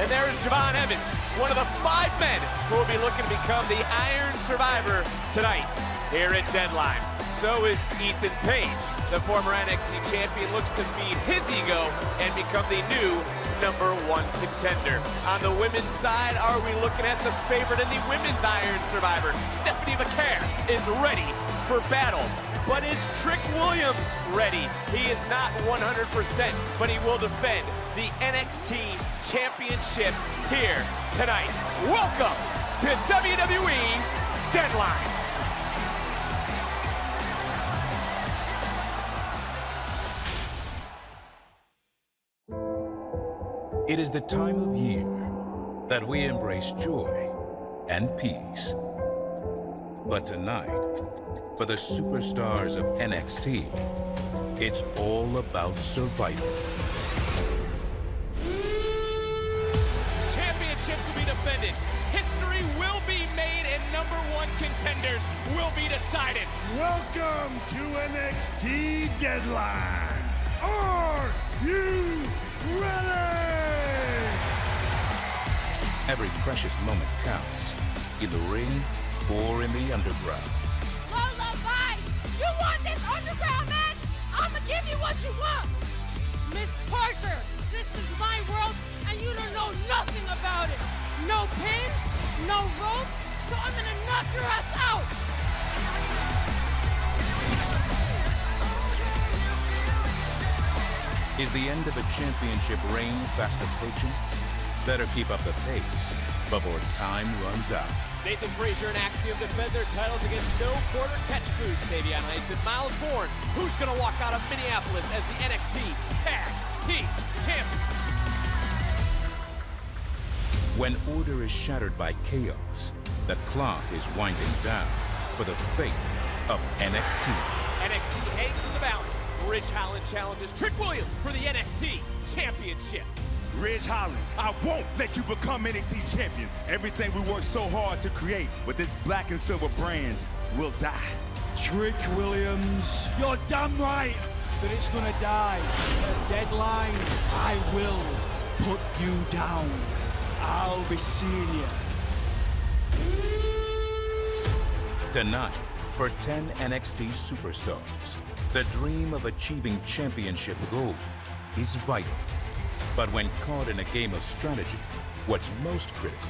And there's Javon Evans, one of the 5 men who will be looking to become the Iron Survivor tonight here at Deadline. So is Ethan Page. The former NXT champion looks to feed his ego and become the new #1 contender. On the women's side, are we looking at the favorite in the women's Iron Survivor? Stephanie McCare is ready for battle. But is Trick Williams ready? He is not 100%, but he will defend the NXT Championship here tonight. Welcome to WWE Deadline. It is the time of year that we embrace joy and peace. But tonight, for the superstars of NXT, it's all about survival. Championships will be defended. History will be made and #1 contenders will be decided. Welcome to NXT Deadline. Are you ready? Every precious moment counts, in the ring or in the underground. Lola, bye! You want this underground match? I'ma give you what you want! Miss Parker, this is my world, and you don't know nothing about it! No pins, no ropes, so I'm gonna knock your ass out! Is the end of a championship reign fast approaching? Better keep up the pace before time runs out. Nathan Frazier and Axiom defend their titles against No Quarter Catch Crews, Tavion Heights and Miles Bourne. Who's gonna walk out of Minneapolis as the NXT Tag Team Champion? When order is shattered by chaos, the clock is winding down for the fate of NXT. NXT hangs in the balance. Ridge Holland challenges Trick Williams for the NXT Championship. Ridge Holland, I won't let you become NXT champion. Everything we worked so hard to create with this black and silver brand will die. Trick Williams, you're damn right that it's gonna die. At Deadline, I will put you down. I'll be seeing you. Tonight, for 10 NXT superstars, the dream of achieving championship gold is vital. But when caught in a game of strategy, what's most critical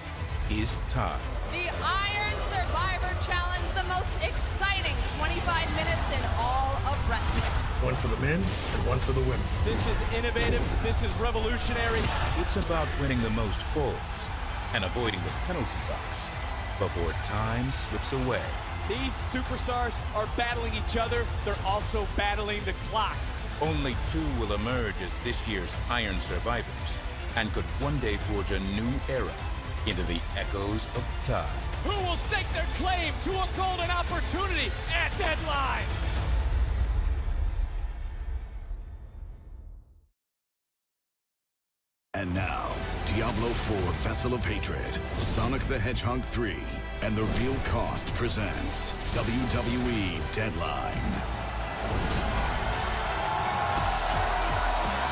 is time. The Iron Survivor Challenge, the most exciting 25 minutes in all of wrestling. One for the men and one for the women. This is innovative. This is revolutionary. It's about winning the most falls and avoiding the penalty box before time slips away. These superstars are battling each other. They're also battling the clock. Only 2 will emerge as this year's Iron Survivors and could one day forge a new era into the echoes of time. Who will stake their claim to a golden opportunity at Deadline? And now, Diablo 4 Vessel of Hatred, Sonic the Hedgehog 3, and The Real Cost presents WWE Deadline.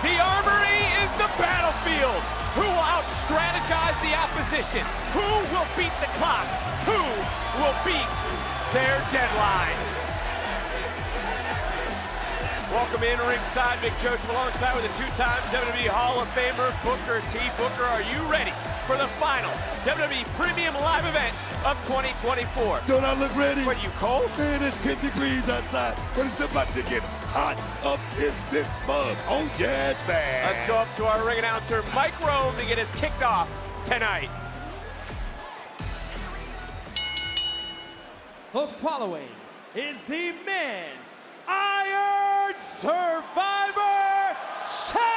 The Armory is the battlefield. Who will out-strategize the opposition? Who will beat the clock? Who will beat their deadline? Welcome in ringside, Mick Joseph alongside with a 2-time WWE Hall of Famer, Booker T. Booker, are you ready for the final WWE Premium Live event of 2024? Don't I look ready? What, you cold? Man, it's 10 degrees outside, but it's about to get hot up in this mug. Oh, yes, man. Let's go up to our ring announcer, Mike Rome, to get us kicked off tonight. The following is the men's Iron Survivor Challenge!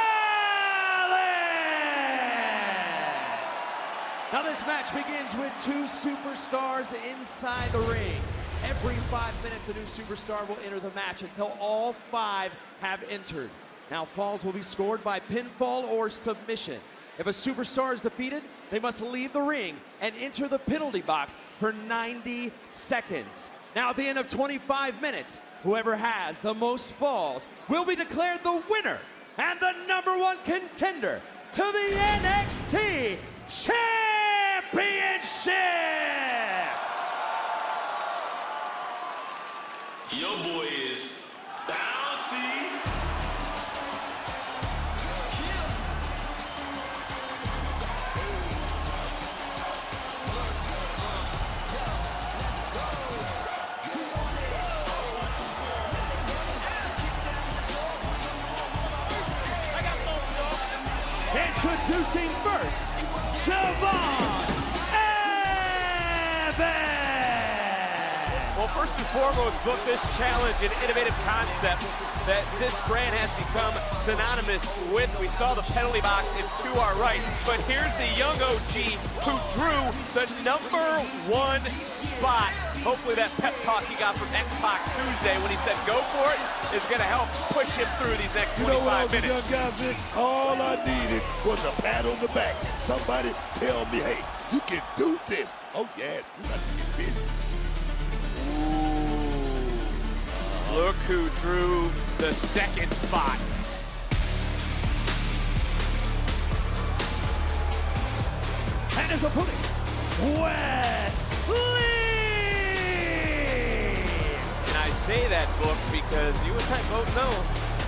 Now this match begins with 2 superstars inside the ring. Every 5 minutes, a new superstar will enter the match until all 5 have entered. Now falls will be scored by pinfall or submission. If a superstar is defeated, they must leave the ring and enter the penalty box for 90 seconds. Now at the end of 25 minutes, whoever has the most falls will be declared the winner and the #1 contender to the NXT Introducing first, Javon Evans. Well, first and foremost, book this challenge an innovative concept that this brand has become synonymous with. We saw the penalty box, it's to our right, but here's the young OG who drew the #1 spot. Hopefully that pep talk he got from X-Pac Tuesday when he said go for it is going to help push him through these next 25 You know, when I was minutes. a young guy, Vic, all I needed was a pat on the back. Somebody tell me, hey, you can do this. Oh, yes, we're about to get busy. Look who drew the second spot. And his opponent, Wes Lee. And I say that, Book, because you and I both know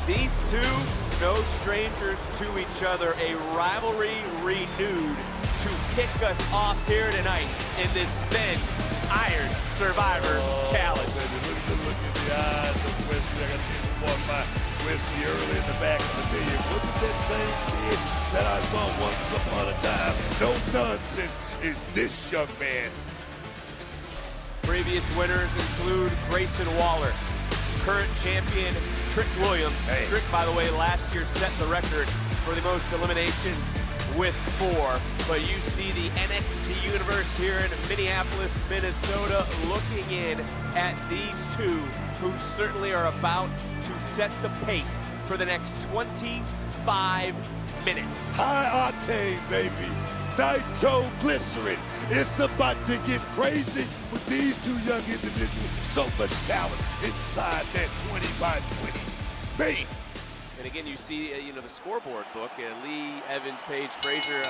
these two, no strangers to each other, a rivalry renewed to kick us off here tonight in this Ben's Iron Survivor Challenge. Baby, look at the eyes of Wesley. I got to take you walk by Wesley early in the back. I'm going to tell you, wasn't that same kid that I saw once upon a time? No nonsense is this young man. Previous winners include Grayson Waller, current champion Trick Williams. Hey. Trick, by the way, last year set the record for the most eliminations with 4. But you see the NXT universe here in Minneapolis, Minnesota, looking in at these two who certainly are about to set the pace for the next 25 minutes. High octane, baby. Nitro glycerin. It's about to get crazy with these two young individuals. So much talent inside that 20 by 20. Man. And again, you see, the scoreboard, Book. Lee, Evans, Page, Frazier.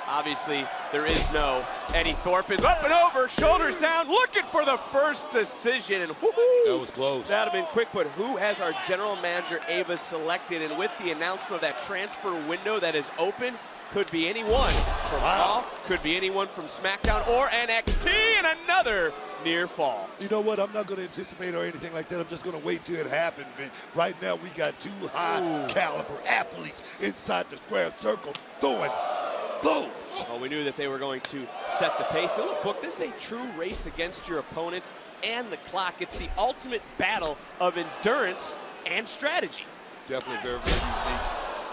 Obviously, there is no Eddie Thorpe is up and over, shoulders down, looking for the first decision. And whoo-hoo, That was close. That'd have been quick, but who has our general manager, Ava, selected? And with the announcement of that transfer window that is open, could be anyone from Raw, could be anyone from SmackDown or NXT, and another near fall. You know what? I'm not going to anticipate or anything like that. I'm just going to wait till it happens, Vic. Right now, we got two high-caliber athletes inside the square circle throwing blows. Well, we knew that they were going to set the pace. And look, Book, this is a true race against your opponents and the clock. It's the ultimate battle of endurance and strategy. Definitely very, very unique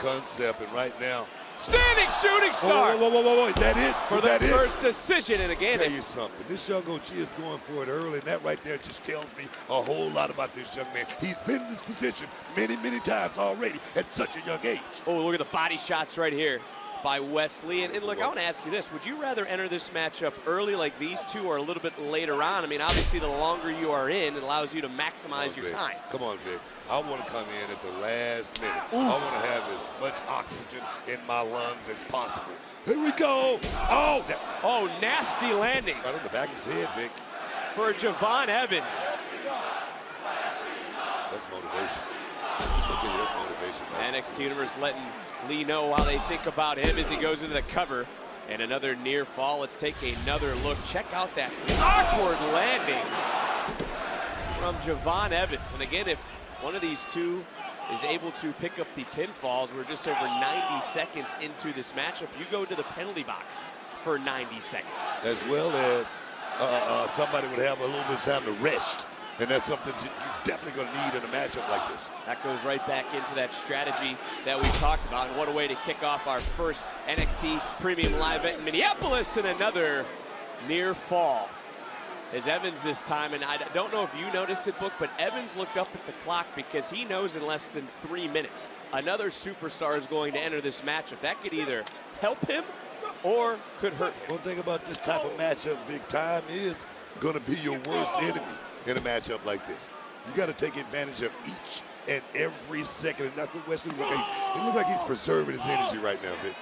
concept. And right now, standing shooting star. Whoa. Is that it? For the first decision. And again, I'll tell you something. This young OG is going for it early, and that right there just tells me a whole lot about this young man. He's been in this position many, many times already at such a young age. oh, look at the body shots right here by Wesley. And look, I want to ask you this. Would you rather enter this matchup early like these two or a little bit later on? I mean, obviously, the longer you are in, it allows you to maximize your Vic. time. Come on, Vic. I want to come in at the last minute. I want to have as much oxygen in my lungs as possible. Here we go. Oh, Oh, nasty landing right on the back of his head, Vic. for Javon Evans. That's motivation. I'll tell you, that's motivation, man. NXT Universe letting Lee know how they think about him as he goes into the cover. And another near fall. Let's take another look. Check out that awkward landing from Javon Evans. And again, if one of these two is able to pick up the pinfalls, we're just over 90 seconds into this matchup. You go to the penalty box for 90 seconds. As well as somebody would have a little bit of time to rest. And that's something you're definitely going to need in a matchup like this. That goes right back into that strategy that we talked about. And what a way to kick off our first NXT Premium Live event in Minneapolis, and another near fall. As Evans this time, and I don't know if you noticed it, Book, but Evans looked up at the clock because he knows in less than 3 minutes another superstar is going to enter this matchup. That could either help him or could hurt him. One thing about this type of matchup, Vic, time is going to be your worst enemy in a matchup like this. You got to take advantage of each and every second, and that's what Wesley looked like. He looked like he's preserving his energy right now, Vic.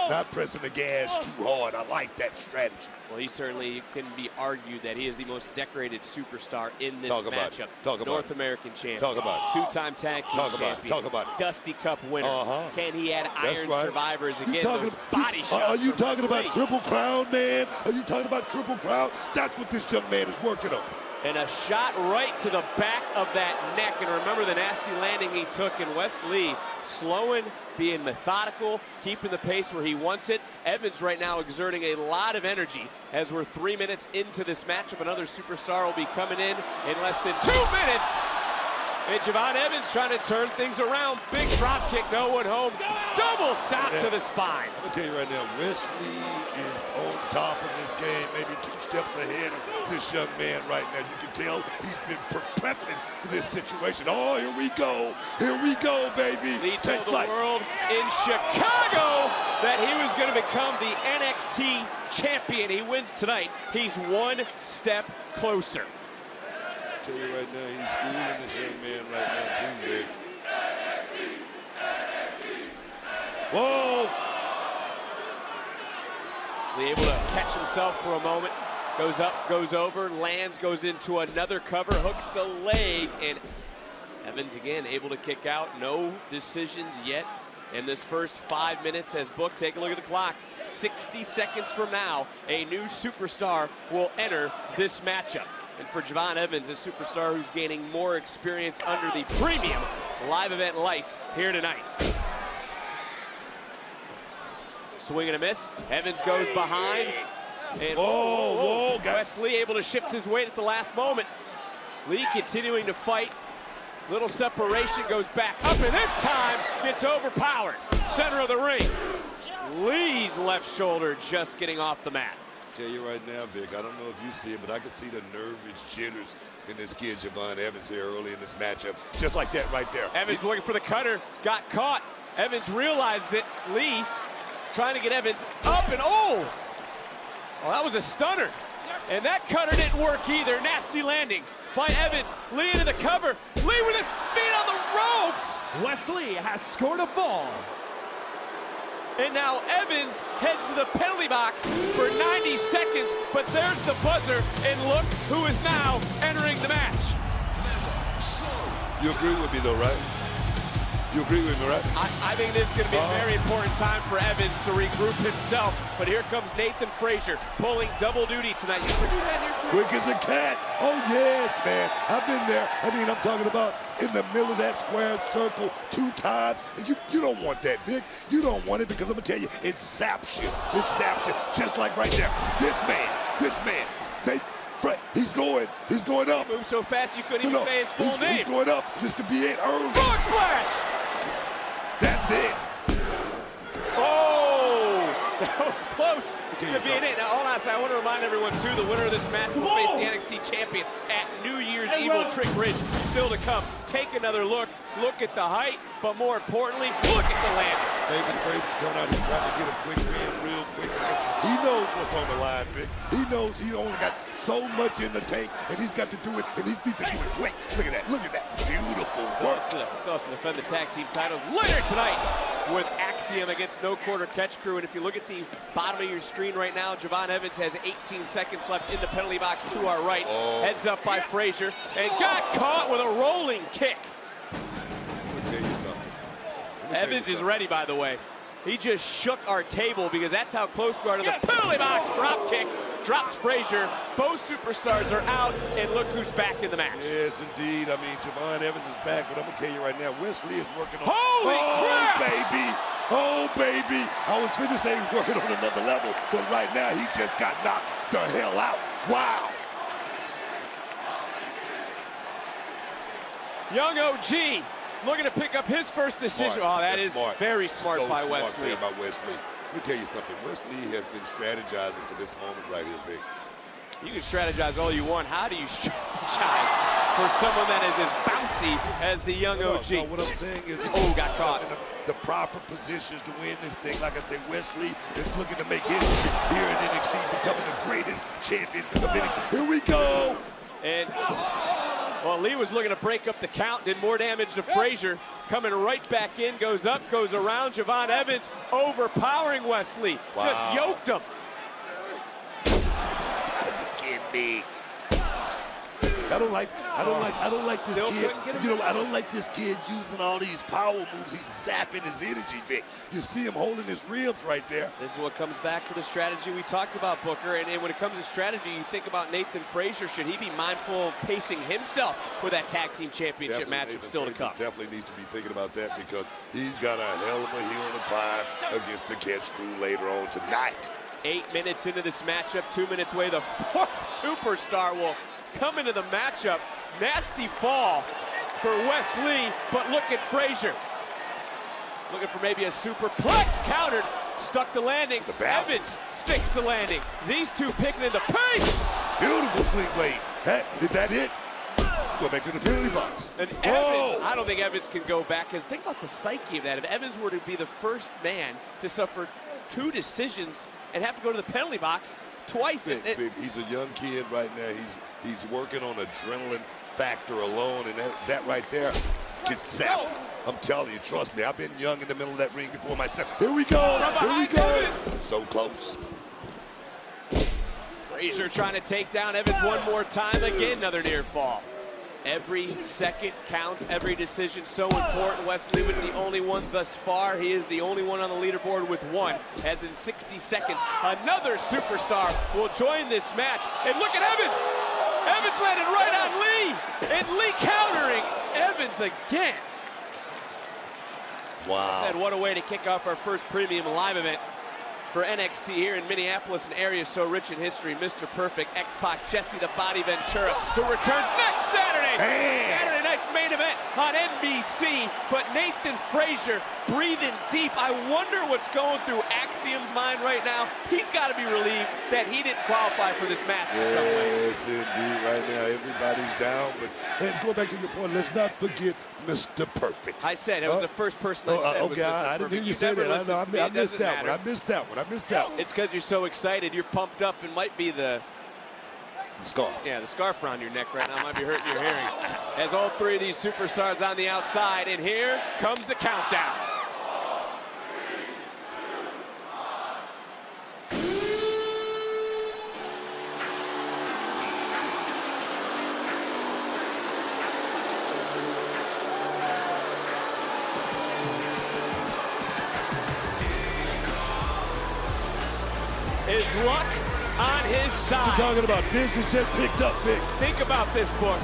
Not pressing the gas too hard. I like that strategy. Well, he certainly can be argued that he is the most decorated superstar in this Talk about matchup. it. Talk about North it. American champion. Talk about it. Two-time tag team Talk about it. champion. Talk about it. Dusty Cup winner. Can he add That's Iron right. Survivors You again? talking Those about- body you- shots. Are you from talking about Wesley. Triple Crown, man? Are you talking about Triple Crown? That's what this young man is working on. And a shot right to the back of that neck. And remember the nasty landing he took. And Wes Lee slowing, being methodical, keeping the pace where he wants it. Evans right now exerting a lot of energy as we're 3 minutes into this matchup. Another superstar will be coming in less than 2 minutes. And Javon Evans trying to turn things around. Big drop kick, no one home. Double stop to the spine. I'm going to tell you right now, Wes Lee is on top of this game, maybe 2 steps ahead of this young man right now. You can tell he's been prepping for this situation. Oh, here we go. Here we go, baby. Lee told the world in Chicago that he was going to become the NXT champion. He wins tonight. He's 1 step closer. Tell you right now, he's schooling this young man right now too, Vic. Whoa! Lee able to catch himself for a moment. Goes up, goes over, lands, goes into another cover, hooks the leg, and Evans again able to kick out. No decisions yet in this first 5 minutes as booked. Take a look at the clock. 60 seconds from now, a new superstar will enter this matchup. And for Javon Evans, a superstar who's gaining more experience under the premium live event lights here tonight. Swing and a miss. Evans goes behind. And whoa, Wes Lee able to shift his weight at the last moment. Lee continuing to fight. Little separation, goes back up, and this time gets overpowered. Center of the ring. Lee's left shoulder just getting off the mat. Tell you right now, Vic, I don't know if you see it, but I can see the nervous jitters in this kid, Javon Evans, here early in this matchup. Just like that right there. Evans looking for the cutter, got caught. Evans realizes it. Lee trying to get Evans up, and oh, that was a stunner. And that cutter didn't work either. Nasty landing by Evans. Lee into the cover. Lee with his feet on the ropes. Wes Lee has scored a fall. And now Evans heads to the penalty box for 90 seconds, but there's the buzzer, and look who is now entering the match. You agree with me though, right? You agree with me, right? I think this is going to be a very important time for Evans to regroup himself, but here comes Nathan Frazier pulling double duty tonight. You ever do that here? Quick as a cat. Oh, yes, man. I've been there. I mean, I'm talking about in the middle of that squared circle 2 times. And you don't want that, Vic. You don't want it because I'm going to tell you, it saps you. It saps you. Just like right there. This man, he's going up. He moved so fast you couldn't even say his full name. He's going up. This could be it early. Frog splash! That's it. Oh, that was close to being it. Now, hold on a second. I want to remind everyone, too, the winner of this match will face the NXT champion at New Year's Evil Trick Ridge. Still to come. Take another look. Look at the height, but more importantly, look at the landing. Nathan Frazier's coming out here trying to get a quick win real quick because he knows what's on the line, Vic. He knows he only got so much in the tank, and he's got to do it, and he needs to do it quick. Look at that. Look at that. Beautiful work. He's also defend the tag team titles later tonight with Axiom against No Quarter Catch Crew. And if you look at the bottom of your screen right now, Javon Evans has 18 seconds left in the penalty box to our right. Heads up by Frazier and got caught with a rolling kick. Let me tell you something. Evans is ready, by the way. He just shook our table because that's how close we are to the penalty box. Drop kick, drops Frazier. Both superstars are out, and look who's back in the match. Yes, indeed. I mean, Javon Evans is back, but I'm going to tell you right now, Wes Lee is working on... Holy crap! Baby! Oh, baby! I was finna say he's working on another level, but right now he just got knocked the hell out. Wow! Young OG looking to pick up his first decision. Smart. Oh, that's smart. very smart so by Wes Lee. About Wes Lee. Let me tell you something. Wes Lee has been strategizing for this moment right here, Vic. You can strategize all you want. How do you strategize for someone that is as bouncy as the young OG? No, what I'm saying is got caught. In the proper positions to win this thing. Like I said, Wes Lee is looking to make history here in NXT, becoming the greatest champion of NXT. Here we go! And well, Lee was looking to break up the count, did more damage to Frazier. Coming right back in, goes up, goes around. Javon Evans overpowering Wes Lee. Wow. Just yoked him. Gotta be kidding me. I don't like this Still kid. couldn't get him You know, to I don't like this kid using all these power moves. He's zapping his energy, Vic. You see him holding his ribs right there. This is what comes back to the strategy we talked about, Booker. And when it comes to strategy, you think about Nathan Frazier. Should he be mindful of pacing himself with that tag team championship matchup still to come? Definitely needs to be thinking about that because he's got a hell of a hill to climb against the Catch Crew later on tonight. 8 minutes into this matchup, 2 minutes away, the fourth superstar will come into the matchup. Nasty fall for Wes Lee, but look at Frazier. Looking for maybe a superplex, countered, stuck the landing. The balance. Evans sticks the landing. These two picking into pace. Beautiful sling blade. Is that it? Let's go back to the penalty box. And Evans, I don't think Evans can go back, because think about the psyche of that. If Evans were to be the first man to suffer 2 decisions and have to go to the penalty box twice. Vic, he's a young kid right now. He's working on adrenaline factor alone, and that right there gets sapped. I'm telling you, trust me, I've been young in the middle of that ring before myself. Here we go, here we go. Evans. So close. Frazier trying to take down Evans one more time. Again, another near fall. Every second counts, every decision so important. Wes Lee was the only one thus far. He is the only one on the leaderboard with 1, as in 60 seconds, another superstar will join this match. And look at Evans. Evans landed right on Lee, and Lee countering Evans again. Wow. I said, what a way to kick off our first premium live event for NXT here in Minneapolis, an area so rich in history. Mr. Perfect, X-Pac, Jesse the Body Ventura, who returns next Saturday. Saturday night's main event on NBC. But Nathan Frazier breathing deep. I wonder what's going through Axiom's mind right now. He's got to be relieved that he didn't qualify for this match. Yes, indeed. Right now, everybody's down. But and go back to your point. Let's not forget Mr. Perfect. I said it was the first person I said. Okay, I didn't hear you say that. I missed that one. I missed that one. It's because you're so excited. You're pumped up, and might be the scarf. Yeah, the scarf around your neck right now might be hurting your hearing. As all 3 of these superstars on the outside, and here comes the countdown. Is luck on his side. You're talking about business just picked up, Vic. Think about this, book.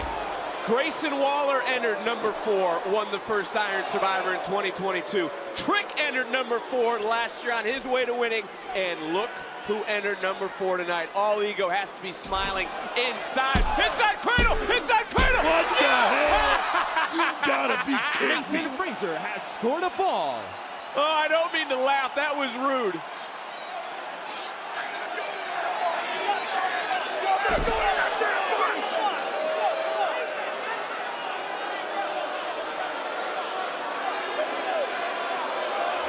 Grayson Waller entered number 4, won the first Iron Survivor in 2022. Trick entered number 4 last year on his way to winning. And look who entered number 4 tonight. All Ego has to be smiling inside. Inside cradle! Inside cradle! What the hell? You gotta be kidding me. Nathan Frazier has scored a fall. Oh, I don't mean to laugh. That was rude.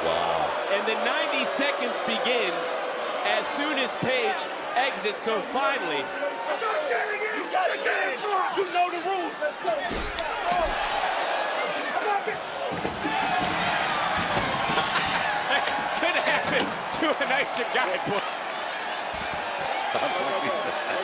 Wow. And the 90 seconds begins as soon as Page exits, so finally. I'm not getting it! You gotta get it! You know the rules, let's go! Could happen to a nicer guy, boy.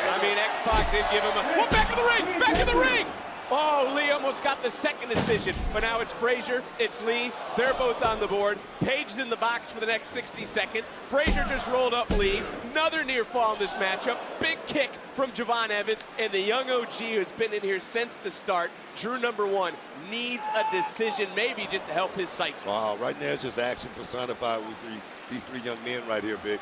I mean, X-Pac did give him a... Oh, back in the ring! Back in the ring! Oh, Lee almost got the second decision, but now it's Frazier, it's Lee. They're both on the board. Page's in the box for the next 60 seconds. Frazier just rolled up Lee. Another near fall in this matchup. Big kick from Javon Evans, and the young OG who's been in here since the start, Drew number 1, needs a decision, maybe just to help his psyche. Wow, right now it's just action personified with these 3 young men right here, Vic.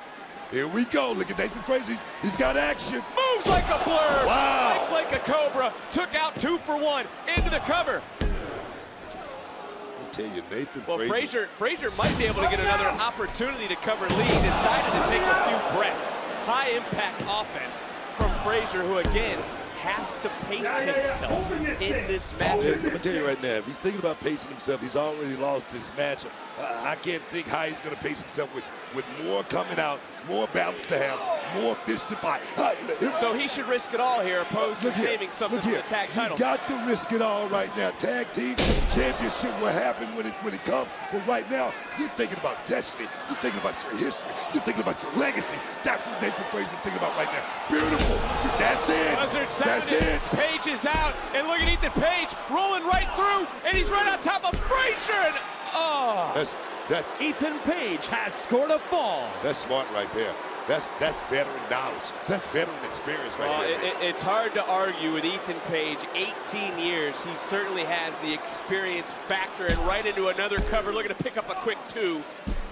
Here we go. Look at Nathan Frazier. He's got action. Moves like a blur. Wow. Strikes like a cobra. Took out 2 for 1 into the cover. I'll tell you, Nathan Frazier might be able to get another opportunity to cover Lee. He decided to take a few breaths. High impact offense from Frazier, who again has to pace himself in this match. Yeah, I'm gonna tell you right now, if he's thinking about pacing himself, he's already lost this match. I can't think how he's gonna pace himself with more coming out, more balance to have, more fish to fight. So he should risk it all here, opposed to saving something for the tag title. You got to risk it all right now. Tag team championship will happen when it comes. But right now, you're thinking about destiny. You're thinking about your history. You're thinking about your legacy. That's what Nathan Fraser's thinking about right now. Beautiful. That's it. That's it. Page is out, and look at Ethan Page rolling right through, and he's right on top of Frazier. And That's Ethan Page has scored a fall. That's smart right there. That's veteran knowledge. That's veteran experience right there. It's hard to argue with Ethan Page. 18 years. He certainly has the experience factor, and right into another cover, looking to pick up a quick 2.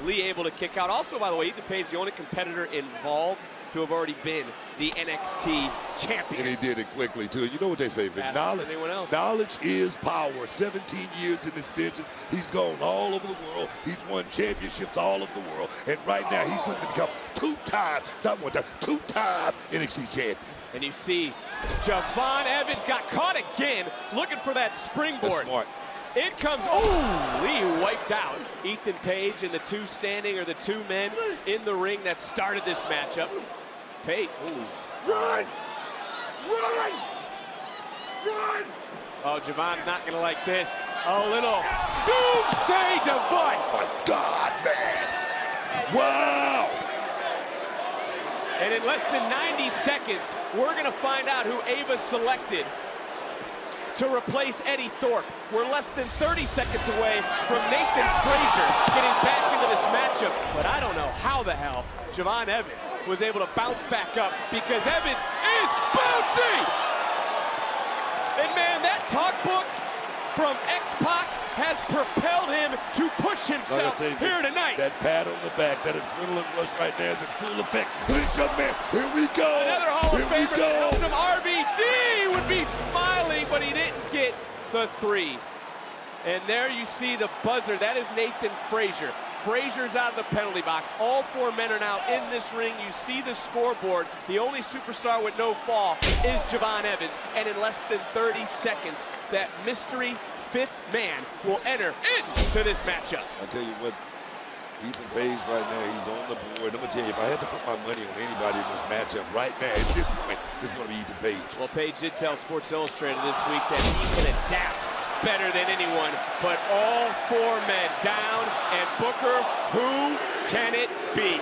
Lee able to kick out. Also, by the way, Ethan Page, the only competitor involved to have already been the NXT champion. And he did it quickly, too. You know what they say, Vic? Knowledge is power. 17 years in this business. He's gone all over the world. He's won championships all over the world. And right now, he's looking to become two-time NXT champion. And you see, Javon Evans got caught again, looking for that springboard. That's smart. It comes, Lee wiped out. Ethan Page and the 2 standing, or the 2 men in the ring that started this matchup. Page, Run! Oh, Javon's not gonna like this. A little doomsday device. My God, man. Wow. And in less than 90 seconds, we're gonna find out who Ava selected to replace Eddie Thorpe. We're less than 30 seconds away from Nathan Frazier getting back into this matchup, but I don't know how the hell Javon Evans was able to bounce back up, because Evans is bouncy! And man, that talk book from X-Pac has propelled him to push himself here tonight. That pat on the back, that adrenaline rush right there is in full effect for this young man. Here we go. Another Hall of Here we Famer, go. from RVD would be smiling, but he didn't get the 3. And there you see the buzzer. That is Nathan Frazier. Frazier's out of the penalty box. All 4 men are now in this ring. You see the scoreboard. The only superstar with no fall is Javon Evans. And in less than 30 seconds, that mystery 5th man will enter into this matchup. I'll tell you what, Ethan Page right now, he's on the board. I'm going to tell you, if I had to put my money on anybody in this matchup right now, at this point, it's going to be Ethan Page. Well, Page did tell Sports Illustrated this week that he can adapt better than anyone, but all 4 men down, and Booker, who can it be?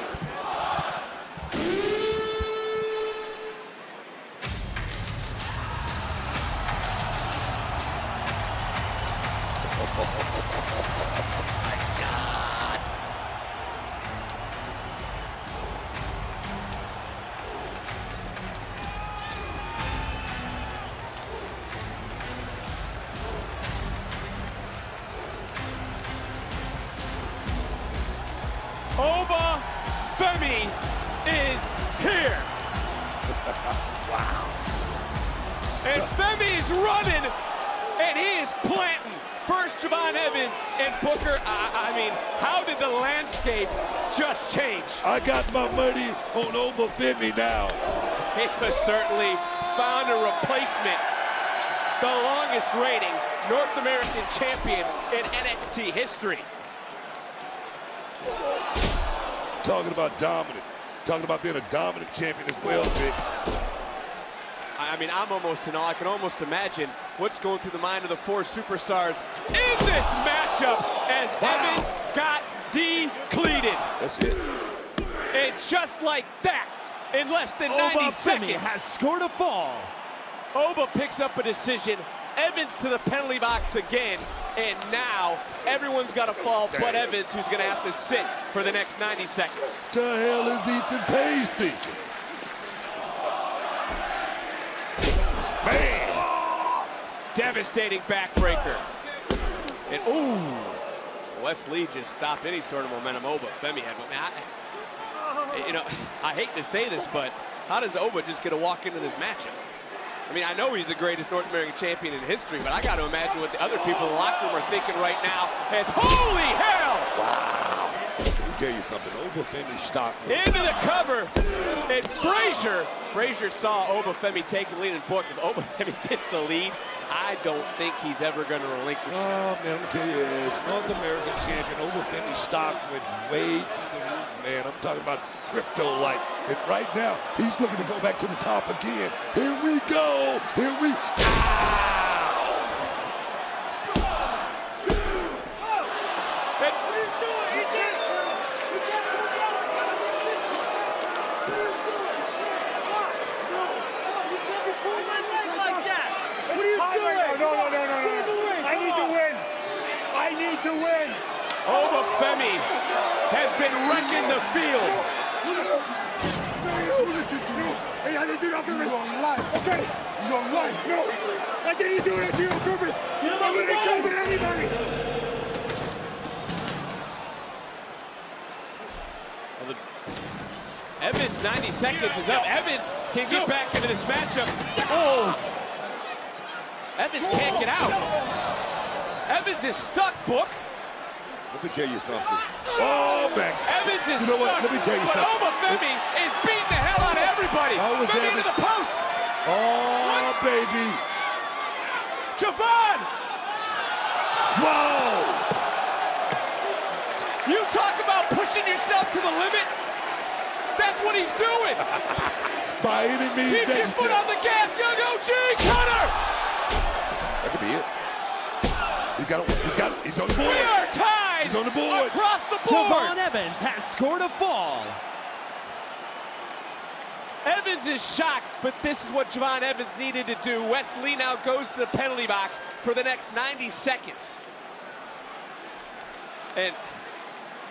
Oba Femi is here. Wow. And Femi's running, and he is planting. First Javon Evans and Booker. I mean, how did the landscape just change? I got my money on Oba Femi now. Ava certainly found a replacement. The longest reigning North American champion in NXT history. Talking about dominant. Talking about being a dominant champion as well, Vic. I mean, I'm almost in awe. I can almost imagine what's going through the mind of the 4 superstars in this matchup as Evans got decleated. That's it. And just like that, in less than 90 seconds, Femi has scored a fall. Oba picks up a decision. Evans to the penalty box again, and now everyone's got to fall but Evans, who's going to have to sit for the next 90 seconds. What the hell is Ethan Page thinking? Man! Devastating backbreaker. And Wes Lee just stopped any sort of momentum Oba Femi had. But I hate to say this, but how does Oba just get to walk into this matchup? I mean, I know he's the greatest North American champion in history, but I got to imagine what the other people in the locker room are thinking right now as, holy hell! Wow. Let me tell you something. Oba Femi stock. Into the cover, and Frazier saw Oba Femi take the lead and book. If Oba Femi gets the lead, I don't think he's ever going to relinquish. Oh, man, I'm going to tell you this. North American champion Oba Femi stock went way through the roof, man. I'm talking about crypto-like. And right now, he's looking to go back to the top again. Here we go. Here we... To win. Obafemi has been wrecking the field. Listen to me. Hey, I didn't do that on purpose. You're on life. Okay? You're on life. No. I didn't do that to you on purpose. I'm gonna kill with anybody. Evans, 90 seconds is up. Evans can get back into this matchup. Oh! Evans can't get out. Evans is stuck, Book. Let me tell you something. Oh, man. Evans is You know what? stuck. Let me tell you but something. Obafemi is beating the hell out of everybody. How was Femi Evans? into the post. Oh, baby. Javon! Whoa! You talk about pushing yourself to the limit. That's what he's doing. By any means Keep your foot necessary. on the gas, young OG. Cutter! That could be it. He's on the board. We are tied He's on the board. across the board. Javon Evans has scored a fall. Evans is shocked, but this is what Javon Evans needed to do. Wesley now goes to the penalty box for the next 90 seconds. And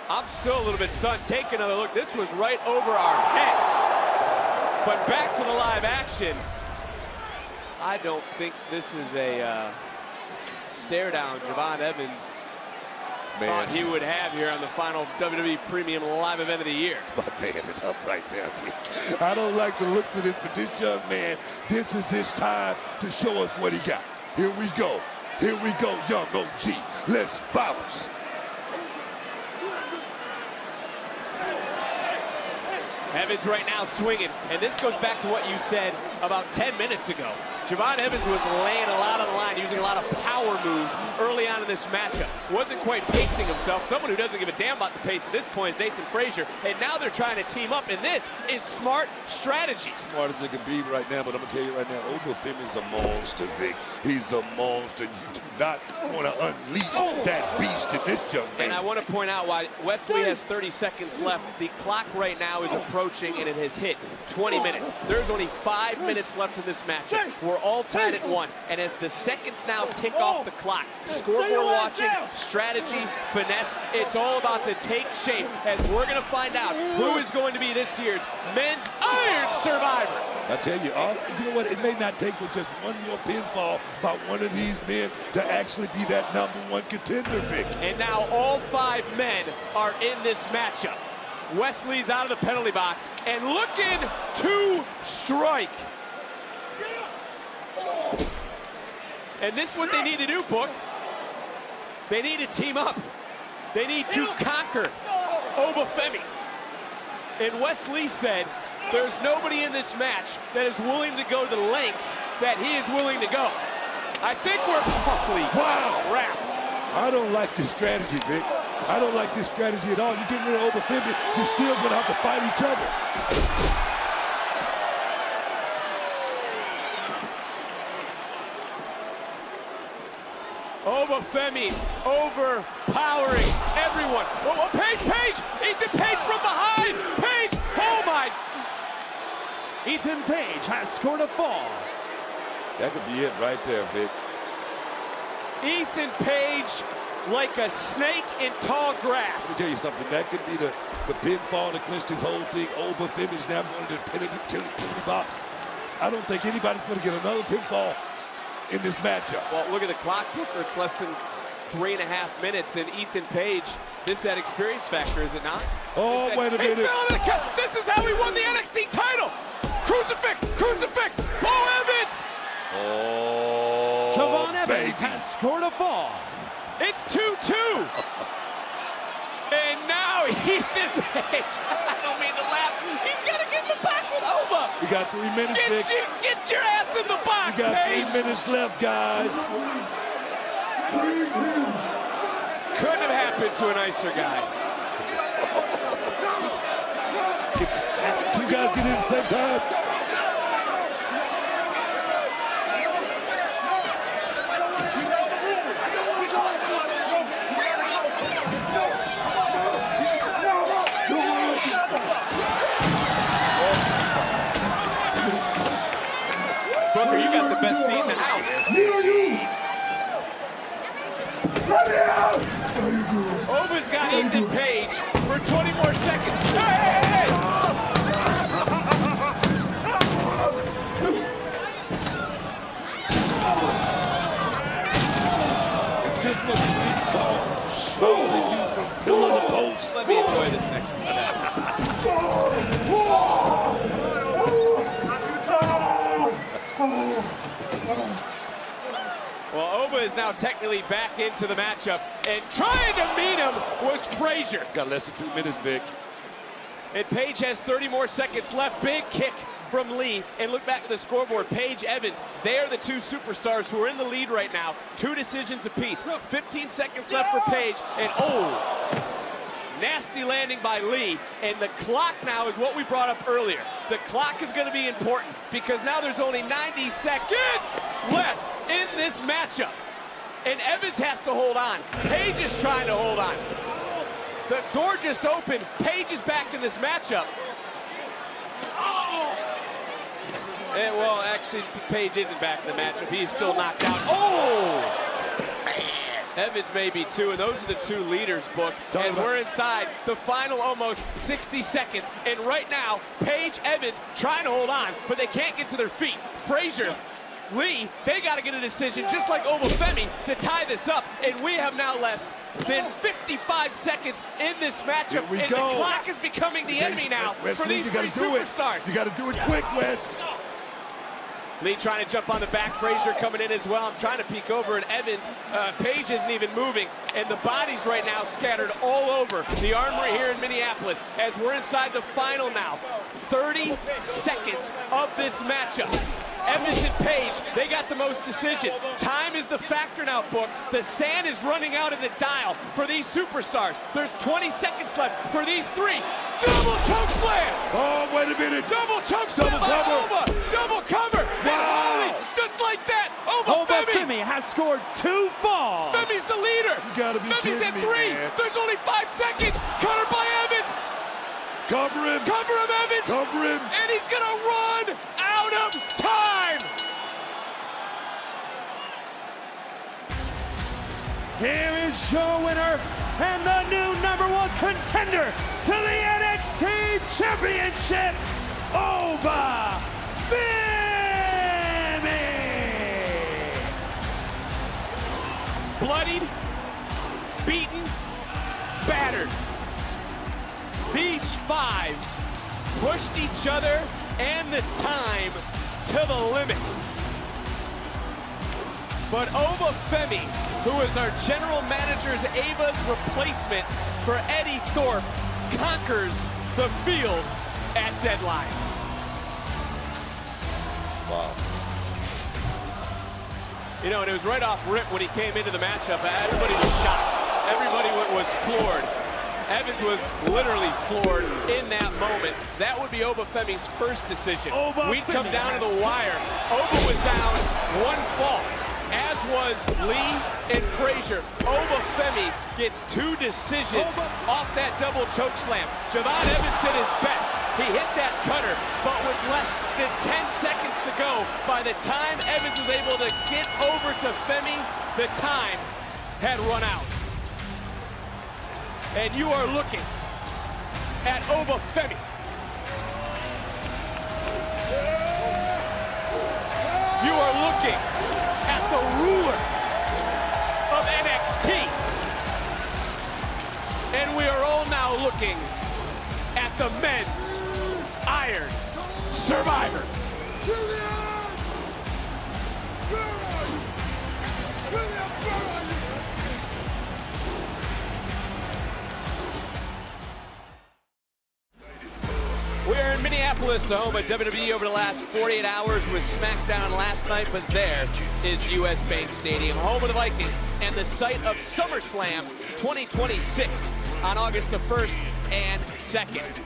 I'm still a little bit stunned. Take another look. This was right over our heads. But back to the live action. I don't think this is a stare down Javon Evans thought he would have here on the final WWE Premium Live event of the year. My man it up right there. I don't like to look to this, but this young man, this is his time to show us what he got. Here we go. Here we go, young OG. Let's bounce. Evans right now swinging, and this goes back to what you said about 10 minutes ago. Javon Evans was laying a lot on the line, using a lot of power moves early on in this matchup. Wasn't quite pacing himself. Someone who doesn't give a damn about the pace at this point is Nathan Frazier, and now they're trying to team up, and this is smart strategy. Smart as it can be right now, but I'm going to tell you right now, Obafemi is a monster, Vic. He's a monster. You do not want to unleash that beast in this young man. And I want to point out why Wesley has 30 seconds left. The clock right now is approaching, and it has hit 20 minutes. There's only 5 minutes left in this matchup. We're all tied at 1, and as the seconds now tick off the clock, scoreboard watching, strategy, finesse, it's all about to take shape as we're going to find out who is going to be this year's Men's Iron Survivor. I tell you, you know what? It may not take but just one more pinfall by one of these men to actually be that #1 contender, Vic. And now all 5 men are in this matchup. Wesley's out of the penalty box and looking to strike. And this is what they need to do, Book. They need to team up. They need to conquer Obafemi. And Wesley said, there's nobody in this match that is willing to go to the lengths that he is willing to go. I think we're probably wrapped. I don't like this strategy, Vic. I don't like this strategy at all. You get rid of Obafemi, you're still going to have to fight each other. Obafemi overpowering everyone. Oh, Page! Ethan Page from behind! Page! Oh my! Ethan Page has scored a fall. That could be it right there, Vic. Ethan Page like a snake in tall grass. Let me tell you something. That could be the pinfall that clinched this whole thing. Obafemi's now going to the penalty box. I don't think anybody's going to get another pinfall in this matchup. Well, look at the clock, Booker. It's less than 3.5 minutes, and Ethan Page, this that experience factor, is it not? Oh, wait a minute. This is how he won the NXT title. Crucifix! Bo Evans! Oh, Javon Evans baby. has scored a fall. It's 2-2. And now Ethan Page, I don't mean to laugh, he's got to get in the box with Oba. We got 3 minutes, Vic. Get your ass in the box, We got Page. 3 minutes left, guys. Couldn't have happened to a nicer guy. guys get in at the same time? Booker, you got the best seat in the house. Oba's got Ethan Page for 20 more seconds. Hey! This was a big call. Bouncing you from pillar to post. Let me enjoy this next few seconds. Well, Oba is now technically back into the matchup, and trying to meet him was Frazier. Got less than 2 minutes, Vic. And Page has 30 more seconds left. Big kick from Lee. And look back at the scoreboard. Page, Evans, they are the two superstars who are in the lead right now. 2 decisions apiece. 15 seconds left for Page. And nasty landing by Lee. And the clock now is what we brought up earlier. The clock is going to be important because now there's only 90 seconds left in this matchup. And Evans has to hold on. Page is trying to hold on. The door just opened. Page is back in this matchup. And, well, actually, Page isn't back in the matchup. He's still knocked out. Evans may be too, and those are the two leaders, Book. And we're inside the final almost 60 seconds. And right now, Page, Evans trying to hold on, but they can't get to their feet. Frazier, Lee, they got to get a decision, just like Obafemi, to tie this up. And we have now less than 55 seconds in this matchup. Here we and go. The clock is becoming the enemy now for these three superstars. You got to do it quick, Wes. Lee trying to jump on the back. Frazier coming in as well. I'm trying to peek over at Evans. Page isn't even moving. And the bodies right now scattered all over the Armory here in Minneapolis as we're inside the final now. 30 seconds of this matchup. Evans and Page, they got the most decisions. Time is the factor now, Book. The sand is running out of the dial for these superstars. There's 20 seconds left for these three. Double choke slam! Oh, wait a minute. Double choke slam Double by cover. Oba! Double cover! Wow. And just like that, Obafemi has scored 2 falls. Femi's the leader! You gotta be Femi's kidding at me, 3! man. There's only 5 seconds! Cutter by Evans! Cover him. Cover him, Evans! Cover him. And he's gonna run out of time! Here is your winner and the new #1 contender to the NXT Championship, Obafemi! Bloodied, beaten, battered. These 5 pushed each other and the time to the limit. But Obafemi, who is our general manager's Ava's replacement for Eddie Thorpe, conquers the field at Deadline. Wow. You know, and it was right off rip when he came into the matchup. Everybody was shocked. Everybody was floored. Evans was literally floored in that moment. That would be Obafemi's first decision. We'd come down to the wire. Oba was down 1 fall, as was Lee and Frazier. Obafemi gets 2 decisions off that double choke slam. Javon Evans did his best. He hit that cutter, but with less than 10 seconds to go, by the time Evans was able to get over to Femi, the time had run out. And you are looking at Obafemi. You are looking at the ruler of NXT. And we are all now looking at the men's Iron Survivor. We are in Minneapolis, the home of WWE over the last 48 hours with SmackDown last night, but there is US Bank Stadium, home of the Vikings, and the site of SummerSlam 2026 on August the 1st and 2nd.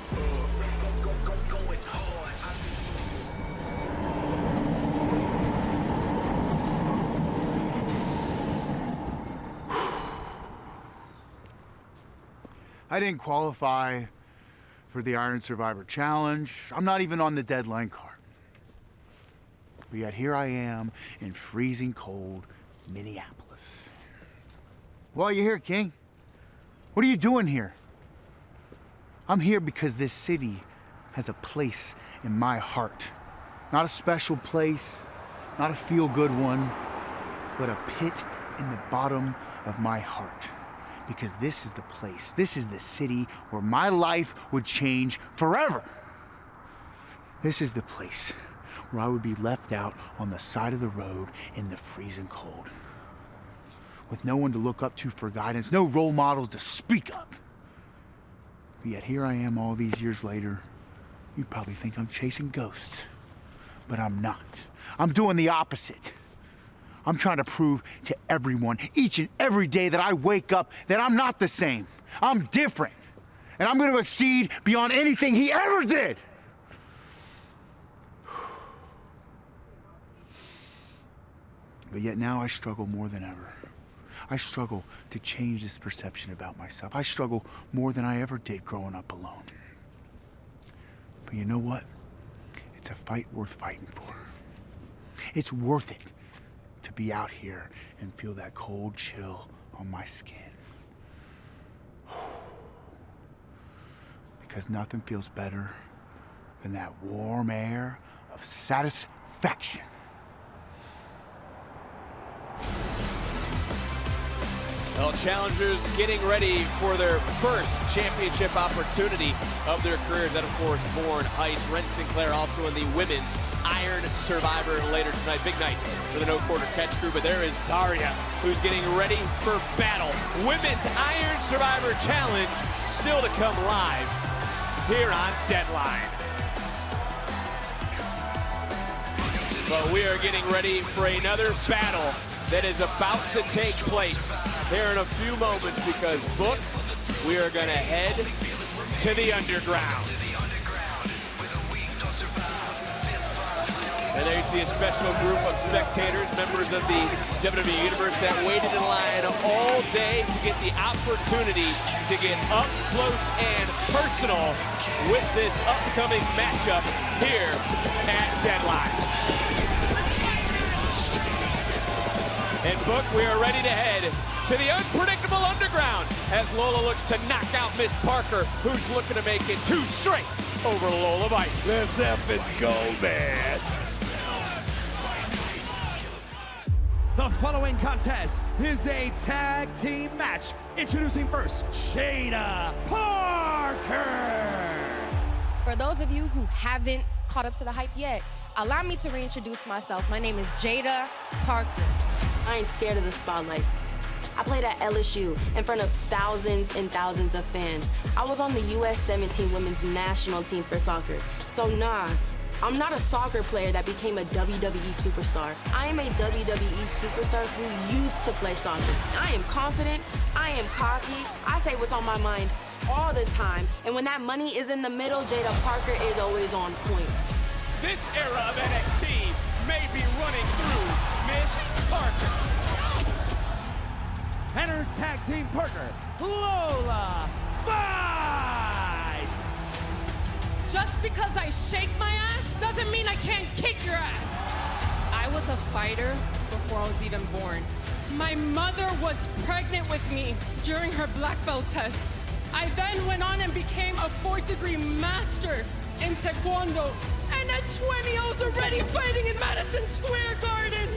I didn't qualify for the Iron Survivor Challenge. I'm not even on the deadline card. But yet here I am in freezing cold Minneapolis. Why are you here, King? What are you doing here? I'm here because this city has a place in my heart. Not a special place, not a feel-good one, but a pit in the bottom of my heart. Because this is the place, this is the city where my life would change forever. This is the place where I would be left out on the side of the road in the freezing cold. With no one to look up to for guidance, no role models to speak up. But yet here I am all these years later. You probably think I'm chasing ghosts, but I'm not. I'm doing the opposite. I'm trying to prove to everyone, each and every day that I wake up, that I'm not the same. I'm different. And I'm going to exceed beyond anything he ever did. But yet now I struggle more than ever. I struggle to change this perception about myself. I struggle more than I ever did growing up alone. But you know what? It's a fight worth fighting for. It's worth it to be out here and feel that cold chill on my skin. Because nothing feels better than that warm air of satisfaction. Well, challengers getting ready for their first championship opportunity of their careers. That, of course, Bourne Heights. Ren Sinclair also in the women's Iron Survivor later tonight. Big night for the No Quarter Catch crew. But there is Zarya, who's getting ready for battle. Women's Iron Survivor Challenge still to come live here on Deadline. But we are getting ready for another battle that is about to take place here in a few moments, because, Book, we are going to head to the underground. And there you see a special group of spectators, members of the WWE Universe, that waited in line all day to get the opportunity to get up close and personal with this upcoming matchup here at Deadline. And, Book, we are ready to head to the unpredictable underground as Lola looks to knock out Miss Parker, who's looking to make it 2 straight over Lola Vice. Let's effing go, man. The following contest is a tag team match. Introducing first, Jada Parker. For those of you who haven't caught up to the hype yet, allow me to reintroduce myself. My name is Jada Parker. I ain't scared of the spotlight. I played at LSU in front of thousands and thousands of fans. I was on the US 17 women's national team for soccer. So nah, I'm not a soccer player that became a WWE superstar. I am a WWE superstar who used to play soccer. I am confident, I am cocky, I say what's on my mind all the time. And when that money is in the middle, Jada Parker is always on point. This era of NXT may be running through Miss Parker. And her tag team partner, Lola Vice. Just because I shake my ass doesn't mean I can't kick your ass. I was a fighter before I was even born. My mother was pregnant with me during her black belt test. I then went on and became a 4th-degree master in Taekwondo. And at 20, I was already fighting in Madison Square Garden.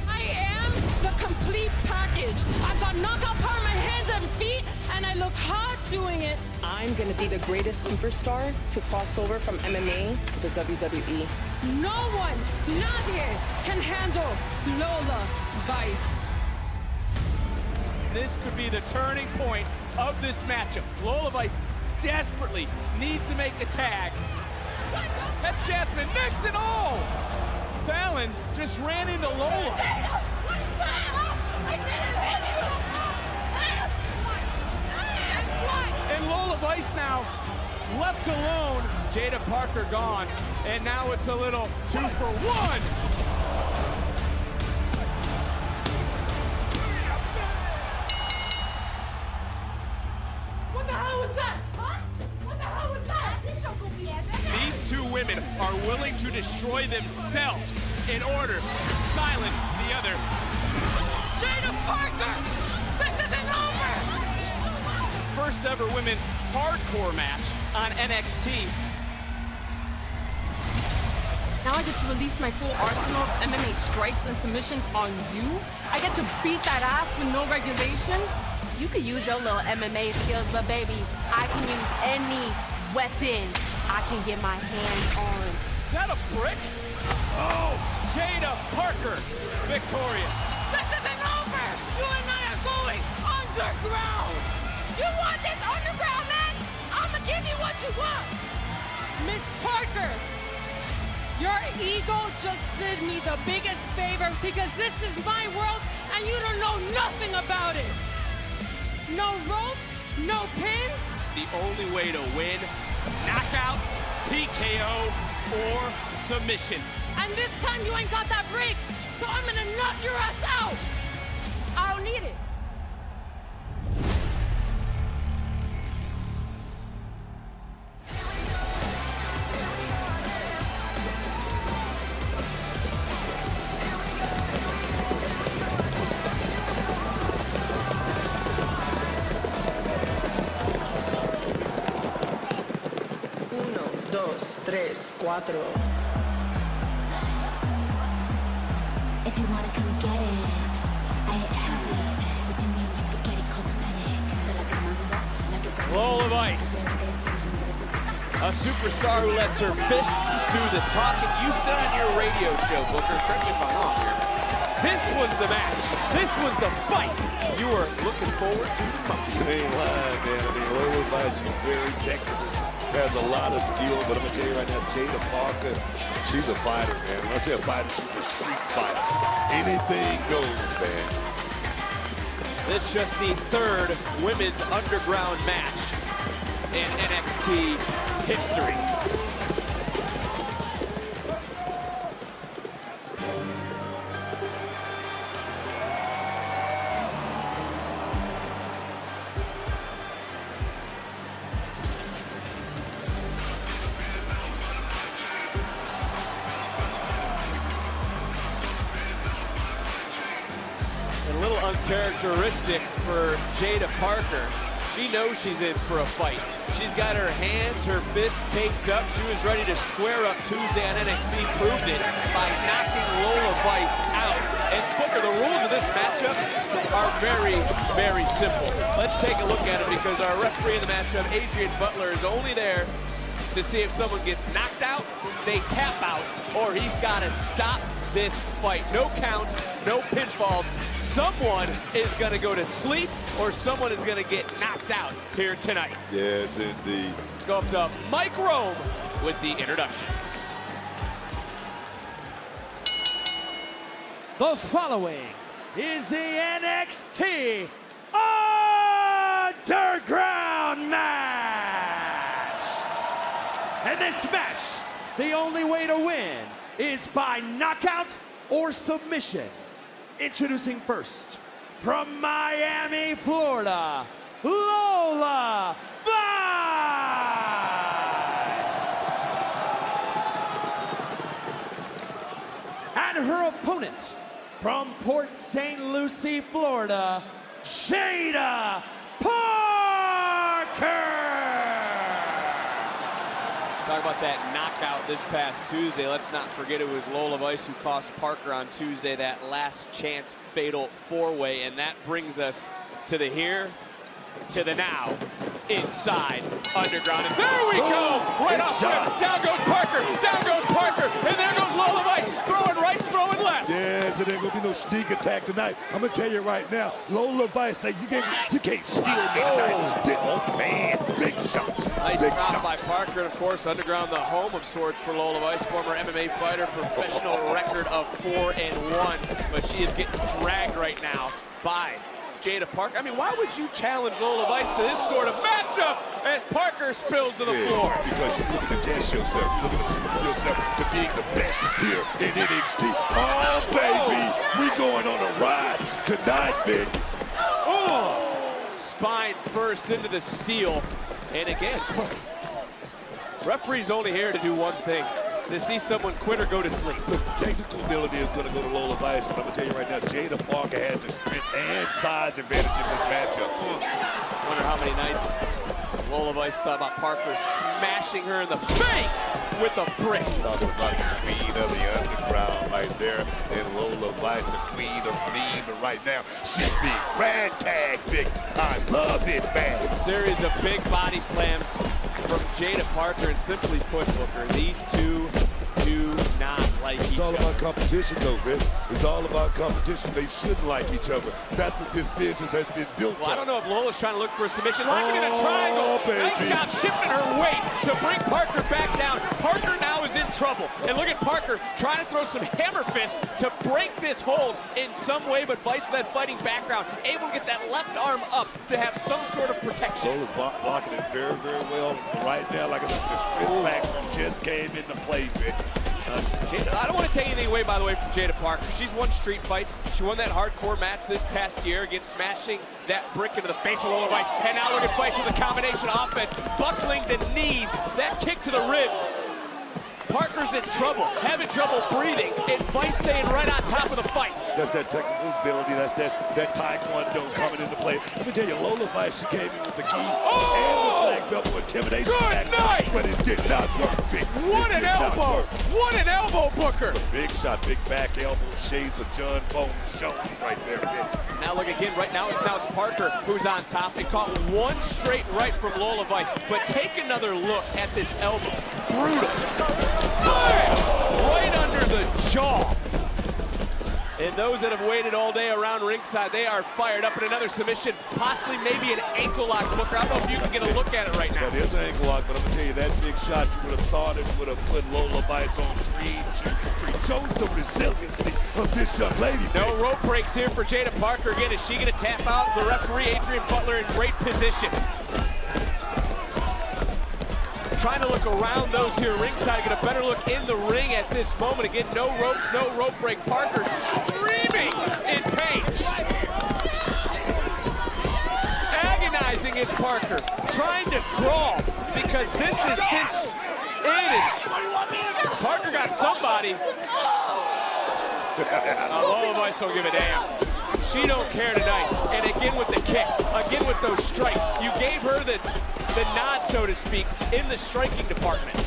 I am the complete package. I've got knockout power in my hands and feet, and I look hot doing it. I'm gonna be the greatest superstar to cross over from MMA to the WWE. No one, nadie, can handle Lola Vice. This could be the turning point of this matchup. Lola Vice desperately needs to make a tag. That's Jasmine Nix and all. Fallon just ran into Lola. And Lola Vice now left alone. Jada Parker gone. And now it's a little 2 for 1. What the hell was that? are willing to destroy themselves in order to silence the other. Jada Parker, this isn't over! First ever women's hardcore match on NXT. Now I get to release my full arsenal of MMA strikes and submissions on you? I get to beat that ass with no regulations? You could use your little MMA skills, but baby, I can use any weapon I can get my hands on. Is that a brick? Oh, Jada Parker, victorious. This isn't over! You and I are going underground! You want this underground match? I'ma give you what you want! Miss Parker, your ego just did me the biggest favor because this is my world and you don't know nothing about it. No ropes, no pins. The only way to win, knockout, TKO, or submission. And this time you ain't got that break, so I'm gonna knock your ass out. I don't need it. Uno, dos, tres, cuatro. If you wanna come get it, I have it. But you mean you forget it, call the medic. So like a mamba, like a Lola Vice, a superstar who lets her fist do the talking. You said on your radio show, Booker, correct me if I'm wrong here, this was the match. This was the fight you were looking forward to the most. You ain't lying, man. I mean, Lola Vice, she's very technical, has a lot of skill, but I'm gonna tell you right now, Jada Parker, she's a fighter, man. When I say a fighter, she's a street fighter. Anything goes, man. This is just the third women's underground match in NXT history. A little uncharacteristic for Jada Parker. She knows she's in for a fight. She's got her hands, her fists taped up. She was ready to square up Tuesday on NXT, proved it by knocking Lola Vice out. And Booker, the rules of this matchup are very, very simple. Let's take a look at it because our referee in the matchup, Adrian Butler, is only there to see if someone gets knocked out, they tap out, or he's got to stop this fight. No counts, no pinfalls. Someone is going to go to sleep or someone is going to get knocked out here tonight. Yes, indeed. Let's go up to Mike Rome with the introductions. The following is the NXT Underground match. And this match, the only way to win is by knockout or submission. Introducing first, from Miami, Florida, Lola Vice. And her opponent, from Port St. Lucie, Florida, Jada Parker. Talk about that knockout this past Tuesday. Let's not forget it was Lola Vice who cost Parker on Tuesday that last chance fatal four-way. And that brings us to the here, to the now, inside Underground. And there we go! Right off the rip. Down goes Parker, and there goes Lola Vice. Throwing right, throwing left. Yes, it ain't gonna be no sneak attack tonight. I'm gonna tell you right now, Lola Vice say you can't steal me tonight. Oh man, big shots. Nice big job shots. by Parker, and of course, Underground, the home of sorts for Lola Vice, former MMA fighter, professional record of 4-1. But she is getting dragged right now by Jada Parker. I mean, why would you challenge Lola Vice to this sort of matchup as Parker spills to the floor? Because you're looking to test yourself. You're looking to prove yourself to being the best here in NXT. Oh, baby, we going on a ride tonight, Vic. Oh! Spine first into the steel. And again, referee's only here to do one thing. to see someone quit or go to sleep. Look, technical ability is going to go to Lola Vice, but I'm going to tell you right now, Jada Parker has the strength and size advantage in this matchup. Wonder how many nights Lola Vice thought about Parker smashing her in the face with a brick. Talking about the queen of the underground right there, and Lola Vice, the queen of mean, but right now, she's being ragtag, Vic. I love it, man. Series of big body slams from Jada Parker, and simply put, Booker, these two do not like each other. It's all about competition, though, Vic. It's all about competition. They shouldn't like each other. That's what this business has been built Well, I don't know if Lola's trying to look for a submission. Locking in a Oh, triangle. baby. Nice job shifting her weight to bring Parker back down. Parker now is in trouble. And look at Parker trying to throw some hammer fists to break this hold in some way, but Vice with that fighting background, able to get that left arm up to have some sort of protection. Lola's blocking it very, very well. Right now, like I said, the strength factor just came into play, Vic. Jada, I don't want to take anything away, by the way, from Jada Parker. She's won street fights. She won that hardcore match this past year against smashing that brick into the face of Lola Vice. And now look at Vice with a combination offense, buckling the knees, that kick to the ribs. Parker's in trouble, having trouble breathing, and Vice staying right on top of the fight. That's that technical ability. That's that Taekwondo coming into play. Let me tell you, Lola Vice, she came in with the key and the black belt for intimidation. Good night! But it did not work, Vic. What an elbow! What an elbow, Booker! Big shot, big back elbow, shades of John Bones Jones right there, Vic. Now look again, right now it's Parker who's on top. It caught one straight right from Lola Vice, but take another look at this elbow. Brutal. Bam! Right under the jaw. And those that have waited all day around ringside, they are fired up in another submission, possibly maybe an ankle lock, Booker. I don't know if you can get a look at it right now. That is an ankle lock, but I'm gonna tell you, that big shot, you would have thought it would have put Lola Vice on screen. She shows the resiliency of this young lady. No rope breaks here for Jada Parker. Again, is she gonna tap out? The referee, Adrian Butler, in great position. Trying to look around those here ringside, get a better look in the ring at this moment. Again, no ropes, no rope break. Parker screaming in pain. Agonizing is Parker, trying to crawl because this is cinched in. Parker got somebody. Lola Vice don't give a damn. She don't care tonight. And again with the kick, again with those strikes. You gave her the nod, so to speak, in the striking department.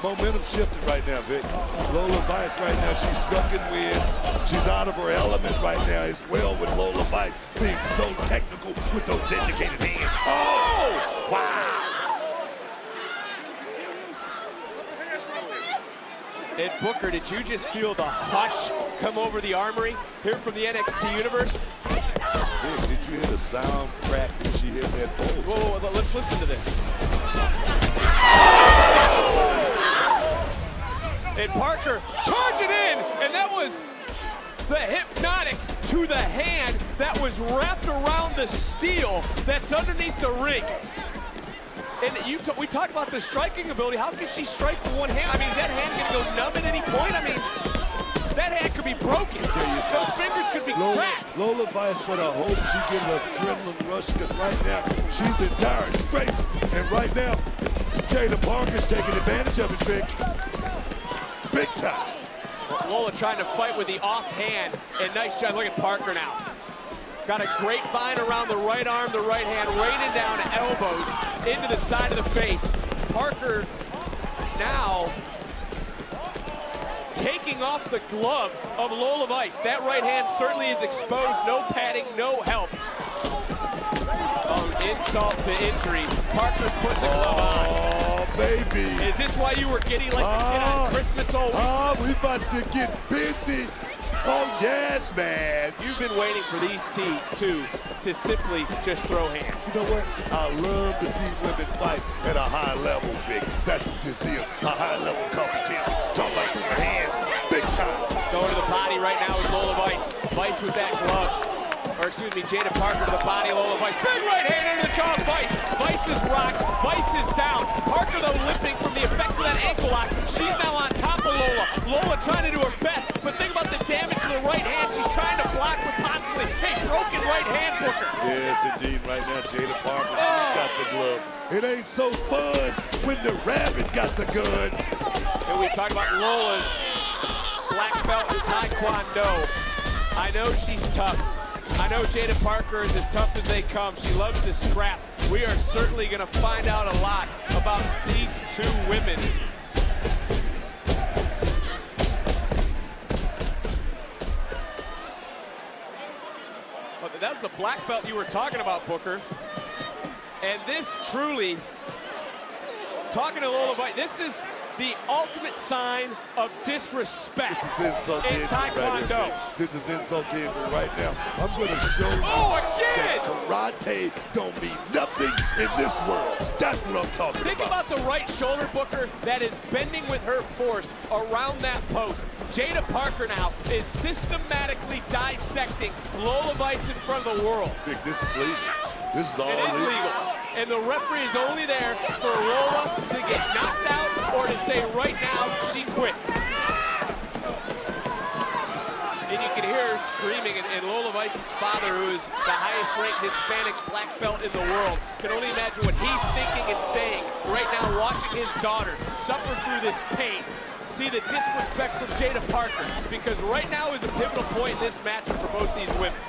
Momentum shifted right now, Vic. Lola Vice right now, she's sucking wind. She's out of her element right now as well, with Lola Vice being so technical with those educated hands. Oh! Wow! And Booker, did you just feel the hush come over the armory here from the NXT universe? Vic, did you hear the sound crack when she hit that pole? Whoa, let's listen to this. And Parker charging in, and that was the hypnotic to the hand that was wrapped around the steel that's underneath the ring. And we talked about the striking ability. How can she strike with one hand? I mean, is that hand going to go numb at any point? I mean, that hand could be broken. Those fingers could be cracked. Lola Vice better hope she get an adrenaline rush, because right now she's in dire straits. And right now, Jada Parker's taking advantage of it, Vic. Big time. Lola trying to fight with the offhand, and nice job. Look at Parker now. Got a grapevine around the right arm, the right hand, raining down elbows into the side of the face. Parker now taking off the glove of Lola Vice. That right hand certainly is exposed. No padding, no help. Insult to injury. Parker's putting the glove on. Oh, baby. Is this why you were giddy like a kid on Christmas all week? We about to get busy. Oh, yes, man. You've been waiting for these two to simply just throw hands. You know what? I love to see women fight at a high level, Vic. That's what this is, a high-level competition. Talk about throwing hands, big time. Going to the body right now is Lola Vice. Vice with that glove. Or excuse me, Jada Parker to the body, Lola Vice. Big right hand into the jaw of Vice. Vice is rocked, Vice is down. Parker, though, limping from the effects of that ankle lock. She's now on top of Lola. Lola trying to do her best, but think about the damage to the right hand. She's trying to block with possibly a broken right hand, Booker. Yes, indeed, right now, Jada Parker, she's got the glove. It ain't so fun when the rabbit got the gun. And we talked about Lola's black belt in Taekwondo. I know she's tough. I know Jada Parker is as tough as they come. She loves to scrap. We are certainly going to find out a lot about these two women. But that's the black belt you were talking about, Booker. And this truly, talking to Lola Vice, this is the ultimate sign of disrespect. This is insult to in injury Taekwondo. right here. This is insult to injury right now. I'm going to show you that karate don't mean nothing in this world. That's what I'm talking about. Think about the right shoulder, Booker, that is bending with her force around that post. Jada Parker now is systematically dissecting Lola Vice in front of the world. Vic, this is legal. This is all It is legal. And the referee is only there for Lola to get knocked out or to say right now she quits. And you can hear her screaming, and Lola Vice's father, who is the highest-ranked Hispanic black belt in the world, can only imagine what he's thinking and saying right now, watching his daughter suffer through this pain. See the disrespect from Jada Parker, because right now is a pivotal point in this matchup for both these women.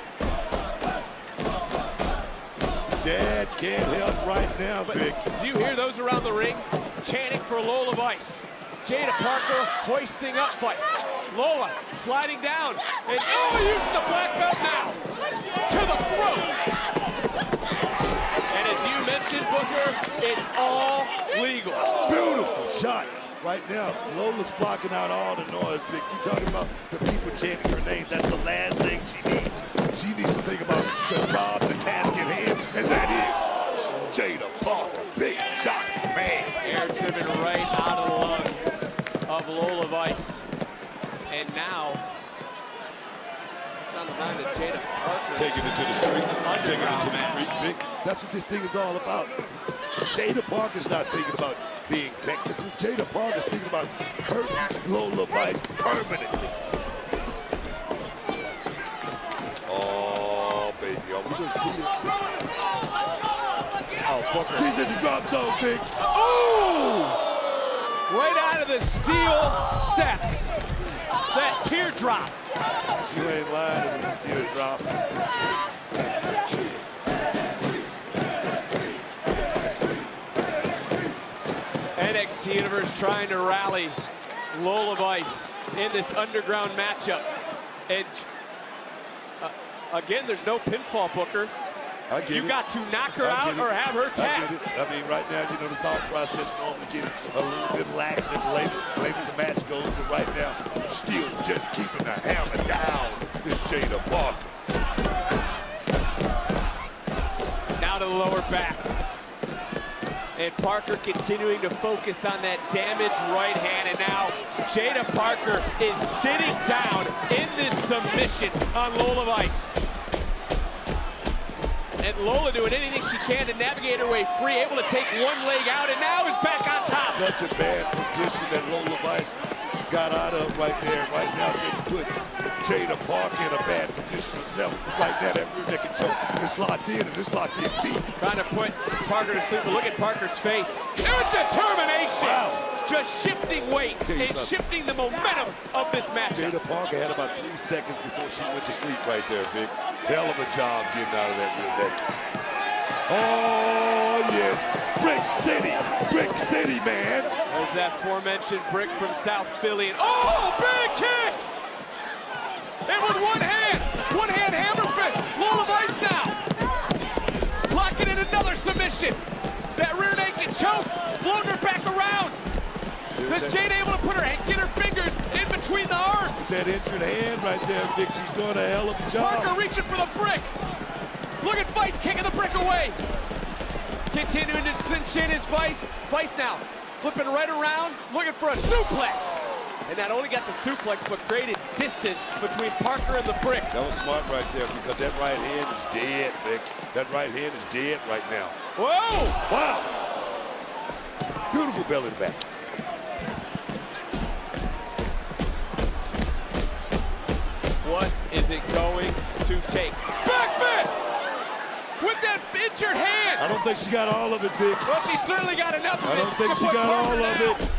Dad can't help right now, Vic. Do you hear those around the ring chanting for Lola Vice? Jada Parker hoisting up Vice. Lola sliding down, and using the black belt now to the throat. And as you mentioned, Booker, it's all legal. Beautiful shot. Right now, Lola's blocking out all the noise, Vic. You talking about the people chanting her name. That's the last thing she needs. She needs to think about the job, the task at hand, and that is Jada Parker. Big shots, man. Air driven right out of the lungs of Lola Vice. And now, it's on the mind of Jada Parker. Taking it to the street. Taking it to the street, Vic. That's what this thing is all about. Jada Parker's not thinking about being technical. Jada Parker's thinking about hurting Lola Vice permanently. Oh, baby, are we going to see it? Oh, Booker. She's in the drop zone, Vic. Oh! Right out of the steel steps. That teardrop. You ain't lying, it was a teardrop. NXT Universe trying to rally Lola Vice in this underground matchup. And again, there's no pinfall, Booker. I get you it. got to knock her out or have her tap. I get it. I mean, right now, you know, the thought process normally get a little bit lax and later the match goes, but right now, still just keeping the hammer down is Jada Parker. Now to the lower back. And Parker continuing to focus on that damaged right hand. And now Jada Parker is sitting down in this submission on Lola Vice. And Lola doing anything she can to navigate her way free, able to take one leg out, and now is back on top. Such a bad position that Lola Vice got out of right there. Right now, just put Jada Parker in a bad position herself. Right now, that rear naked choke is locked in, and it's locked in deep. Trying to put Parker to sleep, but look at Parker's face. And determination! Wow. Just shifting weight and shifting the momentum of this match. Jada Parker had about 3 seconds before she went to sleep right there, Vic. Hell of a job getting out of that rear naked. Oh, yes. Brick City, man. There's that aforementioned Brick from South Philly. And big kick! And with one hand hammer fist. Lola Vice now. Locking in another submission. That rear naked choke, floating her back around. Does Jada able to put get her fingers in between the arms? That injured hand right there, Vic. She's doing a hell of a job. Parker reaching for the brick. Look at Vice kicking the brick away. Continuing to cinch in his Vice. Vice now flipping right around, looking for a suplex. And not only got the suplex, but created distance between Parker and the brick. That was smart right there because that right hand is dead, Vic. That right hand is dead right now. Whoa! Wow! Beautiful belly to back. What is it going to take? Back fist! With that injured hand! I don't think she got all of it, Vic. Well, she certainly got enough of it. I don't think she got all of it.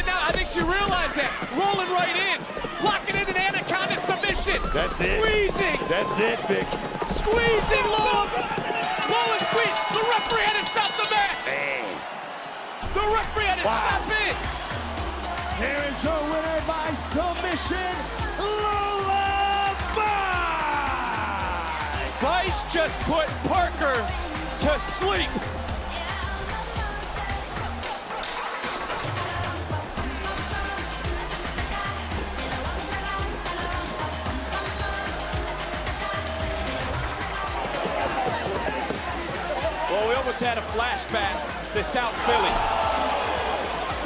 And now I think she realized that. Rolling right in. Locking in an Anaconda submission. That's it. Squeezing. That's it, Vic. Squeezing Lola. Lola squeeze. The referee had to stop the match. Man. The referee had to stop it. Here is her winner by submission, Lola Vice! Vice just put Parker to sleep. Well, we almost had a flashback to South Philly.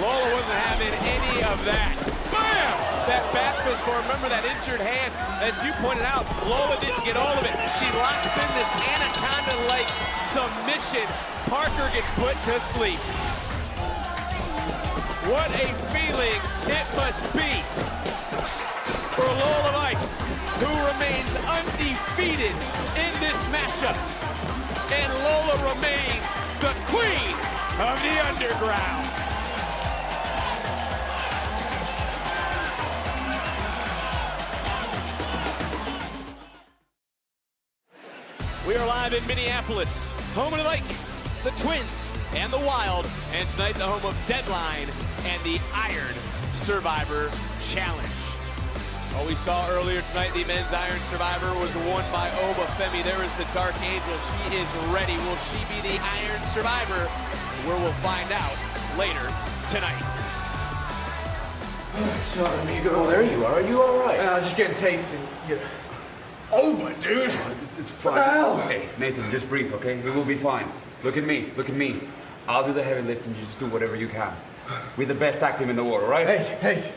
Lola wasn't having any of that. Bam! That back fist, for remember that injured hand. As you pointed out, Lola didn't get all of it. She locks in this Anaconda-like submission. Parker gets put to sleep. What a feeling it must be for Lola Vice, who remains undefeated in this matchup. And Lola remains the queen of the underground. We are live in Minneapolis, home of the Vikings, the Twins, and the Wild, and tonight the home of Deadline and the Iron Survivor Challenge. Well, we saw earlier tonight the men's Iron Survivor was won by Obafemi. There is the Dark Angel. She is ready. Will she be the Iron Survivor? Where we'll find out later tonight. So, amigo, there you are. Are you all right? I was just getting taped and, Oba, dude. It's fine. What the hell? Hey, Nathan, just breathe, okay? We will be fine. Look at me. Look at me. I'll do the heavy lifting. Just do whatever you can. We're the best tag team in the world, all right? Hey.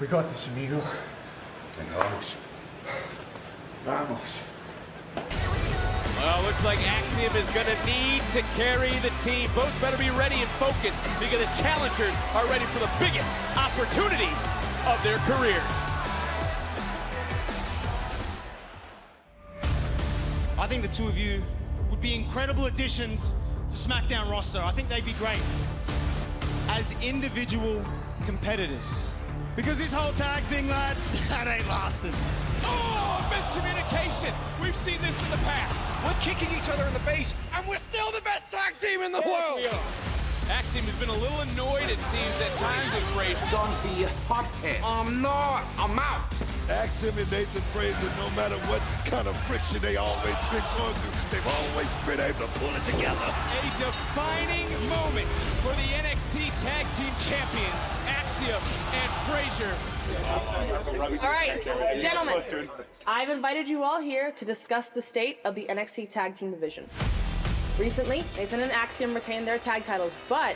We got this, amigo. Vamos. Vamos. Well, looks like Axiom is going to need to carry the team. Both better be ready and focused because the challengers are ready for the biggest opportunity of their careers. I think the two of you would be incredible additions to SmackDown roster. I think they'd be great as individual competitors. Because this whole tag thing, lad, that ain't lasting. Oh, miscommunication. We've seen this in the past. We're kicking each other in the face, and we're still the best tag team in the world. We are. Axiom has been a little annoyed, it seems, at times with Frazier. Don't be a hothead. I'm not. I'm out. Axiom and Nathan Frazier, no matter what kind of friction they always been going through, they've always been able to pull it together. A defining moment for the NXT Tag Team Champions, Axiom and Frazier. All right, gentlemen, I've invited you all here to discuss the state of the NXT Tag Team division. Recently, Nathan and Axiom retained their tag titles, but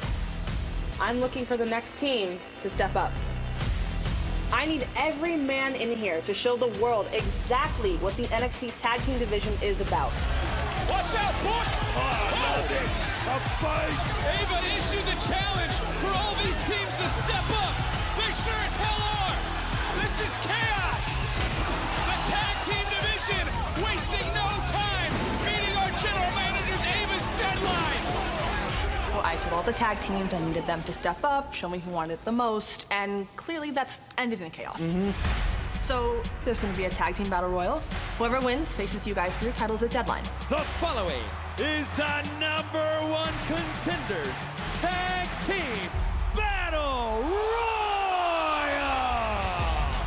I'm looking for the next team to step up. I need every man in here to show the world exactly what the NXT Tag Team division is about. Watch out, boy! A fight! Ava issued the challenge for all these teams to step up. They sure as hell are. This is chaos. The tag team division wasting no time beating our general manager's Ava's Deadline. Well, I told all the tag teams I needed them to step up, show me who wanted it the most, and clearly that's ended in chaos. So there's going to be a tag team battle royal. Whoever wins faces you guys for your titles at Deadline. The following is the #1 contenders tag team battle royal.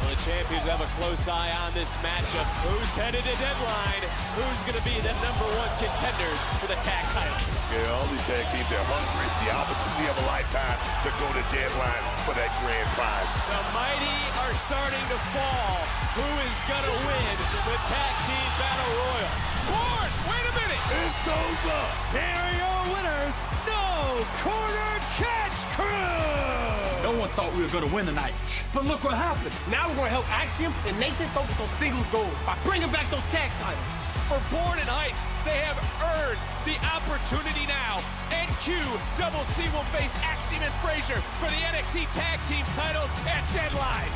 The champions have a close eye on this matchup. Who's headed to Deadline? Who's going to be the #1 contenders for the tag titles? Yeah, all these tag teams, they're hungry. The opportunity of a lifetime to go to Deadline for that grand prize. The mighty are starting to fall. Who is going to win the tag team battle royal? Born, wait a minute. It's Souza. Here are your winners, No Corner Catch Crew. No one thought we were going to win tonight. But look what happened. Now we're going to help Axiom and Nathan focus on singles gold by bringing back those tag titles. For Born and Heights, they have earned the opportunity now. NQ Double C will face Axiom and Frazier for the NXT Tag Team titles at Deadline.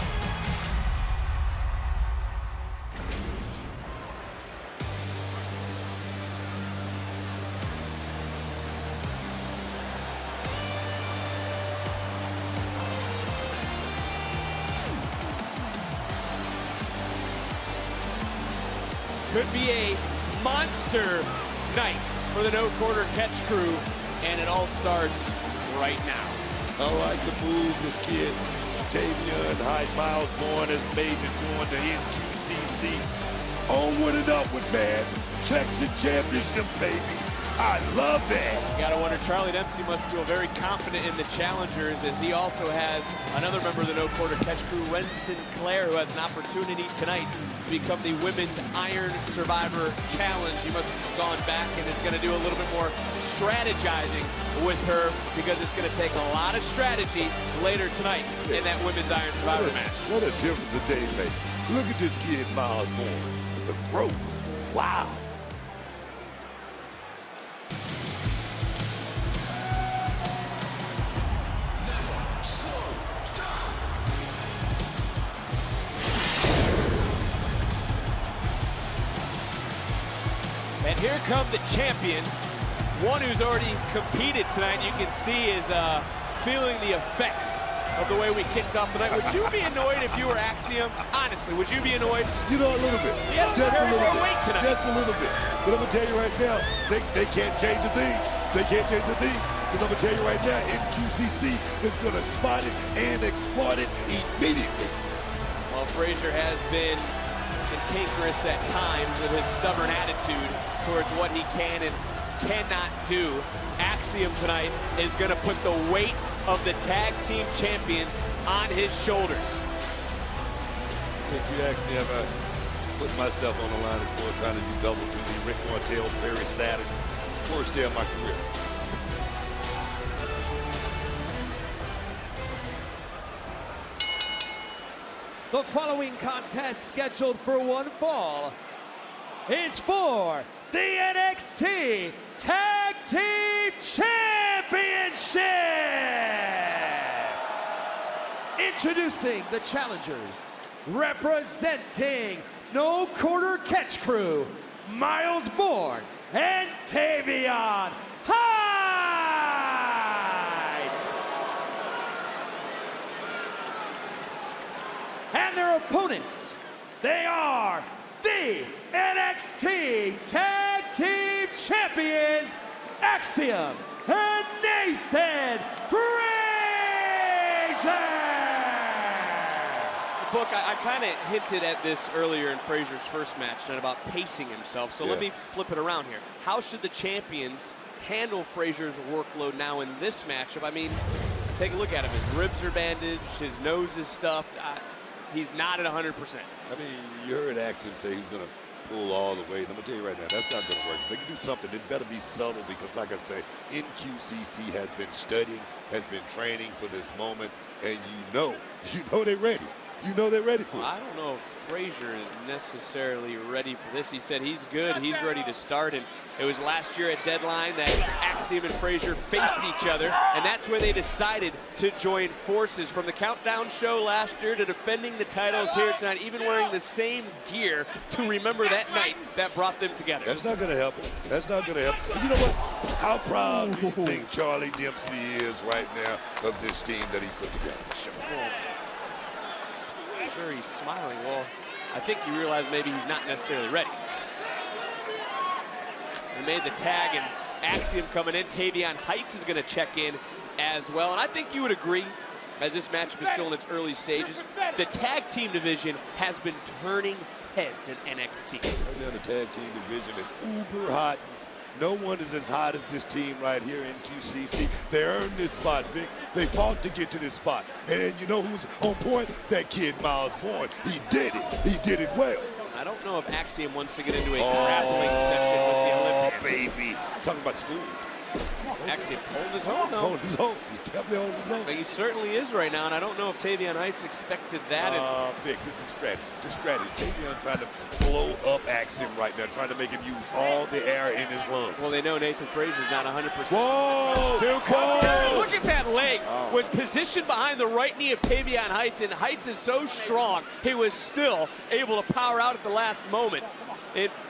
could be a monster night for the No Quarter Catch crew, and it all starts right now. I like the move this kid, Tavion Hyde Miles Bourne, has made to join the NQCC. Onward and upward, man. Texas Championships, baby. I love that. You gotta wonder, Charlie Dempsey must feel very confident in the challengers, as he also has another member of the No Quarter Catch crew, Ren Sinclair, who has an opportunity tonight to become the Women's Iron Survivor Challenge. He must have gone back and is gonna do a little bit more strategizing with her, because it's gonna take a lot of strategy later tonight in that Women's Iron Survivor match. What a difference a day makes. Look at this kid, Miles Bourne. The growth. Wow. And here come the champions. One who's already competed tonight, you can see, is feeling the effects of the way we kicked off the night. Would you be annoyed if you were Axiom? Honestly, would you be annoyed? You know, a little bit. He has to carry more weight tonight. Just a little bit. But I'm going to tell you right now, they can't change a thing. They can't change a thing. Because I'm going to tell you right now, NQCC is going to spot it and exploit it immediately. Well, Frazier has been cantankerous at times with his stubborn attitude towards what he can and cannot do. Axiom tonight is going to put the weight of the tag team champions on his shoulders. If you ask me, have I put myself on the line as far as trying to do double duty, Rick Martel, Perry Saturn, worst day of my career. The following contest, scheduled for one fall, is for the NXT Tag Team Championship! Introducing the challengers, representing No Quarter Catch crew, Miles Bourne and Tavion Heights! And their opponents, they are the NXT Tag Team Champions, Axiom and Nathan Frazier! Book, I kind of hinted at this earlier in Frazier's first match tonight about pacing himself, so let me flip it around here. How should the champions handle Frazier's workload now in this matchup? I mean, take a look at him. His ribs are bandaged, his nose is stuffed. He's not at 100%. I mean, you heard Axiom say he's going to pull all the weight. I'm going to tell you right now, that's not going to work. If they can do something, it better be subtle, because like I say, NQCC has been studying, has been training for this moment, and you know they're ready. You know they're ready for it. I don't know if Frazier is necessarily ready for this. He said he's good, he's ready to start, and it was last year at Deadline that Axiom and Frazier faced each other, and that's where they decided to join forces. From the Countdown show last year to defending the titles here tonight, even wearing the same gear to remember that night that brought them together. That's not going to help him. That's not going to help. But you know what? How proud do you think Charlie Dempsey is right now of this team that he put together? Sure, he's smiling. Well, I think you realize maybe he's not necessarily ready. He made the tag, and Axiom coming in. Tavion Heights is going to check in as well. And I think you would agree, as this matchup is still in its early stages, the tag team division has been turning heads in NXT. Right now, the tag team division is uber hot. No one is as hot as this team right here in QCC. They earned this spot, Vic. They fought to get to this spot. And you know who's on point? That kid, Miles Bourne. He did it. He did it well. I don't know if Axiom wants to get into a grappling session with the Olympians. Oh, baby. Talking about school. Axiom holding his own, though. Holding his own. He's definitely holding his own. He certainly is right now, and I don't know if Tavion Heights expected that. Vic, this is strategy. This strategy. Tavion trying to blow up Axiom right now, trying to make him use all the air in his lungs. Well, they know Nathan Frazier's not 100%. Whoa! Whoa! Look at that leg. Was positioned behind the right knee of Tavion Heights, and Heights is so strong, he was still able to power out at the last moment.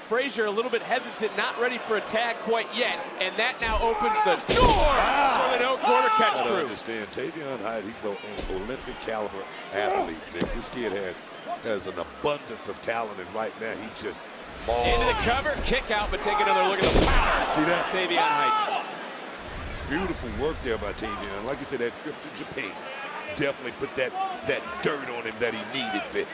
Frazier a little bit hesitant, not ready for a tag quite yet, and that now opens the door for the No Quarter Catch crew. I understand. Tavion Heights, he's an Olympic caliber athlete, Vic. This kid has an abundance of talent, and right now he just Oh. Into the cover, kick out, but take another look at the power. See that? Tavion Heights. Beautiful work there by Tavion. Like you said, that trip to Japan definitely put that dirt on him that he needed, Vic.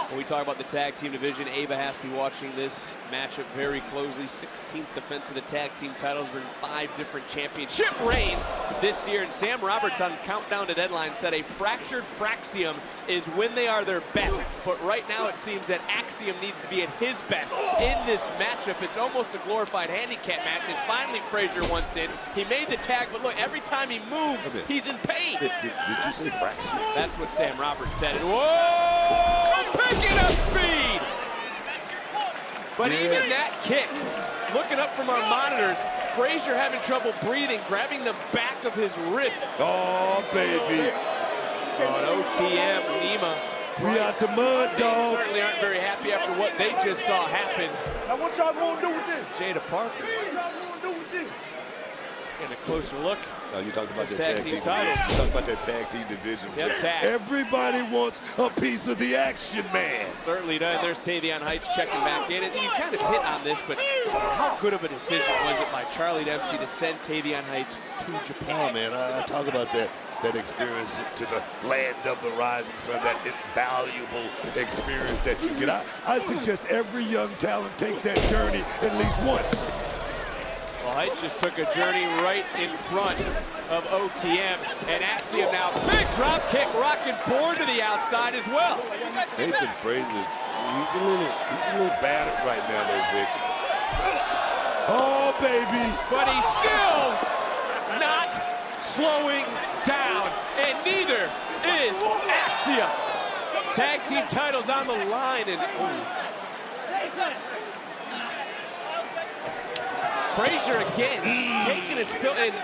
When we talk about the tag team division, Ava has to be watching this matchup very closely. 16th defense of the tag team titles, been 5 different championship reigns this year. And Sam Roberts on Countdown to Deadline said a fractured Fraxium is when they are their best. But right now it seems that Axiom needs to be at his best in this matchup. It's almost a glorified handicap match. As finally Frazier wants in. He made the tag, but look, every time he moves, he's in pain. Did you say Fraxium? That's what Sam Roberts said. And whoa! Picking up speed! But even that kick, looking up from our monitors, Frazier having trouble breathing, grabbing the back of his rib. Oh, baby. On OTM, Nima. We out the mud, dog. Certainly aren't very happy after what they just saw happen. Now what y'all gonna do with this? Jada Parker. What y'all gonna do with this? Getting a closer look. You talked about that tag team titles. You talked about that tag team division. Yep, tag. Everybody wants a piece of the action, man. Certainly does. There's Tavion Heights checking back in. And you kind of hit on this, but how good of a decision was it by Charlie Dempsey to send Tavion Heights to Japan? Oh, man, I talk about that experience to the land of the rising sun, that invaluable experience that you get. I suggest every young talent take that journey at least once. Well, Heights just took a journey right in front of OTM, and Axiom now, big drop kick, rocking Bourne to the outside as well. Nathan Frazier, he's a little battered right now, though, Vic. Oh, baby! But he's still not slowing down, and neither is Axiom. Tag team titles on the line, and Frazier again, taking a spill, and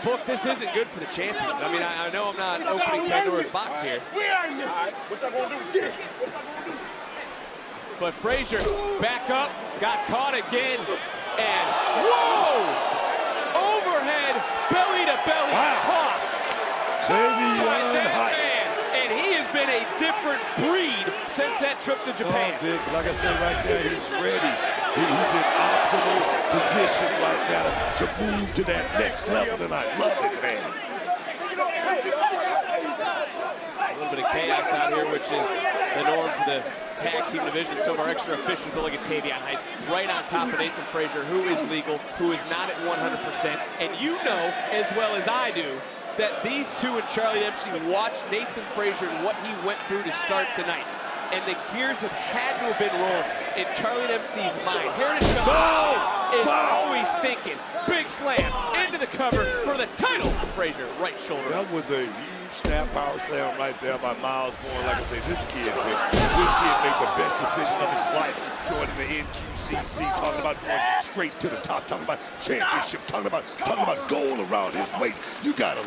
Book, this isn't good for the champions. I mean, I know I'm not opening Pandora's box here. We earned this. What's I gonna do? Get it. But Frazier back up, got caught again, and whoa! Overhead, belly to belly toss. Tavion Heights. And he has been a different breed since that trip to Japan. Oh, Vic, like I said right there, he's ready. He's in optimal position right now to move to that next level, and I love it, man. A little bit of chaos out here, which is the norm for the tag team division. Some of our extra officials, but look at Tavion Heights right on top of Nathan Frazier, who is legal, who is not at 100%. And you know as well as I do that these two and Charlie Dempsey watched Nathan Frazier and what he went through to start the night. And the gears have had to have been rolling in Charlie Dempsey's mind. Heritage is always thinking, big slam into the cover for the title for Frazier, right shoulder. That was a huge snap power slam right there by Miles Bourne. Like I say, this kid made the best decision of his life, joining the NQCC, talking about going straight to the top, talking about championship, talking about gold around his waist. You gotta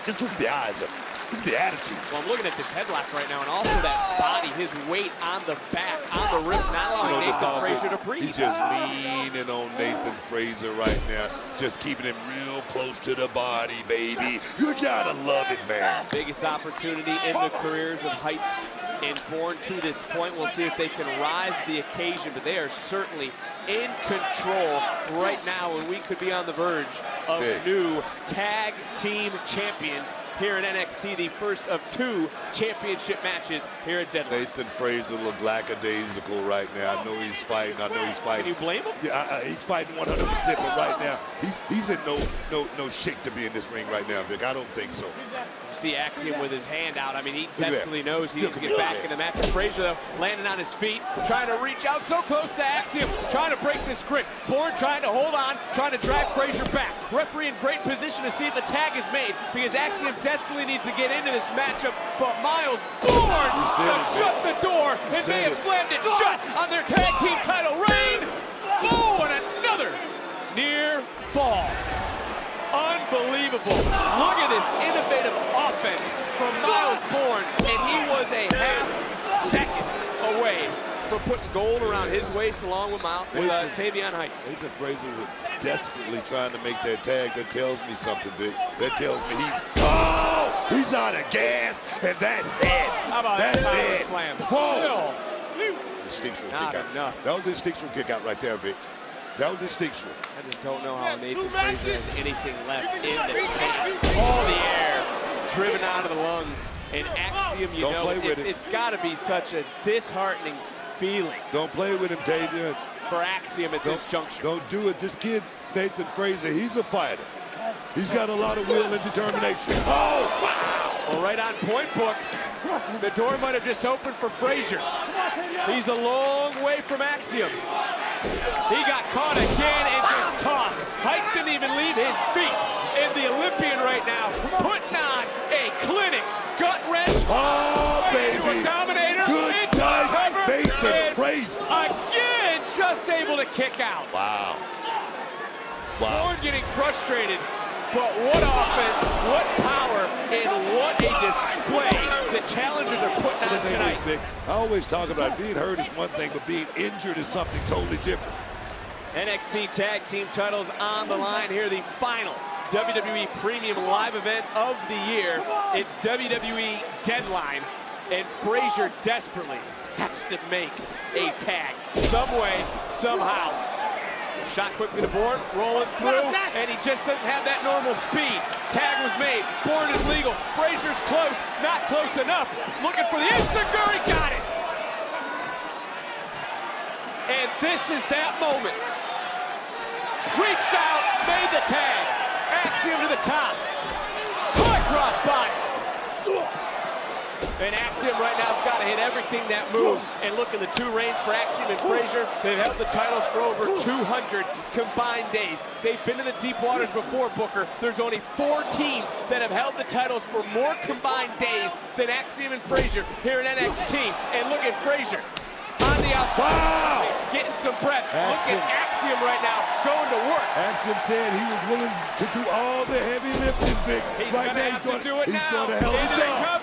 just look at the eyes of him. Look at the attitude. Well, I'm looking at this headlock right now, and also that body, his weight on the back, on the rib, not allowing Nathan Frazier to breathe. He's just leaning on Nathan Frazier right now, just keeping him real close to the body, baby. You gotta love it, man. Biggest opportunity in the careers of Heights and Bourne to this point. We'll see if they can rise to the occasion, but they are certainly in control right now, and we could be on the verge of new tag team champions here at NXT, the first of 2 championship matches here at Deadline. Nathan Frazier look lackadaisical right now. I know he's fighting. Can you blame him? Yeah, he's fighting 100%, but right now he's in no shape to be in this ring right now, Vic. I don't think so. You see Axiom with his hand out. I mean, he desperately knows he needs to get back in the match. Frazier, though, landing on his feet, trying to reach out so close to Axiom, trying to break this grip. Bourne trying to hold on, trying to drag Frazier back. Referee in great position to see if the tag is made, because Axiom desperately needs to get into this matchup, but Miles Bourne to shut the door, and they have slammed it shut on their tag team title reign. Oh, and another near fall. Unbelievable. Look at this innovative offense from Miles Bourne, and he was a half-second away from putting gold around his waist along with Tavion Heights. Nathan Frazier is desperately trying to make that tag. That tells me something, Vic. That tells me he's out of gas, and that's it. How about that's that it. slam? Whoa. Still Instinctual Not kick out. enough. That was an instinctual kick out right there, Vic. That was instinctual. I just don't know how Nathan Frazier has anything left in the tank. All the air driven out of the lungs. And Axiom, you know, it's got to be such a disheartening feeling. Don't play with him, Tavion. For Axiom at this juncture. Don't do it. This kid, Nathan Frazier, he's a fighter. He's got a lot of will and determination. Oh, wow! Well, right on point, Book. The door might have just opened for Frazier. He's a long way from Axiom. He got caught again and just tossed. Heights didn't even leave his feet. And the Olympian right now putting on a clinic. Gut wrench. Oh, baby. To a dominator. Good dive, Nathan Frazier. Again, just able to kick out. Wow. Wow. Bourne getting frustrated. But what offense, what power, and what a display the challengers are putting on tonight. Vic, I always talk about being hurt is one thing, but being injured is something totally different. NXT Tag Team titles on the line here, the final WWE Premium Live event of the year. It's WWE Deadline, and Frazier desperately has to make a tag. Some way, somehow. Shot quickly to Bourne, rolling through, and he just doesn't have that normal speed. Tag was made, Bourne is legal, Frazier's close, not close enough. Looking for the Enziguri, got it! And this is that moment. Reached out, made the tag. Axiom to the top. High cross body. And Axiom right now has got to hit everything that moves. And look at the two reigns for Axiom and Frazier. They've held the titles for over 200 combined days. They've been in the deep waters before, Booker. There's only 4 teams that have held the titles for more combined days than Axiom and Frazier here in NXT. And look at Frazier on the outside, getting some breath. Look at Axiom right now going to work. Axiom said he was willing to do all the heavy lifting, Vic. Right now, he's doing a hell of a job.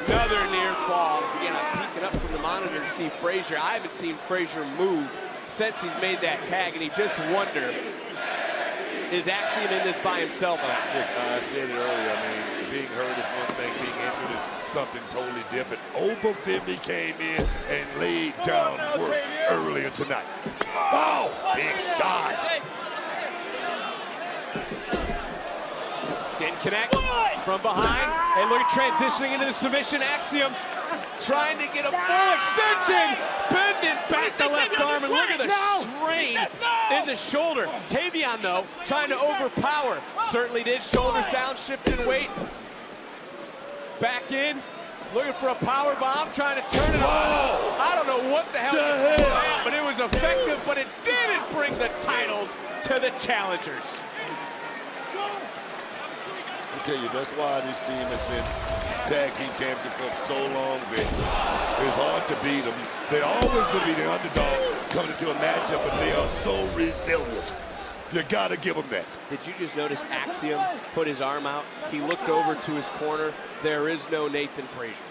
Another near fall. Again, I'm peeking up from the monitor to see Frazier. I haven't seen Frazier move since he's made that tag, and he just wonder, is Axiom in this by himself now? Look, I said it earlier. I mean, being hurt is one thing. Being injured is something totally different. Obafemi came in and laid down work earlier tonight. Oh, big shot. Didn't connect from behind. And look at transitioning into the submission. Axiom trying to get a full extension. Bending back the left arm. And look at the strain in the shoulder. Tavion, though, trying to overpower. Certainly did. Shoulders down, shifting weight. Back in. Looking for a power bomb, trying to turn it around. I don't know what the hell was going on, but it was effective, but it didn't bring the titles to the challengers. I tell you, that's why this team has been tag team champions for so long, Vic. It's hard to beat them. They're always going to be the underdogs coming into a matchup, but they are so resilient. You got to give them that. Did you just notice Axiom put his arm out? He looked over to his corner. There is no Nathan Frazier.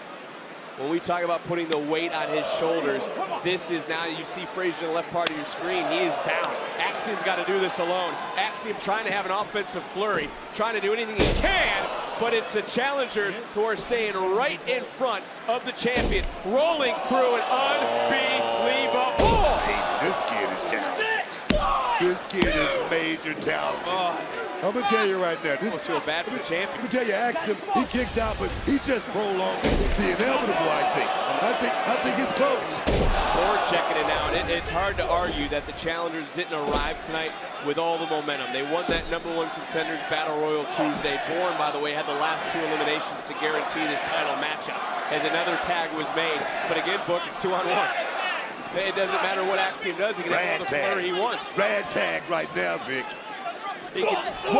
When we talk about putting the weight on his shoulders, this is now, you see Frazier in the left part of your screen. He is down. Axiom's got to do this alone. Axiom trying to have an offensive flurry, trying to do anything he can, but it's the challengers who are staying right in front of the champions, rolling through an unbelievable. Hey, this kid is talented. This kid is major talented. I'm going to tell you right now. This feel bad for the champion. Let me tell you, Axiom, he kicked out, but he just prolonged the inevitable, I think. I think it's close. Bourne checking it now, and it's hard to argue that the challengers didn't arrive tonight with all the momentum. They won that #1 Contenders Battle Royal Tuesday. Bourne, by the way, had the last 2 eliminations to guarantee this title matchup as another tag was made. But again, Book, it's 2-on-1. It doesn't matter what Axiom does. He can have all the flurry he wants. Rad tag right now, Vic. Whoa!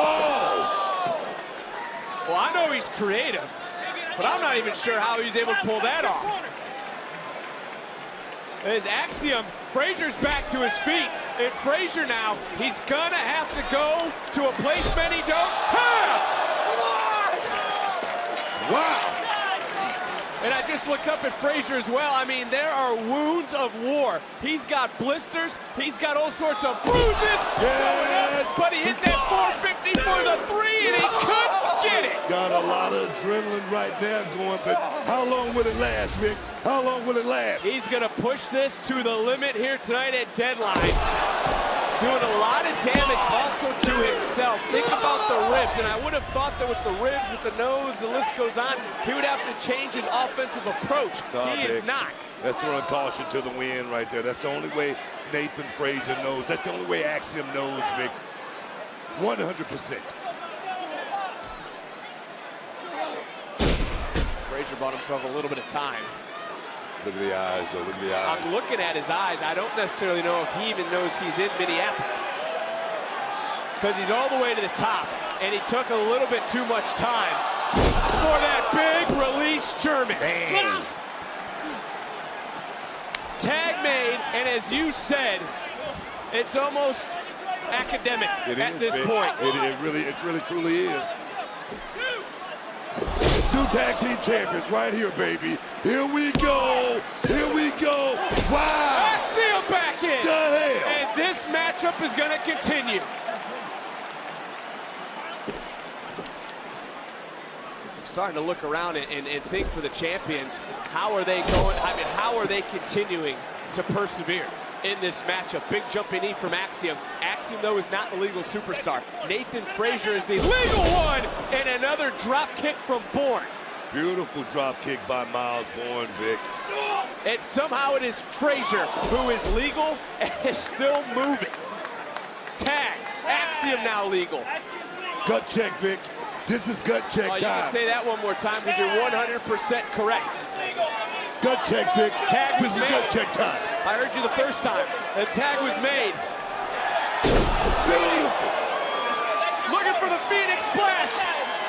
Well, I know he's creative, but I'm not even sure how he's able to pull that off. As Axiom, Frazier's back to his feet. And Frazier now, he's gonna have to go to a place many don't have. Wow! And I just looked up at Frazier as well. I mean, there are wounds of war. He's got blisters. He's got all sorts of bruises. Yes! But he hit that 450 for the 3, and he could get it. Got a lot of adrenaline right now going, but how long will it last, Vic? How long will it last? He's going to push this to the limit here tonight at Deadline. Doing a lot of damage also to himself. Think about the ribs, and I would have thought that with the ribs, with the nose, the list goes on, he would have to change his offensive approach. He is not. That's throwing caution to the wind right there. That's the only way Nathan Frazier knows. That's the only way Axiom knows, Vic. 100%. Frazier bought himself a little bit of time. Look at the eyes, though. Look at the eyes. I'm looking at his eyes. I don't necessarily know if he even knows he's in Minneapolis. Because he's all the way to the top, and he took a little bit too much time for that big release German. Bang. Tag made, and as you said, it's almost academic at this point. It really truly is. New tag team champions right here, baby. Here we go. Here we go. Wow. Axiom back in. The hell. And this matchup is going to continue. Starting to look around and think for the champions, how are they going? I mean, how are they continuing to persevere in this matchup? Big jumping knee from Axiom. Axiom, though, is not the legal superstar. Nathan Frazier is the legal one, and another drop kick from Bourne. Beautiful drop kick by Miles Bourne, Vic. And somehow it is Frazier who is legal and is still moving. Tag. Axiom now legal. Gut check, Vic. This is gut check time. You can say that one more time because you're 100% correct. Gut check, Vic. Tag this is made. gut check time. I heard you the first time. The tag was made. Beautiful. Looking for the Phoenix Splash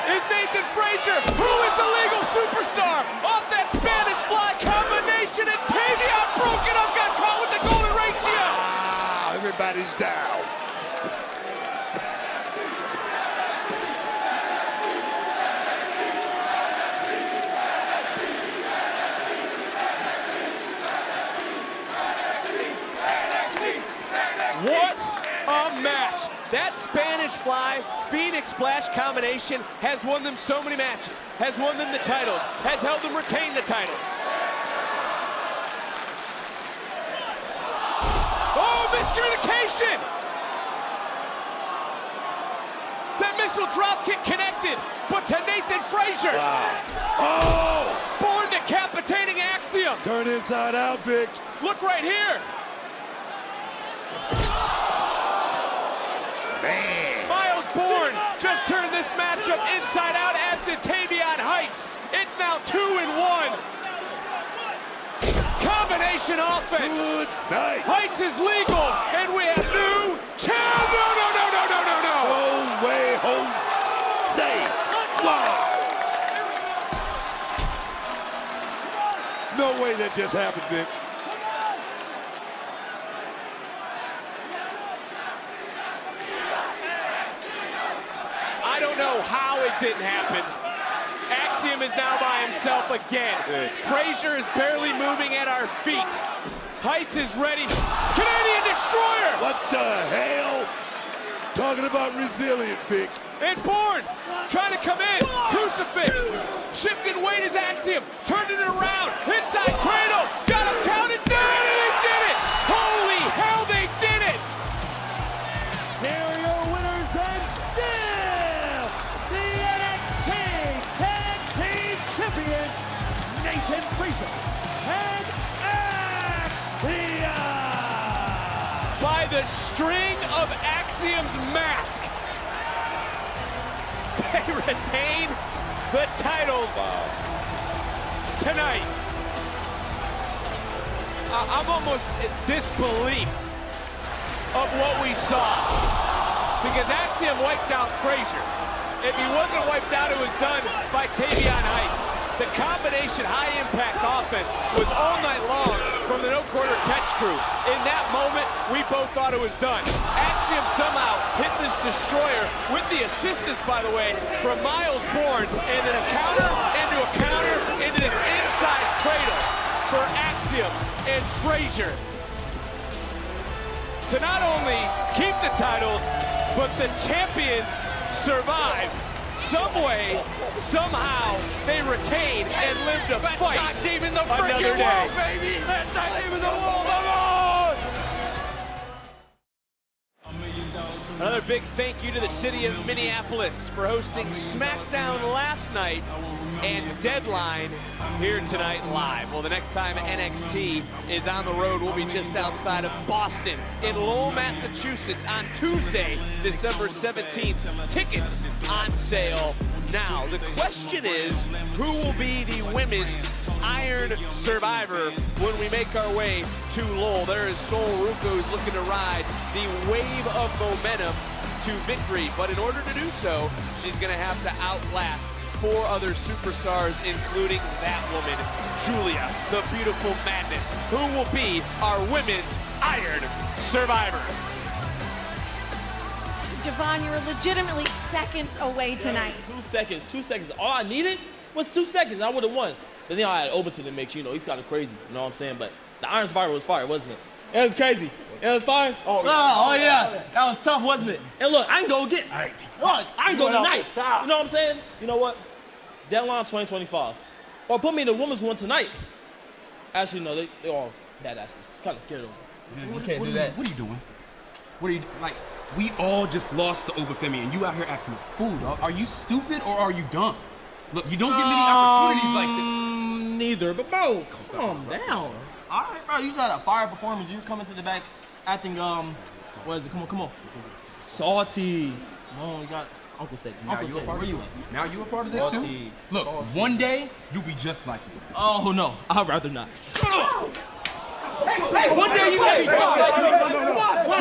is Nathan Frazier, who is a legal superstar. Off that Spanish fly combination, and Tavion broken up, got caught with the golden ratio. Ah, everybody's down. What a match. That Spanish fly, Phoenix Splash combination has won them so many matches, has won them the titles, has helped them retain the titles. Oh, miscommunication! That missile drop kick connected, but to Nathan Frazier. Wow. Oh! Bourne decapitating Axiom. Turn inside out, Vic. Look right here. Man. Miles Bourne just turned this matchup inside out, as did Tavion Heights. It's now 2-1. Combination offense. Good night. Heights is legal, and we have new champion. No. No way, Jose. Wow. No way that just happened, Vic. I don't know how it didn't happen. Axiom is now by himself again. Frazier is barely moving at our feet. Heights is ready. Canadian Destroyer! What the hell? Talking about resilient, Vic. And Bourne trying to come in. Crucifix. Shifting weight is Axiom. Turning it around. Inside cradle. Got him counted down, and they did it! Holy hell, they did it! Here are your winners and still the NXT Tag Team Champions, Nathan Frazier and Axiom! By the string of Axiom's mask, they retain the titles tonight. I'm almost in disbelief of what we saw, because Axiom wiped out Frazier. If he wasn't wiped out, it was done by Tavion Heights. The combination high-impact offense was all night long from the no-quarter catch crew. In that moment, we both thought it was done. Axiom somehow hit this destroyer with the assistance, by the way, from Miles Bourne, and then a counter, into this inside cradle for Axiom and Frazier to not only keep the titles, but the champions survive. some way, somehow, they retain and live to Best fight tag team in the another freaking day. world, baby! Best tag team in the world, come on! Another big thank you to the city of Minneapolis for hosting SmackDown last night and Deadline here tonight live. Well, the next time NXT is on the road, we'll be just outside of Boston in Lowell, Massachusetts on Tuesday, December 17th. Tickets on sale now. The question is, who will be the women's Iron Survivor when we make our way to Lowell? There is Sol Ruca, who's looking to ride the wave of momentum to victory, but in order to do so, she's going to have to outlast 4 other superstars, including that woman, Julia, the Beautiful Madness, who will be our women's Iron Survivor. Javon, you're legitimately seconds away tonight. 2 seconds, 2 seconds. All I needed was 2 seconds. I would have won. But then I had Overton in the mix. You know, he's kind of crazy. You know what I'm saying? But the Iron Survivor was fire, wasn't it? It was crazy. It was fire. Oh yeah. That was tough, wasn't it? And look, I can go get. Look, I can go tonight. You know what I'm saying? You know what? Deadline 2025. Or put me in the women's one tonight. Actually, no, they all badasses. Kind of scared of them. You can't do that. What are you doing? What are you like? We all just lost to Obafemi, and you out here acting a fool, dog. Are you stupid or are you dumb? Look, you don't get many opportunities like this. Neither, but bro, calm down. All right, bro, you just had a fire performance. You coming to the back acting, what is it? Come on. Salty. Come on, we got Uncle Satan. Uncle Satan, where you at? Now you a part of this too? Look, one day, you'll be just like me. Oh, no, I'd rather not. Hey, one day you gonna be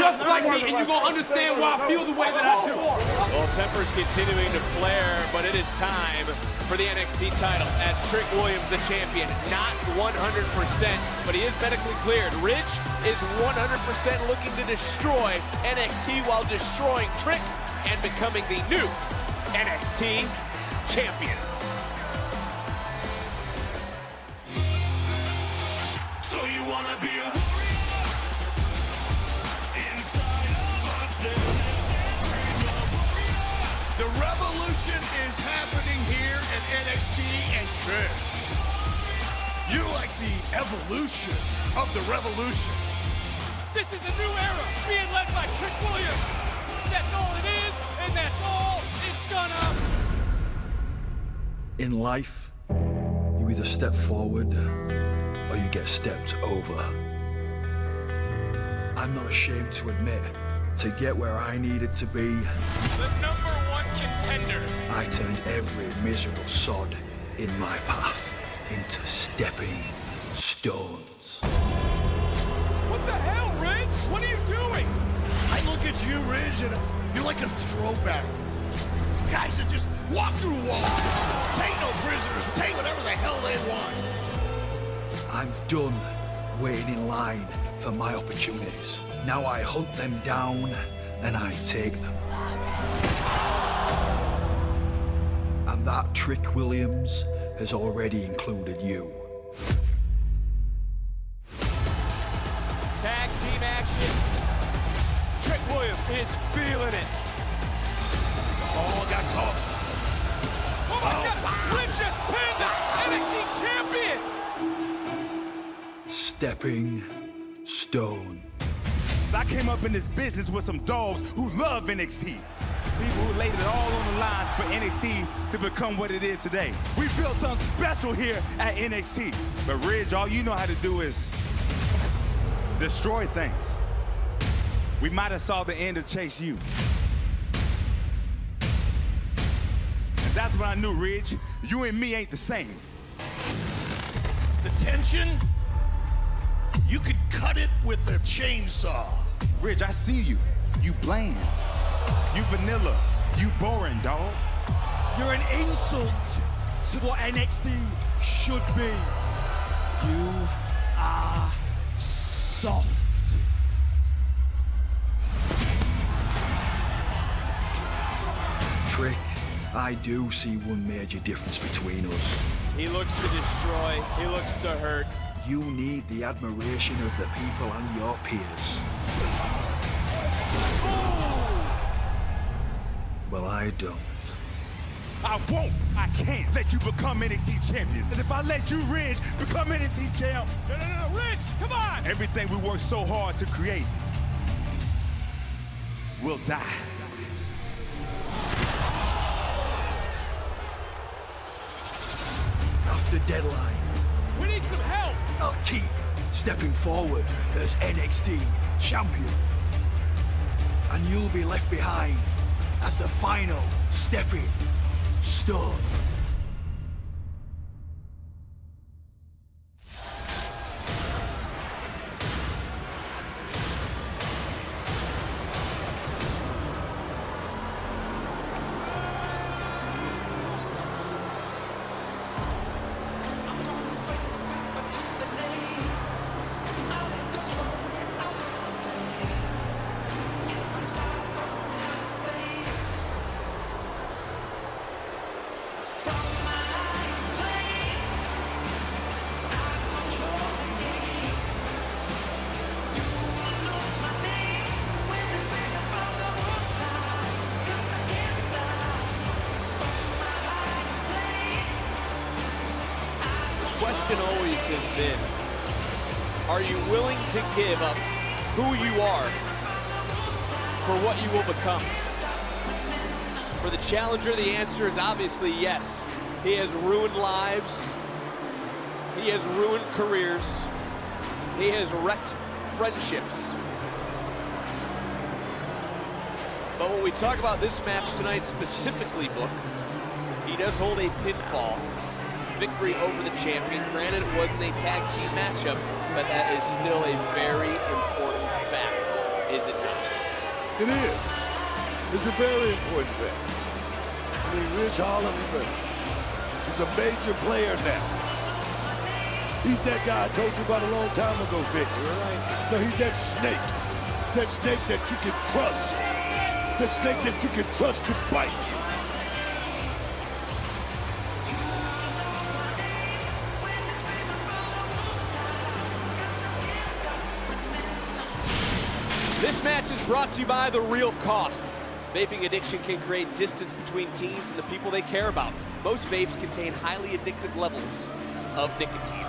just like me, and you're gonna understand why I feel the way that I do. Well, tempers continuing to flare, but it is time for the NXT title as Trick Williams, the champion, not 100%, but he is medically cleared. Ridge is 100% looking to destroy NXT while destroying Trick and becoming the new NXT champion. So you wanna be a warrior? Inside of us there lives a crazy warrior. The revolution is happening here at NXT and Trick. You're like the evolution of the revolution. This is a new era being led by Trick Williams. That's all it is, and that's all it's gonna. In life, you either step forward or you get stepped over. I'm not ashamed to admit, to get where I needed to be, The #1 contender. I turned every miserable sod in my path into stepping stones. What the hell, Ridge? What are you doing? I look at you, Ridge, and you're like a throwback. Guys that just walk through walls. Take no prisoners. Take whatever the hell they want. I'm done waiting in line for my opportunities. Now I hunt them down and I take them. And that Trick Williams has already included you. Tag team action. Trick Williams is feeling it. Oh, got caught. Oh my God! Ridge just pinned the NXT champion. Stepping stone. I came up in this business with some dogs who love NXT. People who laid it all on the line for NXT to become what it is today. We built something special here at NXT. But Ridge, all you know how to do is destroy things. We might have saw the end of Chase U. And that's when I knew, Ridge, you and me ain't the same. The tension, you could cut it with a chainsaw. Ridge, I see you. You bland. You vanilla. You boring, dog. You're an insult to what NXT should be. You are soft. Trick, I do see one major difference between us. He looks to destroy. He looks to hurt. You need the admiration of the people and your peers. Well, I don't. I won't, I can't let you become NXT champion. And if I let you, Ridge, become NXT champ, No, Ridge, come on! everything we worked so hard to create will die. After Deadline, We need some help! I'll keep stepping forward as NXT champion. And you'll be left behind as the final stepping stone. Question always has been, are you willing to give up who you are for what you will become? For the challenger, the answer is obviously yes. He has ruined lives. He has ruined careers. He has wrecked friendships. But when we talk about this match tonight specifically, Book, he does hold a pinfall victory over the champion. Granted, it wasn't a tag team matchup, but that is still a very important fact, is it not? It is. It's a very important fact. I mean, Ridge Holland is a major player now. He's that guy I told you about a long time ago, Vic. No, he's that snake. That snake that you can trust. That snake that you can trust to bite you. This match is brought to you by The Real Cost. Vaping addiction can create distance between teens and the people they care about. Most vapes contain highly addictive levels of nicotine.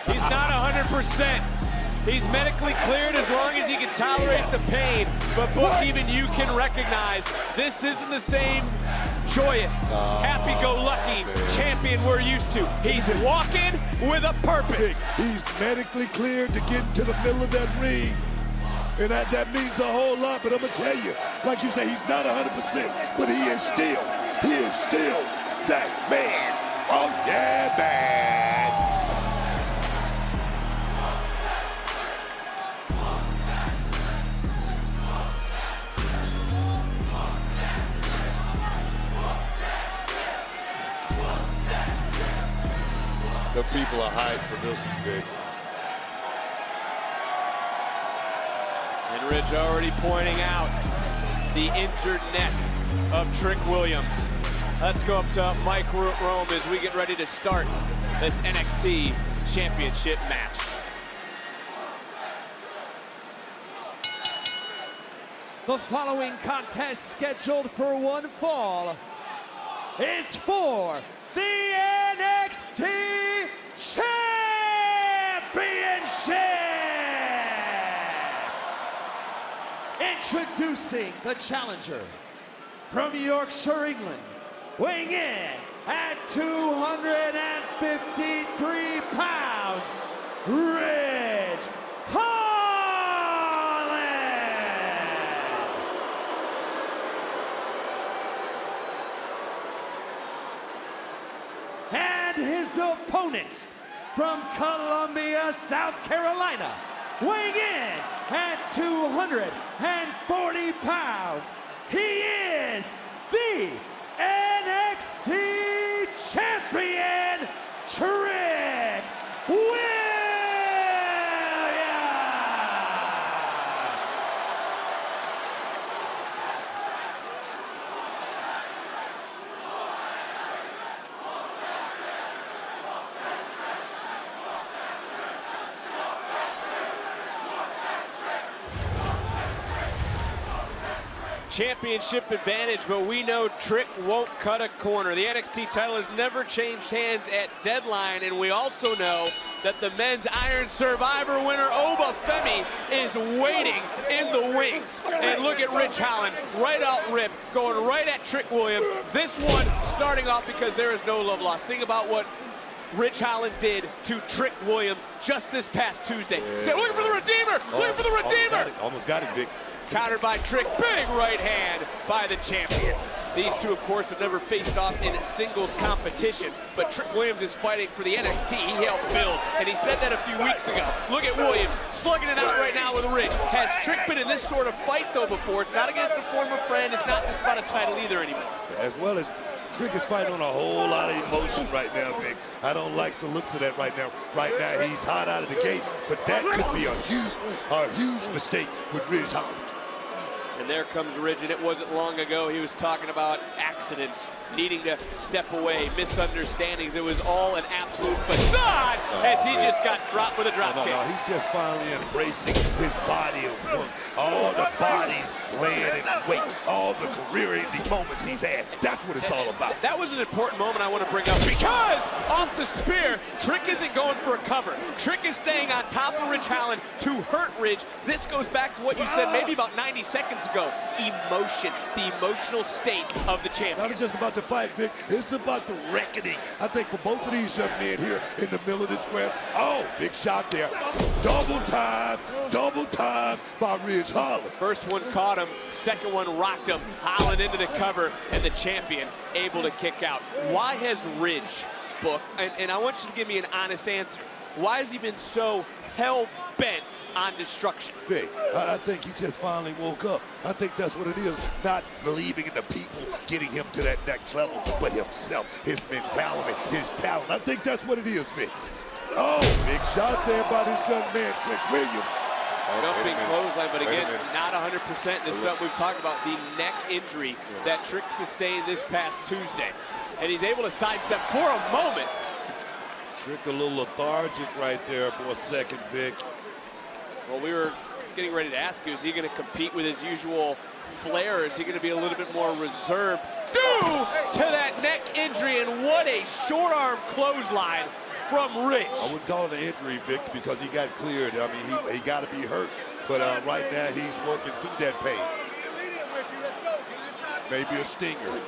He's not 100%. He's medically cleared as long as he can tolerate the pain. But Book, even you can recognize this isn't the same joyous, happy-go-lucky champion we're used to. He's walking with a purpose. He's medically cleared to get into the middle of that ring. And that means a whole lot, but I'm gonna tell you, like you say, he's not 100%, but he is still that man. Oh yeah, man. The people are hyped for this one, Vic. And Ridge already pointing out the injured neck of Trick Williams. Let's go up to Mike Rome as we get ready to start this NXT Championship match. The following contest, scheduled for one fall, is for the NXT Championship! Introducing the challenger from Yorkshire, England, weighing in at 253 pounds, Ridge Holland! And his opponent from Columbia, South Carolina, weighing in at 240 pounds, he is the NXT champion, Trick Williams. Championship advantage, but we know Trick won't cut a corner. The NXT title has never changed hands at Deadline, and we also know that the men's Iron Survivor winner, Oba Femi, is waiting in the wings. And look at Ridge Holland, right out rip, going right at Trick Williams. This one starting off because there is no love lost. Think about what Ridge Holland did to Trick Williams just this past Tuesday. Yeah. Said, looking for the Redeemer, looking for the Redeemer. Almost got it, Vic. Countered by Trick, big right hand by the champion. These two, of course, have never faced off in singles competition, but Trick Williams is fighting for the NXT he helped build, and he said that a few weeks ago. Look at Williams, slugging it out right now with Ridge. Has Trick been in this sort of fight, though, before? It's not against a former friend, it's not just about a title either anymore. As well as Trick is fighting on a whole lot of emotion right now, Vic. I don't like the looks of that right now. Right now, he's hot out of the gate, but that could be a huge mistake with Ridge Holland. And there comes Ridge, and it wasn't long ago he was talking about accidents, needing to step away, misunderstandings. It was all an absolute facade as he just got dropped with a drop kick. No, he's just finally embracing his body of work. All the bodies laying in wait, all the career-ending moments he's had. That's what it's all about. That was an important moment I want to bring up because off the spear, Trick isn't going for a cover. Trick is staying on top of Ridge Holland to hurt Ridge. This goes back to what you said maybe about 90 seconds ago. Emotion, the emotional state of the champion. Not just about the fight, Vic. It's about the reckoning. I think for both of these young men here in the middle of the square. Oh, big shot there. Double time by Ridge Holland. First one caught him, second one rocked him. Holland into the cover, and the champion able to kick out. Why has Ridge, Book, and I want you to give me an honest answer, why has he been so hell-bent on destruction? Vic, I think he just finally woke up. I think that's what it is. Not believing in the people getting him to that next level, but himself, his mentality, his talent. I think that's what it is, Vic. Oh, big shot there by this young man, Trick Williams. Jumping clothesline, but again, not 100%. This is something we've talked about, the neck injury that Trick sustained this past Tuesday. And he's able to sidestep for a moment. Trick a little lethargic right there for a second, Vic. Well, we were getting ready to ask you, is he going to compete with his usual flair, or is he going to be a little bit more reserved due to that neck injury? And what a short arm clothesline from Ridge. I wouldn't call it an injury, Vic, because he got cleared. I mean, he got to be hurt, but right now he's working through that pain. Maybe a stinger.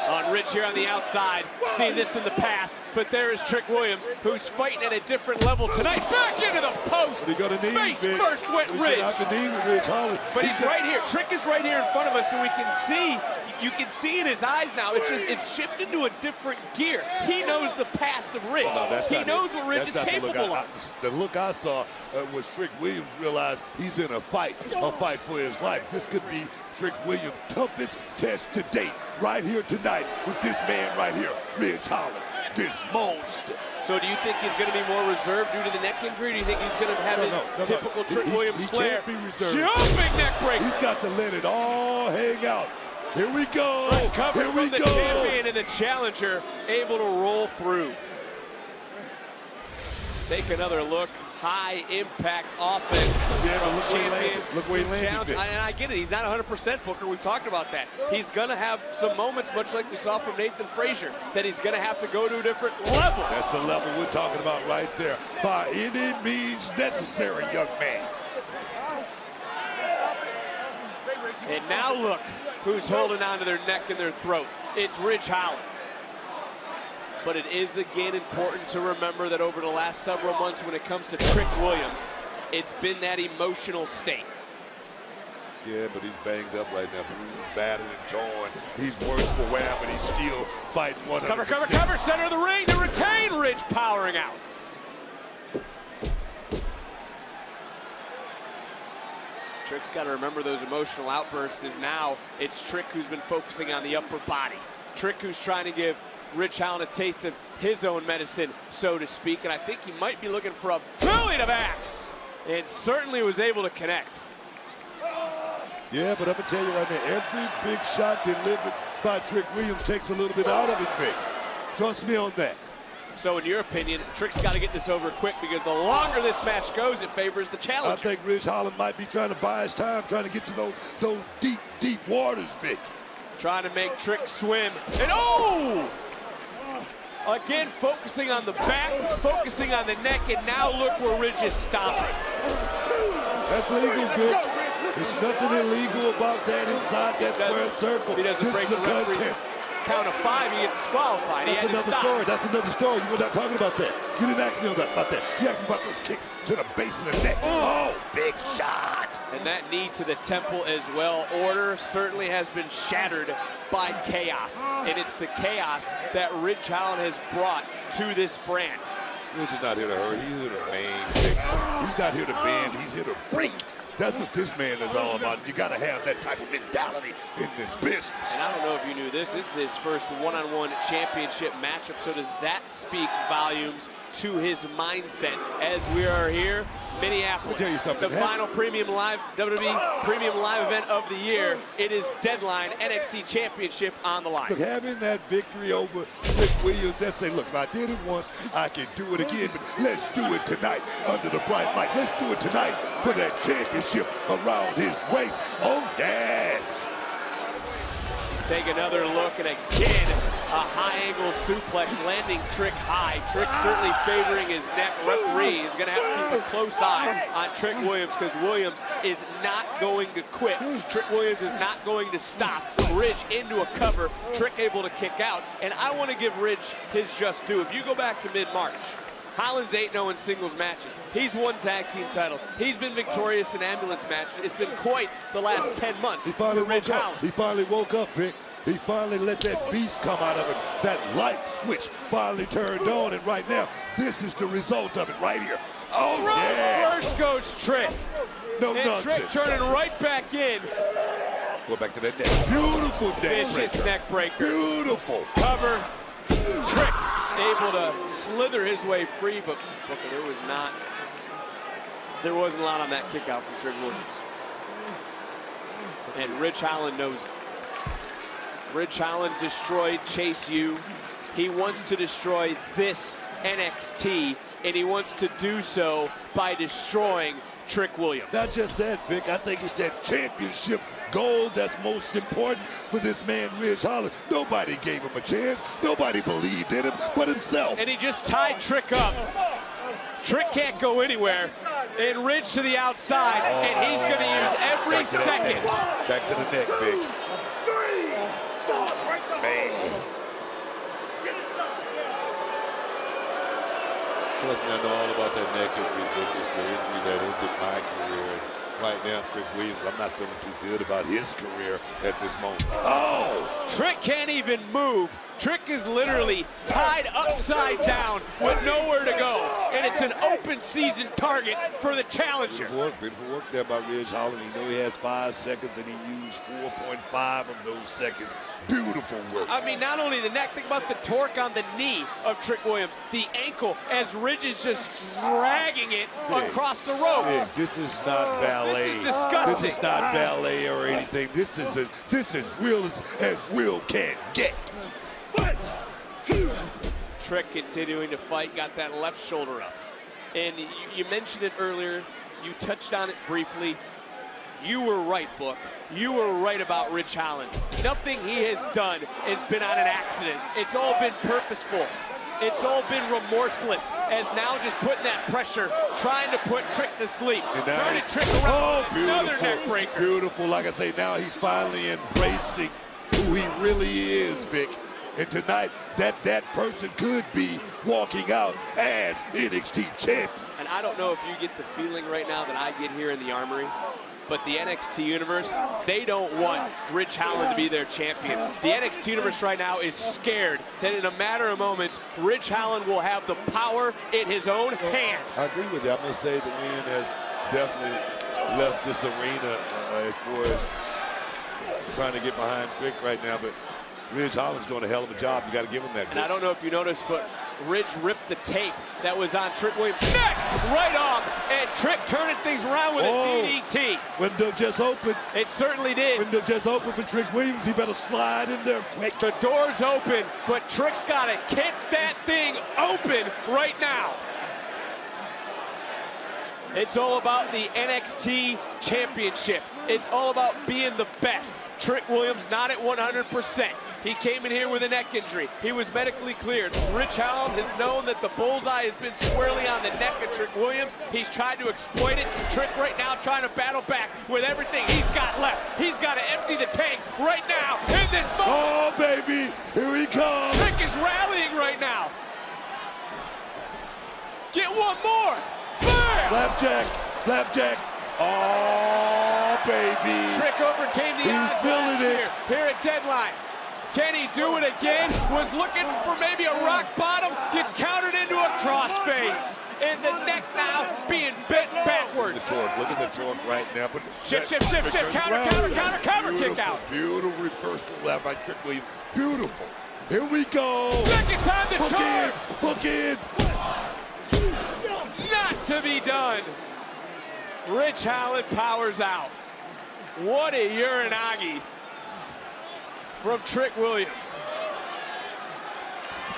On Ridge here on the outside, seen this in the past, but there is Trick Williams, who's fighting at a different level tonight. Back into the post. Face first went Ridge. But he's right here. Trick is right here in front of us, and we can see, you can see in his eyes now, it's shifted to a different gear. He knows the past of Ridge. He knows what Ridge is capable of. The look I saw was Trick Williams realized he's in a fight for his life. This could be Trick Williams' toughest test to date, right here tonight with this man right here, Ridge Holland, this monster. So do you think he's going to be more reserved due to the neck injury? Do you think he's going to have his typical Trick Williams flair? He can't be reserved. Jumping neck break. He's got to let it all hang out. Here we go. Nice cover from the champion, and the challenger able to roll through. Take another look. High impact offense. Yeah, but look where he landed. Look where he landed. And I get it. He's not 100%, Booker. We've talked about that. He's going to have some moments, much like we saw from Nathan Frazier, that he's going to have to go to a different level. That's the level we're talking about right there. By any means necessary, young man. And now look who's holding on to their neck and their throat. It's Ridge Holland. But it is, again, important to remember that over the last several months when it comes to Trick Williams, it's been that emotional state. Yeah, but he's banged up right now. Bruised, battered, and torn. He's worse for wear, but he's still fighting 100%. Cover, center of the ring to retain. Ridge powering out. Trick's got to remember those emotional outbursts is now it's Trick who's been focusing on the upper body. Trick who's trying to give Ridge Holland a taste of his own medicine, so to speak, and I think he might be looking for a belly to back, and certainly was able to connect. Yeah, but I'm going to tell you right now, every big shot delivered by Trick Williams takes a little bit out of it, Vic. Trust me on that. So in your opinion, Trick's got to get this over quick because the longer this match goes, it favors the challenger. I think Ridge Holland might be trying to buy his time, trying to get to those deep, deep waters, Vic. Trying to make Trick swim, and oh! Again, focusing on the back, focusing on the neck, and now look where Ridge is stopping. That's legal, Vic. There's nothing illegal about that inside that square circle. He doesn't break the referee's count of 5, he gets disqualified. That's another story. That's another story. You were not talking about that. You didn't ask me about that. You asked me about those kicks to the base of the neck. Oh, big shot. And that knee to the temple as well. Order certainly has been shattered by chaos. And it's the chaos that Ridge Holland has brought to this brand. Ridge is not here to hurt. He's here to main. He's not here to bend. He's here to break. That's what this man is all about. You got to have that type of mentality in this business. And I don't know if you knew this. This is his first one-on-one championship matchup. So does that speak volumes to his mindset as we are here? Minneapolis, I'll tell you something. The final premium live WWE premium live event of the year. It is Deadline NXT Championship on the line. Look, having that victory over Trick Williams, let's say, look, if I did it once, I can do it again, but let's do it tonight under the bright light. Let's do it tonight for that championship around his waist. Oh, yes. Take another look, and again, a high-angle suplex landing Trick high. Trick certainly favoring his neck. Referee is going to have to keep a close eye on Trick Williams because Williams is not going to quit. Trick Williams is not going to stop. Ridge into a cover. Trick able to kick out. And I want to give Ridge his just due. If you go back to mid-March, Holland's 8-0 in singles matches. He's won tag team titles. He's been victorious in ambulance matches. It's been quite the last 10 months. He finally for Ridge woke Holland. up. He finally woke up, Vic. He finally let that beast come out of him. That light switch finally turned on, and right now, this is the result of it right here. Oh, yeah. First goes Trick. No and nonsense. Trick turning right back in. Go back to that neck. Beautiful neck Vicious breaker. neck breaker. Beautiful. Cover. Trick able to slither his way free, but Booker, there wasn't a lot on that kick out from Trick Williams. And Ridge Holland knows it. Ridge Holland destroyed Chase U. He wants to destroy this NXT, and he wants to do so by destroying Trick Williams. Not just that, Vic. I think it's that championship goal that's most important for this man, Ridge Holland. Nobody gave him a chance. Nobody believed in him but himself. And he just tied Trick up. Trick can't go anywhere. And Ridge to the outside, and he's going to use every second. Back to the neck, Vic. Trust me, I know all about that neck injury. It's the injury that ended my career. And right now, Trick Williams, I'm not feeling too good about his career at this moment. Oh! Trick can't even move. Trick is literally tied upside down with nowhere to go. And it's an open season target for the challenger. Beautiful work there by Ridge Holland. He knew he has 5 seconds, and he used 4.5 of those seconds. Beautiful work. I mean, not only the neck, think about the torque on the knee of Trick Williams. The ankle, as Ridge is just dragging it across the ropes. Big. This is not ballet. This is disgusting. This is not ballet or anything. This is real as real can get. Trick continuing to fight, got that left shoulder up. And you mentioned it earlier, you touched on it briefly. You were right, Book. You were right about Ridge Holland. Nothing he has done has been on an accident. It's all been purposeful. It's all been remorseless, as now just putting that pressure, trying to put Trick to sleep. And now Trying to Trick around with another beautiful, neck breaker. beautiful. Like I say, now he's finally embracing who he really is, Vic. And tonight, that person could be walking out as NXT champion. And I don't know if you get the feeling right now that I get here in the Armory, but the NXT Universe, they don't want Ridge Holland to be their champion. The NXT Universe right now is scared that in a matter of moments, Ridge Holland will have the power in his own hands. I agree with you. I'm going to say the win has definitely left this arena as far as trying to get behind Trick right now, but Ridge Holland's doing a hell of a job. You got to give him that. And I don't know if you noticed, but Ridge ripped the tape that was on Trick Williams' neck right off, and Trick turning things around with a DDT. Window just opened. It certainly did. Window just opened for Trick Williams. He better slide in there quick. The door's open, but Trick's got to kick that thing open right now. It's all about the NXT Championship. It's all about being the best. Trick Williams not at 100%. He came in here with a neck injury. He was medically cleared. Ridge Holland has known that the bullseye has been squarely on the neck of Trick Williams. He's tried to exploit it. Trick right now trying to battle back with everything he's got left. He's got to empty the tank right now in this moment. Oh, baby, here he comes. Trick is rallying right now. Get one more. Bam! Flapjack, flapjack. Oh, baby. Trick overcame the odds last year here at Deadline. Can he do it again? Was looking for maybe a rock bottom, gets countered into a crossface. And the neck now being bent backwards. Look at the torque right now. But shift, counter, kick out. Beautiful reversal left by Trick Williams. Beautiful. Here we go. Second time the charm. Hook in. Not to be done. Ridge Holland powers out. What a uranagi from Trick Williams.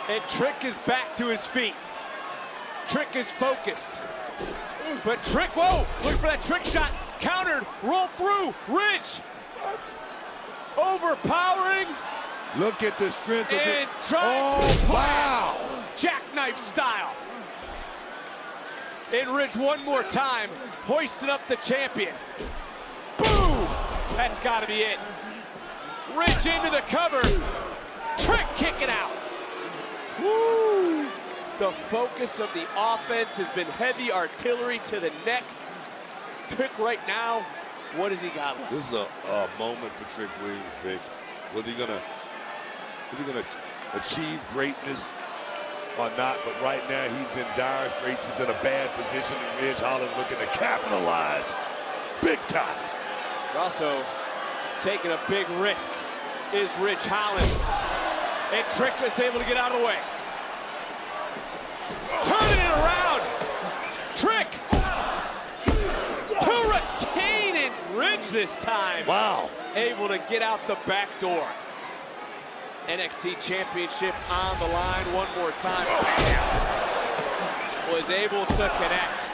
And Trick is back to his feet. Trick is focused. But Trick, whoa, look for that trick shot. Countered, roll through, Ridge. Overpowering. Look at the strength of and it. Oh, wow. Jackknife style. And Ridge one more time, hoisting up the champion. Boom! That's gotta be it. Ridge into the cover. Trick kicking out. Woo! The focus of the offense has been heavy artillery to the neck. Trick right now, what has he got left? This is a moment for Trick Williams, Vic. Whether he's gonna achieve greatness or not, but right now he's in dire straits. He's in a bad position, and Ridge Holland looking to capitalize big time. He's also taking a big risk, is Ridge Holland. And Trick just able to get out of the way. Turning it around. Trick to retain it. Ridge this time. Wow. Able to get out the back door. NXT Championship on the line one more time. Was able to connect.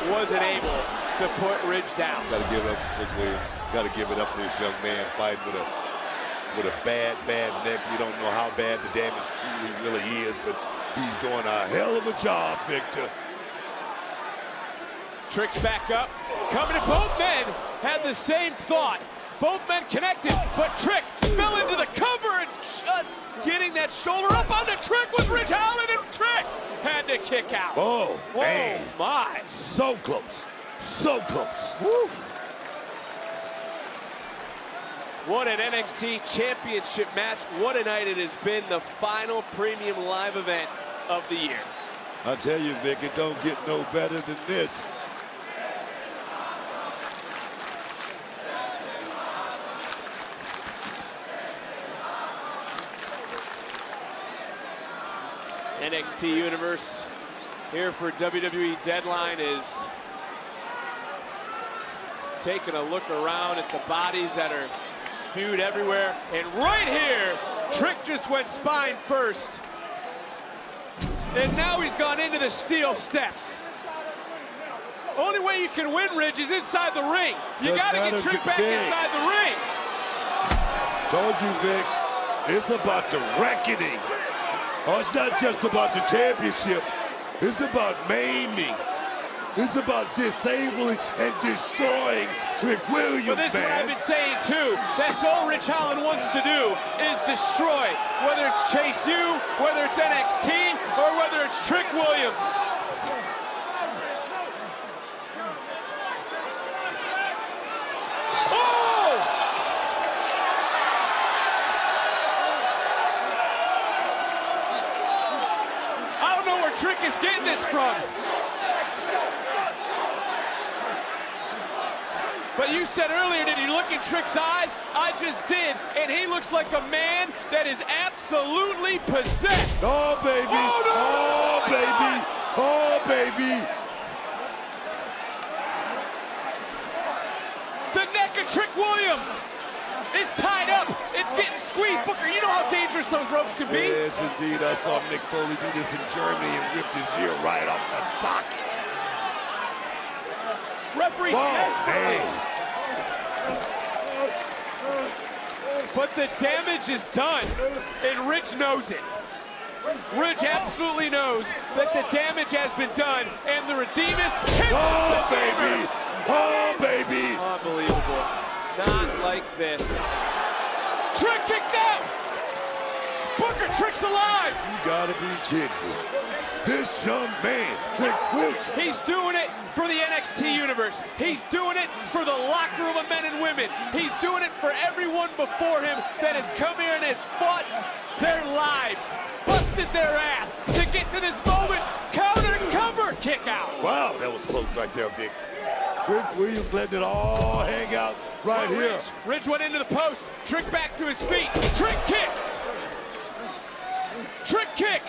Wasn't able to put Ridge down. Got to give it up for Trick Williams. Got to give it up for this young man fighting with a bad neck. We don't know how bad the damage truly really is, but he's doing a hell of a job, Victor. Trick's back up. Coming in, both men had the same thought. Both men connected, but Trick fell into the cover and just getting that shoulder up on the Trick with Ridge Holland, and Trick had to kick out. Oh, man. My. So close. So close. Woo. What an NXT Championship match. What a night it has been. The final premium live event of the year. I tell you, Vic, it don't get no better than this. NXT Universe here for WWE Deadline is taking a look around at the bodies that are spewed everywhere. And right here, Trick just went spine first. And now he's gone into the steel steps. Only way you can win, Ridge, is inside the ring. You got to get Trick back inside the ring. Told you, Vic, it's about the reckoning. Oh, it's not just about the championship. It's about maiming. It's about disabling and destroying Trick Williams, But this is what I've been saying, too. That's all Ridge Holland wants to do, is destroy. Whether it's Chase U, whether it's NXT, or whether it's Trick Williams. Trick is getting this from. But you said earlier, did you look in Trick's eyes? I just did, and he looks like a man that is absolutely possessed. Oh, baby. Oh, no. Oh, baby. Oh, baby. The neck of Trick Williams is tied up. It's getting squeezed. Booker, you know how dangerous those ropes can be. Yes, indeed. I saw Mick Foley do this in Germany and ripped his ear right off the socket. Referee desperately. But the damage is done, and Ridge knows it. Ridge absolutely knows that the damage has been done, and the Redeemist hits Oh, baby! Oh, baby! Unbelievable. Not like this. Trick kicked out! Booker, Trick's alive! You gotta be kidding me. This young man, Trick Williams. He's doing it for the NXT universe. He's doing it for the locker room of men and women. He's doing it for everyone before him that has come here and has fought their lives, busted their ass to get to this moment. Counter, cover, kick out. Wow, that was close right there, Vic. Trick Williams letting it all hang out right here. Ridge went into the post. Trick back to his feet. Trick kick. Trick kick.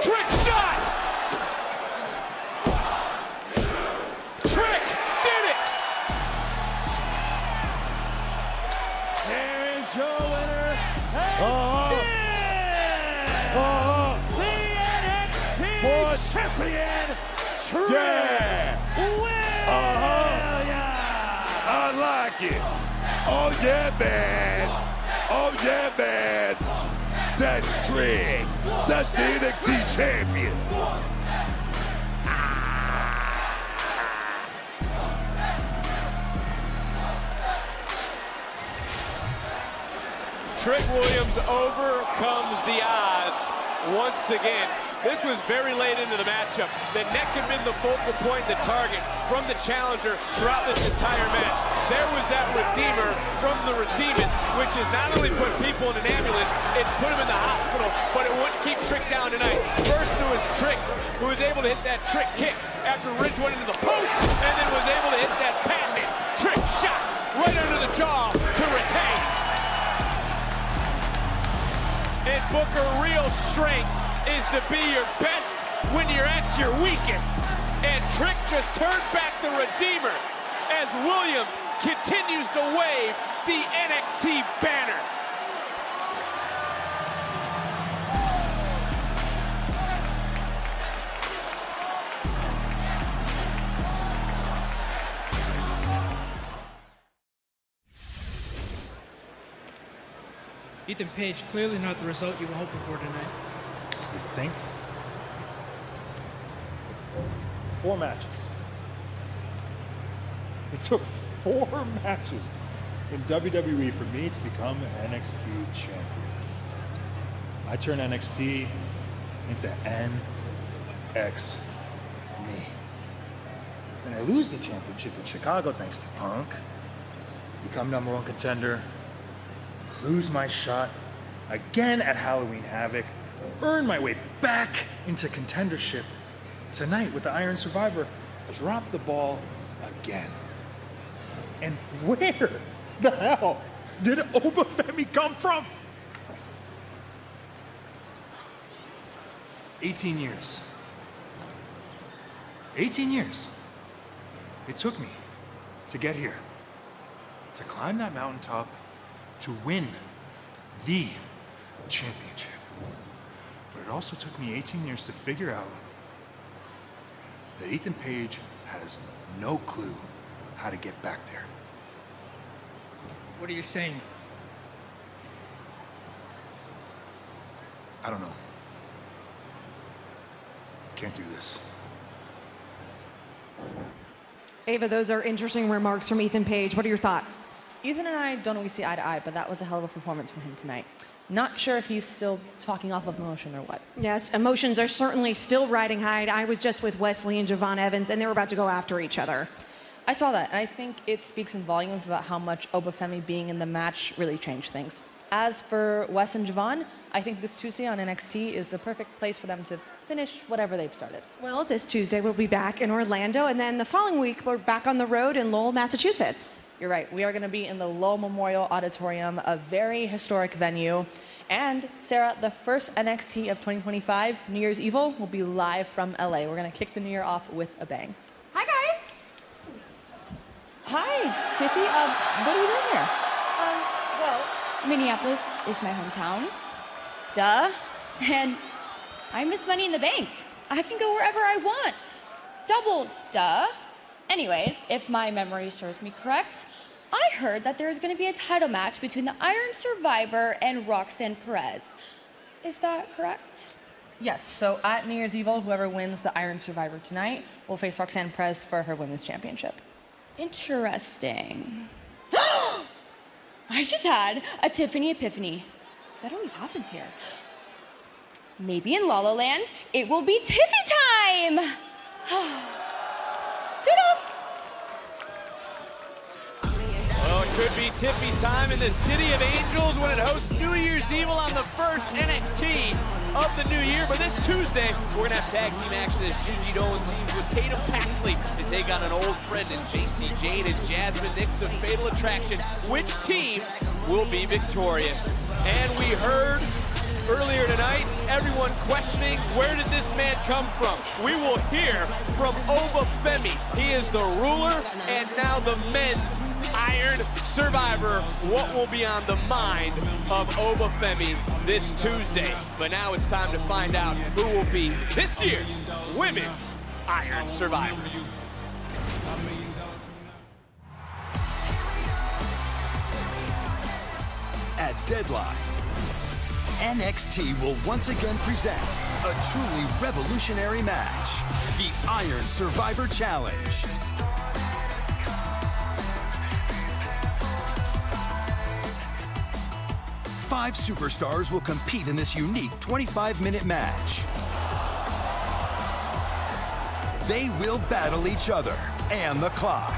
Trick shot. Trick did it. There is your winner. The NXT champion, Trick Williams. I like it. Oh, yeah, man. Oh, yeah, man. That's Trick. That's the NXT champion. Trick Williams overcomes the odds once again. This was very late into the matchup. The neck had been the focal point, the target from the challenger throughout this entire match. There was that Redeemer from the Redeemist, which has not only put people in an ambulance, it's put them in the hospital, but it wouldn't keep Trick down tonight. First it was Trick, who was able to hit that Trick kick after Ridge went into the post, and then was able to hit that patented Trick shot right under the jaw to retain. And Booker, real strength is to be your best when you're at your weakest. And Trick just turned back the Redeemer as Williams continues to wave the NXT banner. Ethan Page, clearly not the result you were hoping for tonight. You think? 4 matches. It took 4 matches in WWE for me to become an NXT champion. I turned NXT into NXT. Then I lose the championship in Chicago thanks to Punk. Become #1 contender. Lose my shot again at Halloween Havoc. Earn my way back into contendership tonight with the Iron Survivor. Drop the ball again. And where the hell did Obafemi come from? 18 years. 18 years. It took me to get here, to climb that mountaintop, to win the championship. But it also took me 18 years to figure out that Ethan Page has no clue how to get back there. What are you saying? I don't know. Can't do this. Ava, those are interesting remarks from Ethan Page. What are your thoughts? Ethan and I don't always see eye to eye, but that was a hell of a performance from him tonight. Not sure if he's still talking off of emotion or what. Yes, emotions are certainly still riding high. I was just with Wesley and Javon Evans, and they were about to go after each other. I saw that, and I think it speaks in volumes about how much Obafemi being in the match really changed things. As for Wes and Javon, I think this Tuesday on NXT is the perfect place for them to finish whatever they've started. Well, this Tuesday we'll be back in Orlando, and then the following week we're back on the road in Lowell, Massachusetts. You're right. We are going to be in the Lowell Memorial Auditorium, a very historic venue. And Sarah, the first NXT of 2025, New Year's Evil, will be live from LA. We're going to kick the new year off with a bang. Hi, guys. Hi, Tiffy. What are you doing here? Well, Minneapolis is my hometown. Duh. And I miss Money in the Bank. I can go wherever I want. Double duh. Anyways, if my memory serves me correct, I heard that there's going to be a title match between the Iron Survivor and Roxanne Perez. Is that correct? Yes, so at New Year's Evil, whoever wins the Iron Survivor tonight will face Roxanne Perez for her women's championship. Interesting. I just had a Tiffany epiphany. That always happens here. Maybe in La La Land, it will be Tiffy time! Toodles! Well, it could be Tiffy time in the City of Angels when it hosts New Year's Evil on the first NXT of the new year. But this Tuesday, we're going to have tag team action as Gigi Dolan teams with Tatum Paxley to take on an old friend in JC Jade and Jasmine Nix of Fatal Attraction. Which team will be victorious? And we heard earlier tonight, everyone questioning where did this man come from. We will hear from Obafemi. He is the ruler and now the men's Iron Survivor. What will be on the mind of Obafemi this Tuesday? But now it's time to find out who will be this year's Women's Iron Survivor. At Deadline, NXT will once again present a truly revolutionary match, the Iron Survivor Challenge. Five superstars will compete in this unique 25-minute match. They will battle each other and the clock.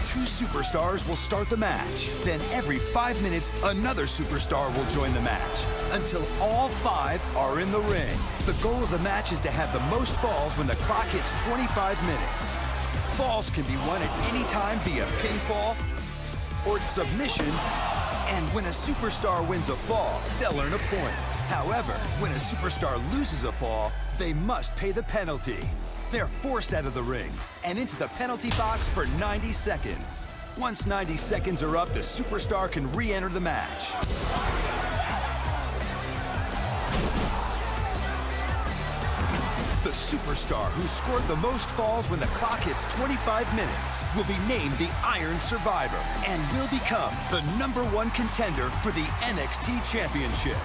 Two superstars will start the match. Then every 5 minutes, another superstar will join the match until all five are in the ring. The goal of the match is to have the most falls when the clock hits 25 minutes. Falls can be won at any time via pinfall or submission, and when a superstar wins a fall, they'll earn a point. However, when a superstar loses a fall, they must pay the penalty. They're forced out of the ring and into the penalty box for 90 seconds. Once 90 seconds are up, the superstar can re-enter the match. The superstar who scored the most falls when the clock hits 25 minutes will be named the Iron Survivor and will become the #1 contender for the NXT Championship.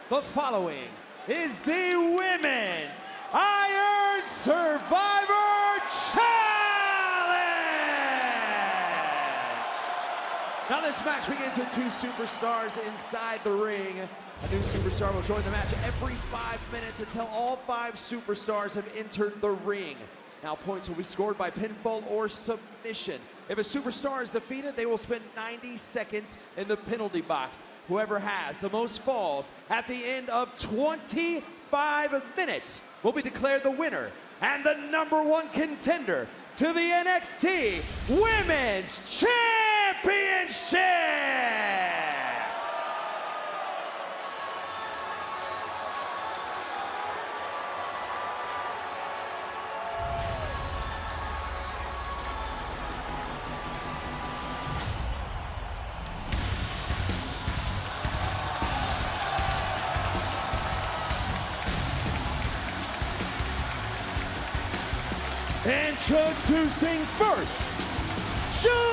The following is the Women's Iron Survivor Challenge! Now this match begins with two superstars inside the ring. A new superstar will join the match every 5 minutes until all five superstars have entered the ring. Now points will be scored by pinfall or submission. If a superstar is defeated, they will spend 90 seconds in the penalty box. Whoever has the most falls at the end of 25 minutes will be declared the winner and the #1 contender to the NXT Women's Championship. Introducing first, Julia!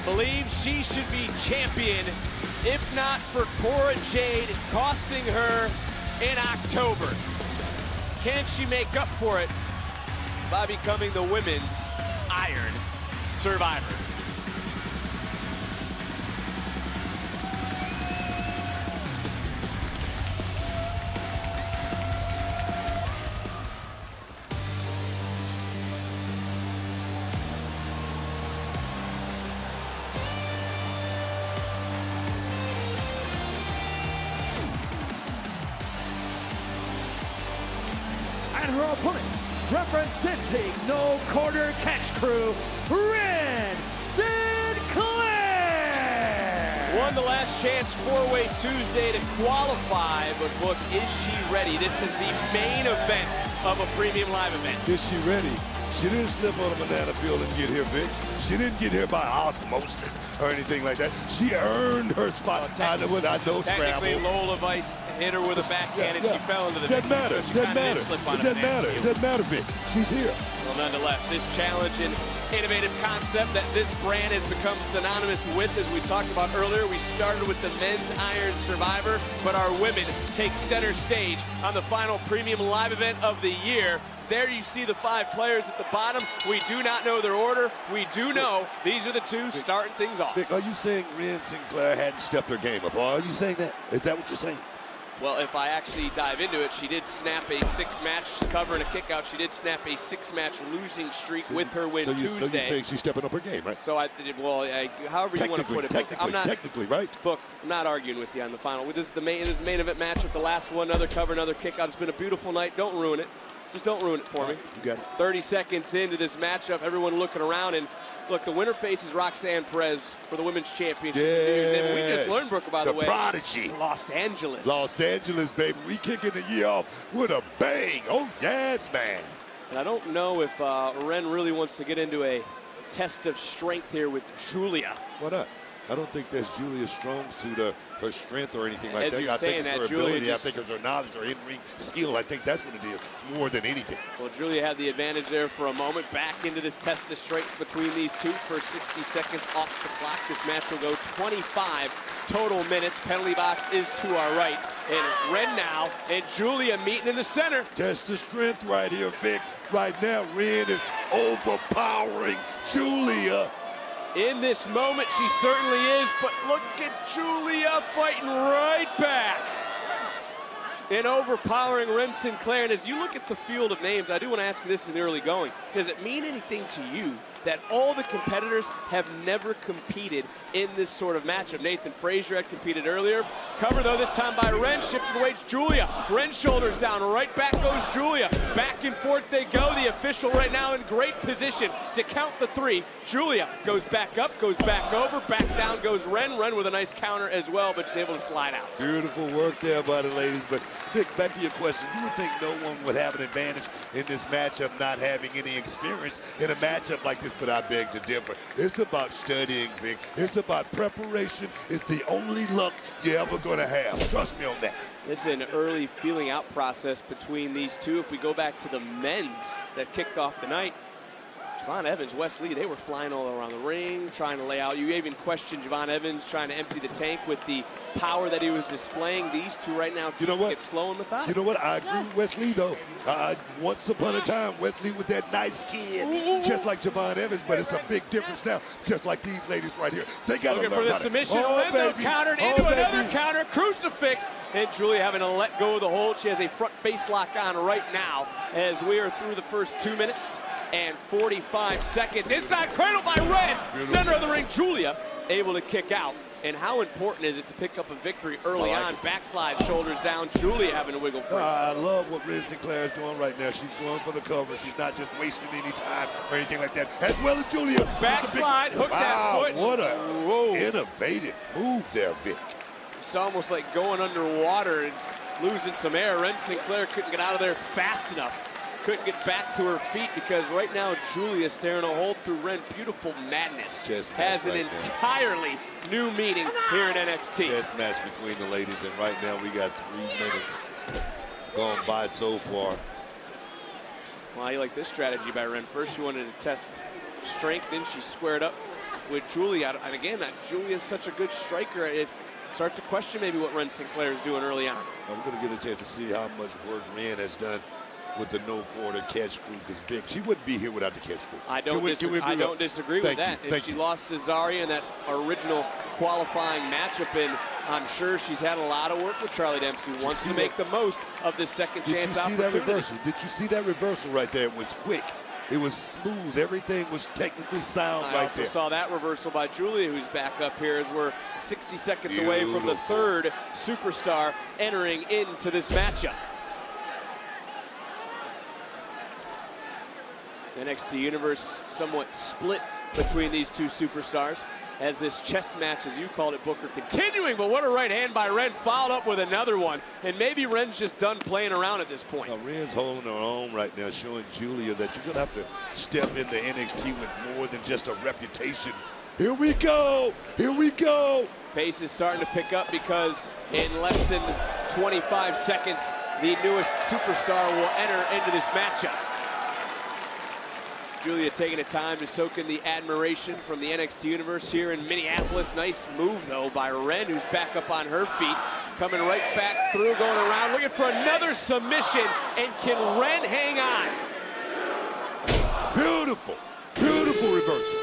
Believes she should be champion, if not for Cora Jade costing her in October. can she make up for it by becoming the women's Iron Survivor? And her opponent, representing No Quarter Catch Crew, Ren Sinclair! Won the last chance four-way Tuesday to qualify, but look, is she ready? This is the main event of a premium live event. Is she ready? She didn't slip on a banana peel and get here, Vic. She didn't get here by osmosis or anything like that. She earned her spot. I know Technically, scramble. Lola Vice hit her with a backhand and she fell into the Doesn't mix, matter. so she Doesn't kinda did matter. slip on It a doesn't banana matter. peel. It doesn't matter, Vic. She's here. Well, nonetheless, this challenge and innovative concept that this brand has become synonymous with, as we talked about earlier, we started with the men's Iron Survivor, but our women take center stage on the final premium live event of the year. There you see the 5 players at the bottom. We do not know their order. We do know these are the 2 starting things off. Vic, are you saying Ren Sinclair hadn't stepped her game up? Or are you saying that? Is that what you're saying? Well, if I actually dive into it, she did snap a 6-match cover and a kick-out. She did snap a 6-match losing streak with her win Tuesday. So you're saying she's stepping up her game, right? So however you want to put it. Technically, right? Book, I'm not arguing with you on the final. This is the main event matchup. The last one, another cover, another kick-out. It's been a beautiful night. Don't ruin it. Just don't ruin it for me. You got it. 30 seconds into this matchup, everyone looking around, and look, the winner faces Roxanne Perez for the Women's Championship. Yes. And we just learned, Brooke, by the way. The prodigy. Los Angeles. Los Angeles, baby. We kicking the year off with a bang. Oh, yes, man. And I don't know if Ren really wants to get into a test of strength here with Julia. Why not? I don't think that's Julia's strong suit, her strength or anything like that. You're I think saying it's her that, Julia ability. just- I think it's her knowledge, her in-ring skill. I think that's what it is, more than anything. Well, Julia had the advantage there for a moment. Back into this test of strength between these 2 for 60 seconds off the clock. This match will go 25 total minutes. Penalty box is to our right. And Ren now and Julia meeting in the center. That's the strength right here, Vic. Right now, Ren is overpowering Julia. In this moment, she certainly is, but look at Julia fighting right back. And overpowering Ren Sinclair. And as you look at the field of names, I do want to ask you this in the early going. Does it mean anything to you that all the competitors have never competed in this sort of matchup? Nathan Frazier had competed earlier. Cover, though, this time by Ren. Shifted away to Julia. Ren shoulders down. Right back goes Julia. Back and forth they go. The official right now in great position to count the 3. Julia goes back up, goes back over. Back down goes Ren. Ren with a nice counter as well, but she's able to slide out. Beautiful work there by the ladies. But, Vic, back to your question. You would think no one would have an advantage in this matchup not having any experience in a matchup like this, but I beg to differ. It's about studying, Vic. It's about preparation. It's the only luck you're ever going to have. Trust me on that. This is an early feeling out process between these 2. If we go back to the men's that kicked off the night, Javon Evans, Wesley, they were flying all around the ring, trying to lay out. You even questioned Javon Evans trying to empty the tank with the power that he was displaying. These 2 right now get slow and methodical. You know what? I agree with Wesley, though. Once upon a time, Wesley with that nice skin, just like Javon Evans, but it's a big difference now, just like these ladies right here. They got to learn for the how to- submission. Oh, Lorenzo baby. countered Oh, into baby. another counter, crucifix, and Julia having to let go of the hold. She has a front face lock on right now as we are through the first 2 minutes and 45 seconds. Inside cradle by Ren. Center of the ring, Julia able to kick out. And how important is it to pick up a victory early on? Backslide, shoulders down, Julia having to wiggle free. I love what Ren Sinclair is doing right now. She's going for the cover. She's not just wasting any time or anything like that. As well as Julia. Backslide, hook that foot. What a innovative move there, Vic. It's almost like going underwater and losing some air. Ren Sinclair couldn't get out of there fast enough. Couldn't get back to her feet because right now Julia staring a hole through Ren. Beautiful madness has an entirely new meaning here in NXT. Chess match between the ladies, and right now we got 3 minutes gone by so far. Well, I like this strategy by Ren. First she wanted to test strength, then she squared up with Julia. And again, Julia's such a good striker. It start to question maybe what Ren Sinclair is doing early on. Now we're going to get a chance to see how much work Ren has done with the no quarter catch crew, because Vic, she wouldn't be here without the catch crew. I don't disagree with that. And she lost to Zarya in that original qualifying matchup, and I'm sure she's had a lot of work with Charlie Dempsey. Wants to make the most of this second chance opportunity. Did you see that reversal? Did you see that reversal right there? It was quick. It was smooth. Everything was technically sound right there. I also saw that reversal by Julia, who's back up here as we're 60 seconds away from the third superstar entering into this matchup. NXT Universe somewhat split between these two superstars as this chess match, as you called it, Booker, continuing. But what a right hand by Ren, followed up with another one. And maybe Ren's just done playing around at this point. Now, Ren's holding her own right now, showing Julia that you're going to have to step into NXT with more than just a reputation. Here we go. Here we go. Pace is starting to pick up because in less than 25 seconds, the newest superstar will enter into this matchup. Julia taking the time to soak in the admiration from the NXT Universe here in Minneapolis. Nice move, though, by Ren, who's back up on her feet. Coming right back through, going around, looking for another submission. And can Ren hang on? Beautiful, beautiful reversal.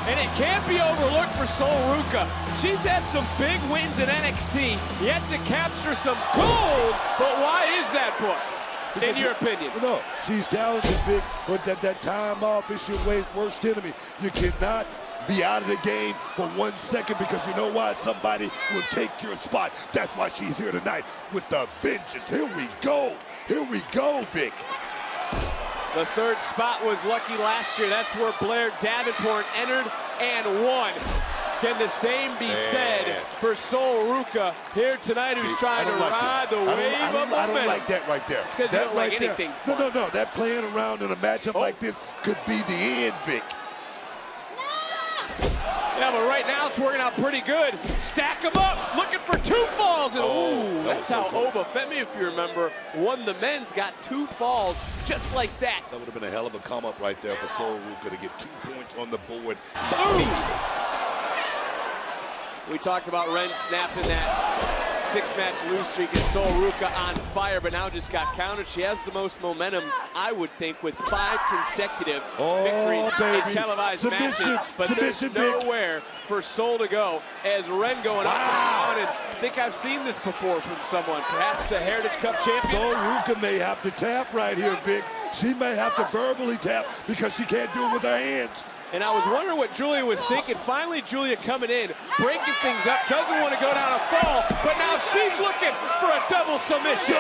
And it can't be overlooked for Sol Ruca. She's had some big wins in NXT, yet to capture some gold. But why is that, Book, in your opinion? No, she's talented, Vic, but that time off is your worst enemy. You cannot be out of the game for 1 second, because you know why? Somebody will take your spot. That's why she's here tonight with the vengeance. Here we go. Here we go, Vic. The third spot was lucky last year. That's where Blair Davenport entered and won. Can the same be said for Sol Ruca here tonight, who's trying to ride the wave of momentum? I don't like that right there. It's because you don't like anything fun. No. That playing around in a matchup like this could be the end, Vic. Yeah, but right now it's working out pretty good. Stack them up, looking for 2 falls. And ooh, that's how Obafemi, if you remember, won the men's, got 2 falls just like that. That would have been a hell of a come up right there for Sol Ruca to get 2 points on the board. We talked about Ren snapping that 6-match lose streak, and Sol Ruca on fire, but now just got countered. She has the most momentum, I would think, with 5 consecutive victories in televised matches. But there's nowhere for Sol to go as Ren going up and down. And I think I've seen this before from someone, perhaps the Heritage Cup champion. Sol Ruca may have to tap right here, Vic. She may have to verbally tap because she can't do it with her hands. And I was wondering what Julia was thinking. Finally, Julia coming in, breaking things up, doesn't want to go down a fall, but now she's looking for a double submission.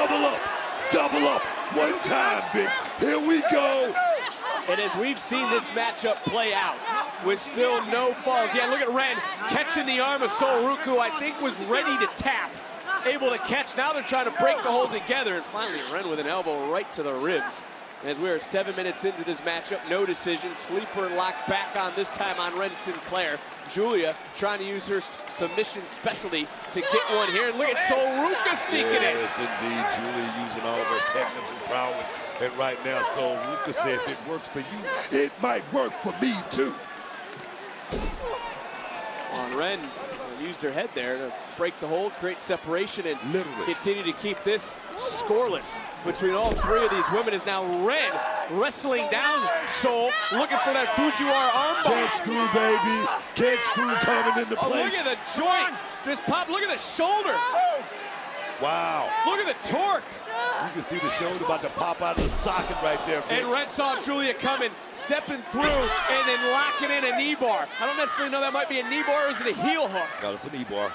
Double up, 1 time, Vic. Here we go. And as we've seen this matchup play out, with still no falls. Yeah, look at Ren catching the arm of Sol Ruca, who I think was ready to tap, able to catch. Now they're trying to break the hold together, and finally Ren with an elbow right to the ribs. As we are 7 minutes into this matchup, no decision. Sleeper locked back on, this time on Ren Sinclair. Julia trying to use her submission specialty to get one here. And look at Sol Ruca sneaking in. Yes, indeed. Julia using all of her technical prowess. And right now, Sol Ruca said, if it works for you, it might work for me, too. On Ren used her head there to break the hold, create separation, and continue to keep this scoreless between all 3 of these women. Is now Ren wrestling down Sol, looking for that Fujiwara armbar. Catch screw, baby. Catch screw coming into place. Look at the joint. Just pop. Look at the shoulder. Wow. Look at the torque. You can see the shoulder about to pop out of the socket right there, Vic. And Ren saw Julia coming, stepping through, and then locking in a knee bar. I don't necessarily know that might be a knee bar, or is it a heel hook? No, it's a knee bar.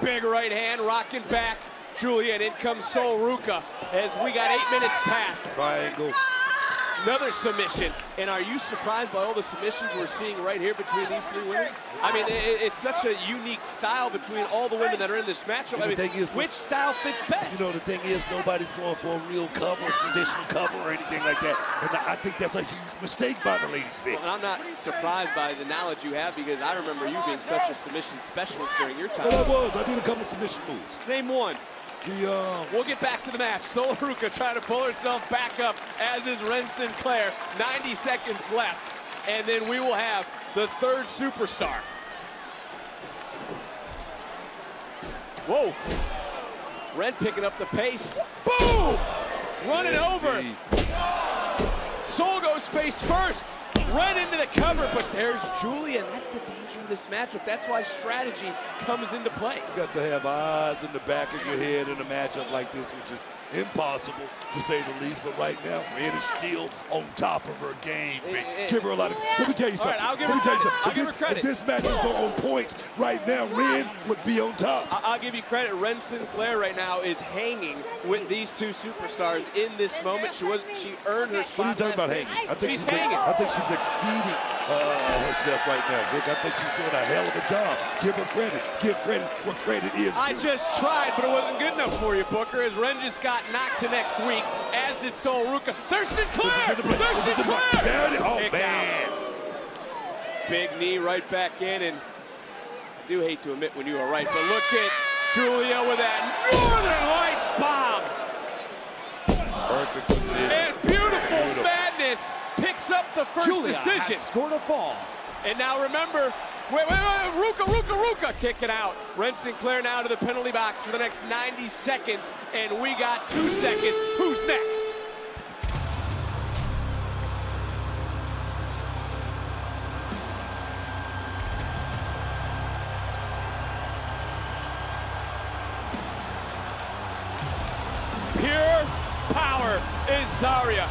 Big right hand, rocking back Julia, and in comes Sol Ruca as we got 8 minutes past. Triangle. Another submission. And are you surprised by all the submissions we're seeing right here between these 3 women? I mean, it's such a unique style between all the women that are in this matchup. I mean, which style fits best? You know, the thing is, nobody's going for a real cover, traditional cover, or anything like that. And I think that's a huge mistake by the ladies, Vic. Well, I'm not surprised by the knowledge you have, because I remember you being such a submission specialist during your time. Well, I did a couple of submission moves. Name one. We'll get back to the match. Sol Ruca trying to pull herself back up, as is Ren Sinclair. 90 seconds left, and then we will have the third superstar. Whoa. Ren picking up the pace. Boom! Running over. Soul goes face first. Ren into the cover, but there's Julia, and that's the danger of this matchup. That's why strategy comes into play. You got to have eyes in the back of your head in a matchup like this, which is impossible to say the least. But right now, Ren is still on top of her game. Give her a lot of. Let me tell you something. I'll give her credit. If this match was going on points right now, Ren would be on top. I'll give you credit. Ren Sinclair right now is hanging with these two superstars in this moment. She earned her spot. What are you talking about hanging? I think she's hanging. I think she's exceeding herself right now, Vic. I think she's doing a hell of a job. Give her credit. Give credit what credit is. I just tried, but it wasn't good enough for you, Booker, as Ren just got knocked to next week, as did Sol Ruca. There's Sinclair! There's Sinclair! There it is. Oh, Kick man. out. Big knee right back in, and I do hate to admit when you are right, but look at Julia with that Northern Lights bomb. Perfect decision. And beautiful madness picks up the first Julia decision. has scored a fall. And now remember, wait, Ruca kicking out. Ren Sinclair now to the penalty box for the next 90 seconds, and we got 2 seconds. Who's next? Pure power is Zarya.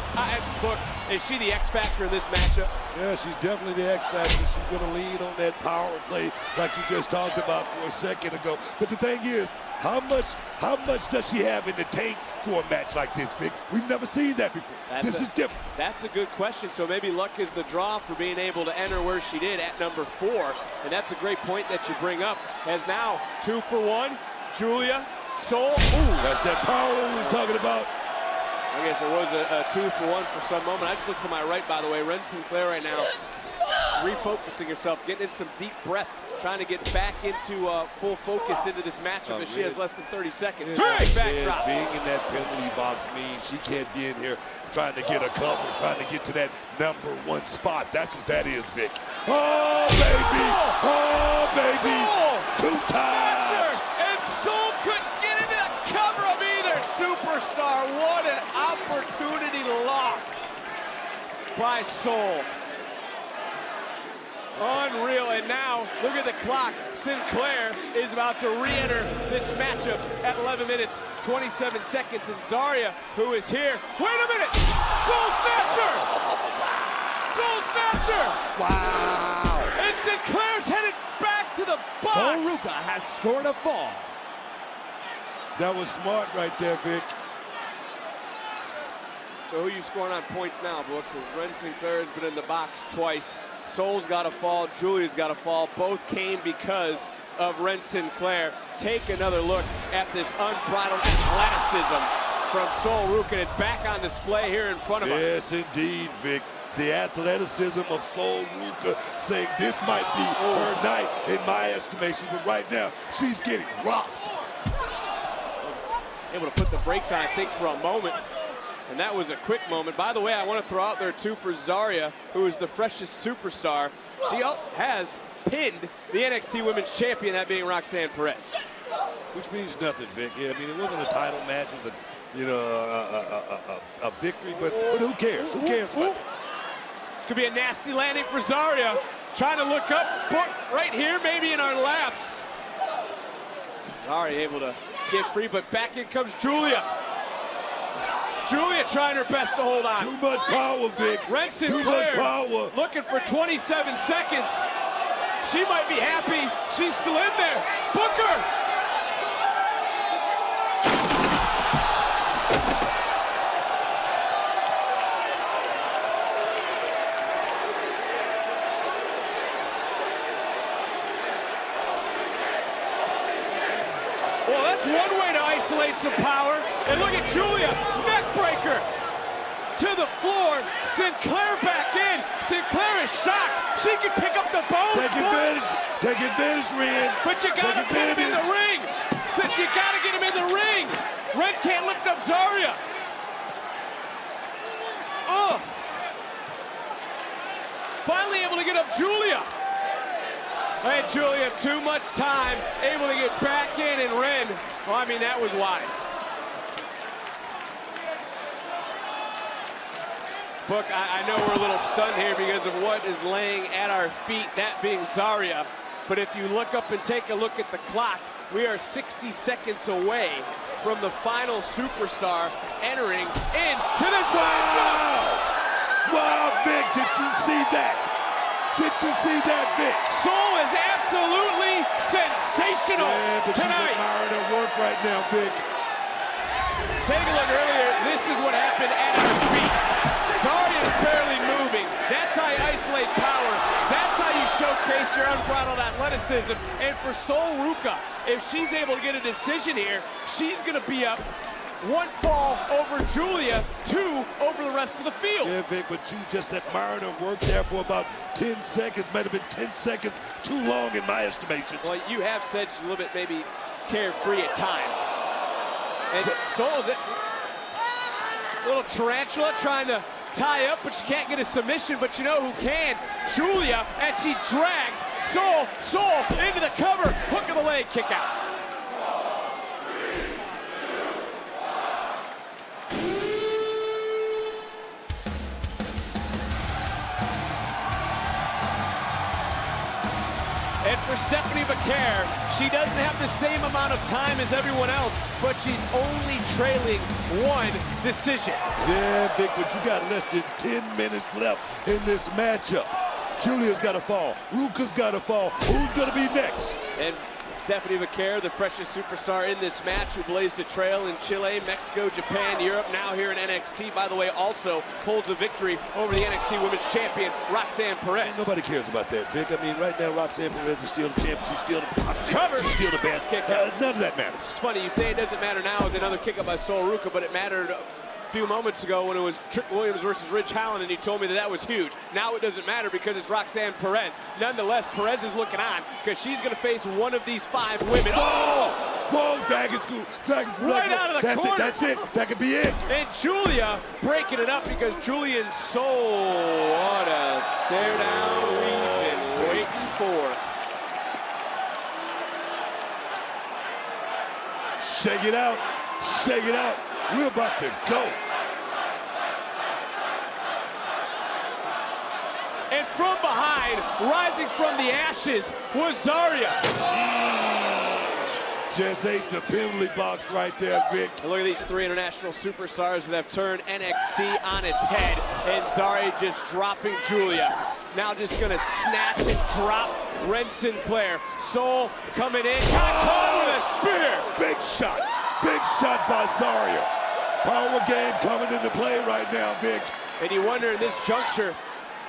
Look, is she the X factor in this matchup? Yeah, she's definitely the X factor. She's going to lean on that power play like you just talked about for a second ago. But the thing is, how much does she have in the tank for a match like this, Vic? We've never seen that before. This is different. That's a good question. So maybe luck is the draw for being able to enter where she did at number 4. And that's a great point that you bring up. As now 2 for 1, Julia, Sol. Ooh. That's that power we was talking about. I guess it was a 2 for 1 for some moment. I just looked to my right, by the way. Ren Sinclair right now refocusing herself, getting in some deep breath, trying to get back into full focus into this matchup as she has less than 30 seconds. Great backdrop. Being in that penalty box means she can't be in here trying to get a cover, trying to get to that number 1 spot. That's what that is, Vic. Oh, baby. Oh, baby. 2 times. And Sol couldn't get into the cover of either superstar. What an opportunity lost by Sol. Unreal, and now look at the clock. Sinclair is about to re-enter this matchup at 11 minutes, 27 seconds, and Zarya, who is here. Wait a minute! Soul Snatcher! Soul Snatcher! Wow! And Sinclair's headed back to the box! Sol Ruca has scored a fall. That was smart right there, Vic. So who are you scoring on points now, Book? Because Ren Sinclair has been in the box twice. Sol's got a fall, Julia's got a fall. Both came because of Ren Sinclair. Take another look at this unbridled athleticism from Sol Ruca, and it's back on display here in front of us. Yes, indeed, Vic. The athleticism of Sol Ruca saying this might be her night in my estimation, but right now she's getting rocked. Able to put the brakes on, I think, for a moment. And that was a quick moment. By the way, I want to throw out there, too, for Zarya, who is the freshest superstar. She has pinned the NXT Women's Champion, that being Roxanne Perez. Which means nothing, Vic. Yeah, I mean, it wasn't a title match with a victory, but who cares? Who cares about that? This could be a nasty landing for Zarya. Trying to look up, right here, maybe in our laps. Zarya able to get free, but back in comes Julia. Julia trying her best to hold on. Too much power, Vic. Ren Sinclair Too much power. Looking for 27 seconds. She might be happy. She's still in there. Booker. Well, that's one way to isolate some power. And look at Julia, neck breaker to the floor. Sinclair back in. Sinclair is shocked. She can pick up the bones. Take advantage, Ren. But you gotta get him in the ring. You gotta get him in the ring. Ren can't lift up Zarya. Oh. Finally able to get up Julia. And Julia, too much time, able to get back in, and Ren, well, I mean, that was wise. Book, I know we're a little stunned here because of what is laying at our feet, that being Zarya. But if you look up and take a look at the clock, we are 60 seconds away from the final superstar entering into this matchup. Wow, Vic, did you see that? Did you see that, Vic? Soul is absolutely sensational but tonight. She's admiring her work right now, Vic. Take a look earlier. This is what happened at our feet. Zarya is barely moving. That's how you isolate power. That's how you showcase your unbridled athleticism. And for Sol Ruca, if she's able to get a decision here, she's going to be up 1 fall over Julia, 2 over the rest of the field. Yeah, Vic, but you just admired her work there for about 10 seconds. Might have been 10 seconds too long in my estimation. Well, you have said she's a little bit maybe carefree at times. And Sol's a little tarantula trying to tie up, but she can't get a submission. But you know who can? Julia, as she drags Sol into the cover. Hook of the leg, kick out. And for Stephanie Vaquer, she doesn't have the same amount of time as everyone else, but she's only trailing 1 decision. Yeah, Vic, but you got less than 10 minutes left in this matchup. Julia's got to fall. Ruca's got to fall. Who's going to be next? And Stephanie Vaquer, the freshest superstar in this match, who blazed a trail in Chile, Mexico, Japan, Europe, now here in NXT. By the way, also holds a victory over the NXT Women's Champion, Roxanne Perez. Nobody cares about that, Vic. I mean, right now, Roxanne Perez is still the champion. She's still the cover. She's still the best. None of that matters. It's funny, you say it doesn't matter now as another kick up by Sol Ruca, but it mattered a few moments ago when it was Trick Williams versus Ridge Holland, and he told me that that was huge. Now it doesn't matter because it's Roxanne Perez. Nonetheless, Perez is looking on because she's going to face one of these 5 women. Whoa, Dragon School. Right out of the corner. That's it. That could be it. And Julia breaking it up because Julian Sol, what a stare down we've been waiting for. Shake it out. Shake it out. We're about to go. And from behind, rising from the ashes, was Zarya. Just ate the penalty box right there, Vic. And look at these 3 international superstars that have turned NXT on its head. And Zarya just dropping Julia. Now just gonna snatch and drop Ren Sinclair. Sol coming in, got caught with a spear. Big shot. Big shot by Zarya. Power game coming into play right now, Vic. And you wonder in this juncture,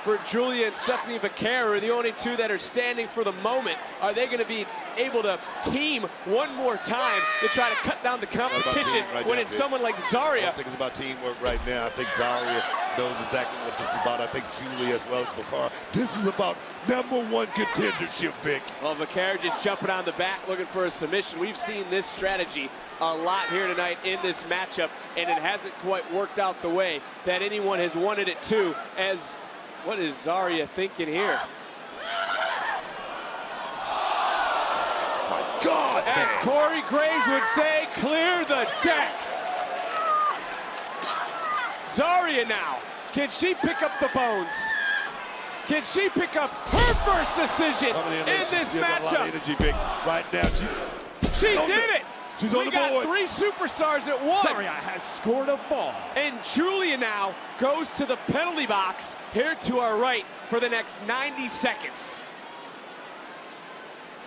for Julia and Stephanie Vaquer are the only 2 that are standing for the moment. Are they going to be able to team one more time to try to cut down the competition when it's someone like Zarya? I don't think it's about teamwork right now. I think Zarya knows exactly what this is about. I think Julia as well as Vaquer. This is about #1 contendership, Vic. Well, Vaquer just jumping on the back looking for a submission. We've seen this strategy a lot here tonight in this matchup, and it hasn't quite worked out the way that anyone has wanted it to. As what is Zarya thinking here? My God, as man. Corey Graves would say, clear the deck. Zarya now, can she pick up the bones? Can she pick up her first decision in this matchup? A lot of energy, Vic. Right now, she did it. She's on the board. We got 3 superstars at once. Zarya has scored a fall. And Julia now goes to the penalty box here to our right for the next 90 seconds.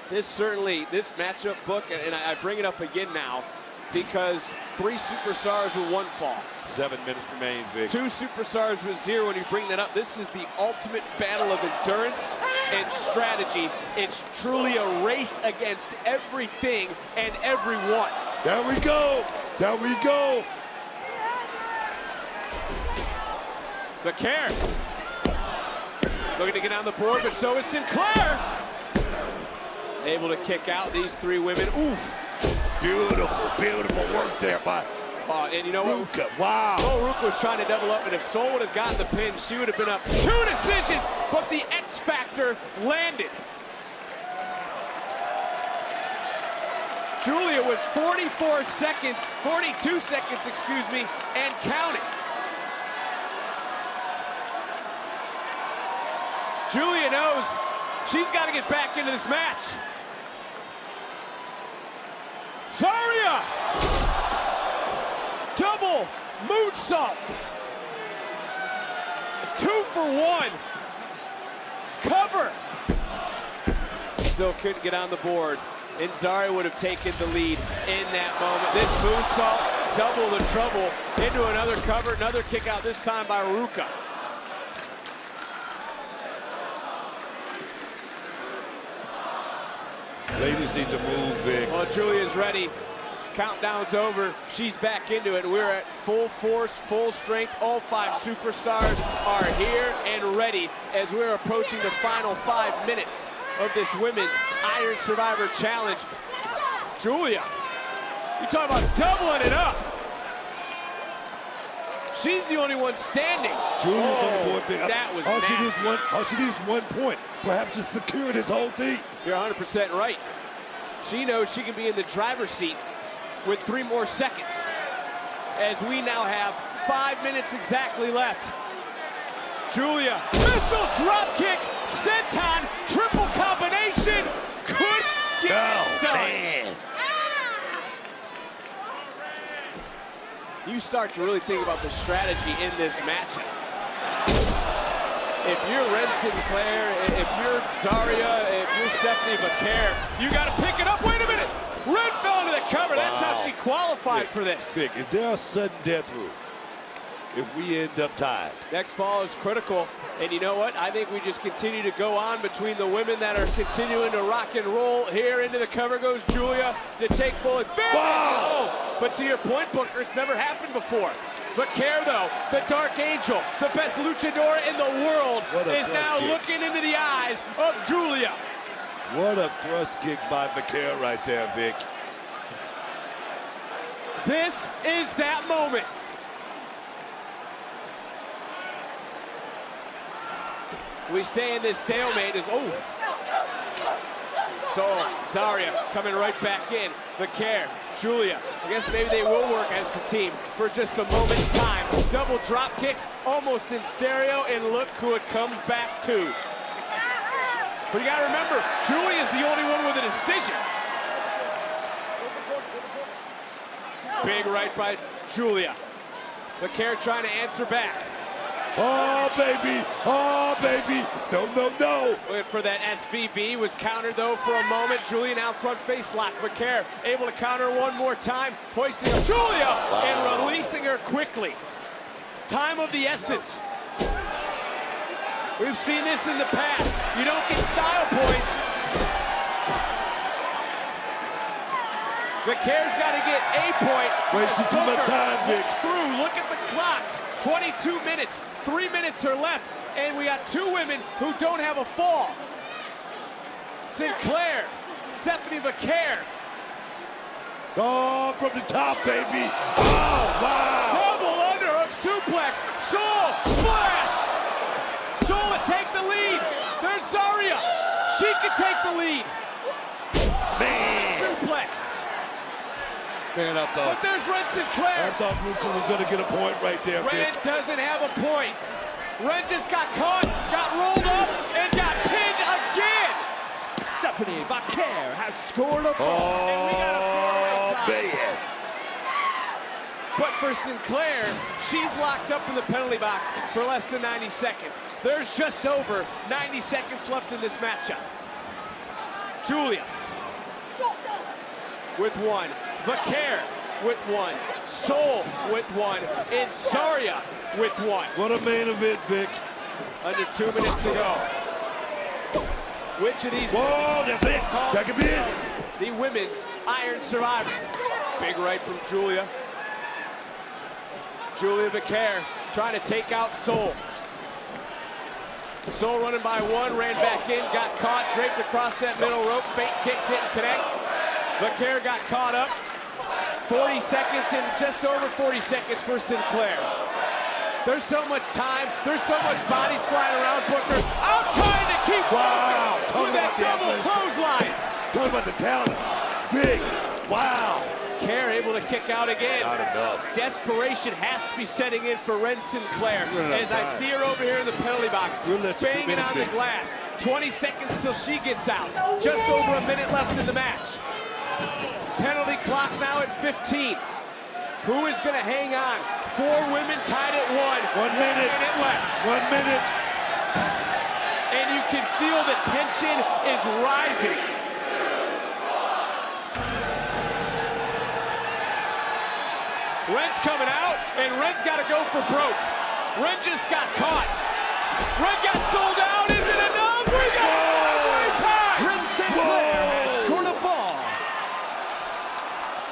This matchup book, and I bring it up again now, because 3 superstars with 1 fall. 7 minutes remain, Vic. 2 superstars with 0, and you bring that up. This is the ultimate battle of endurance and strategy. It's truly a race against everything and everyone. There we go. There we go. Vaquer looking to get on the board, but so is Sinclair. Able to kick out these 3 women. Ooh. Beautiful, beautiful work there by and you know what? Ruca. Wow. Sol Ruca was trying to double up, and if Sol would have gotten the pin, she would have been up 2 decisions, but the X Factor landed. Julia with 42 seconds, excuse me, and counting. Julia knows she's got to get back into this match. Zarya! Double moonsault. 2 for 1. Cover. Still couldn't get on the board. And Zarya would have taken the lead in that moment. This moonsault, double the trouble, into another cover, another kick out, this time by Ruka. Ladies need to move, Vic. Well, Julia's ready. Countdown's over. She's back into it. We're at full force, full strength. All 5 superstars are here and ready as we're approaching the final 5 minutes of this Women's Iron Survivor Challenge. Julia, you talk about doubling it up. She's the only one standing. Julia's on the board. That was all nasty. she needs 1 point. Perhaps to secure this whole thing. You're 100% right. She knows she can be in the driver's seat with 3 more seconds. As we now have 5 minutes exactly left. Julia, missile drop kick, senton, triple combination, could get done. Man. You start to really think about the strategy in this matchup. If you're Ren Sinclair, if you're Zarya, if you're Stephanie Vaquer, you got to pick it up. Wait a minute. Ren fell into the cover. Wow. That's how she qualified for this. Vic, is there a sudden death rule if we end up tied? Next fall is critical. And you know what? I think we just continue to go on between the women that are continuing to rock and roll. Here into the cover goes Julia to take full advantage. Wow. Oh, but to your point, Booker, it's never happened before. Vaquer, though, the Dark Angel, the best luchador in the world, is now looking into the eyes of Julia. What a thrust kick by Vaquer right there, Vic. This is that moment. We stay in this stalemate as, so Zarya coming right back in. Vaquer, Julia, I guess maybe they will work as a team for just a moment in time. Double drop kicks, almost in stereo, and look who it comes back to. But you gotta remember, Julia's the only one with a decision. Big right by Julia. Vaquer trying to answer back. Oh, baby. Oh, baby. No, no, no. Wait for that SVB. Was countered, though, for a moment. Julia now front face lock. Vaquer able to counter one more time. Hoisting up Julia and releasing her quickly. Time of the essence. We've seen this in the past. You don't get style points. Vaquer's got to get a point. Wasting too much time, Vic. Through. Look at the clock. 22 minutes. 3 minutes are left. And we got 2 women who don't have a fall. Sinclair, Stephanie Vaquer. Oh, from the top, baby. Oh, wow. Double underhook suplex. Soul splash. Soul to take the lead. There's Zarya. She can take the lead. Man. Suplex. Man, I thought. But there's Ren Sinclair. I thought Ruka was going to get a point right there, Ren Vic. doesn't have a point. Ren just got caught, got rolled up, and got pinned again. Stephanie Vaquer has scored a point. Oh, man. But for Sinclair, she's locked up in the penalty box for less than 90 seconds. There's just over 90 seconds left in this matchup. Julia with 1. Vaquer with 1. Soul with 1. And Zarya with 1. What a main event, Vic. Under 2 minutes to go. Which of these? Whoa, that's it. That could be it. The Women's Iron Survivor. Big right from Julia. Julia Vaquer trying to take out Soul. Soul running by 1, ran back in, got caught, draped across that middle rope, fake kick, didn't connect. Vaquer got caught up. 40 seconds and just over 40 seconds for Sinclair. There's so much time, there's so much bodies flying around Booker. I'm trying to keep with that double clothesline. Talking about the talent. Vic, kick out again. Not enough. Desperation has to be setting in for Ren Sinclair. As I time. see her over here in the penalty box, We'll let you 2 banging minutes, on the Vic. glass. 20 seconds till she gets out. Just over a minute left in the match. Penalty clock now at 15. Who is going to hang on? 4 women tied at 1. 1 minute. 1 minute left. 1 minute. And you can feel the tension is rising. Ren's coming out, and Ren's got to go for broke. Ren just got caught. Ren got sold out. Is it enough? We got a 5-way tie. Ren Sinclair has scored a fall.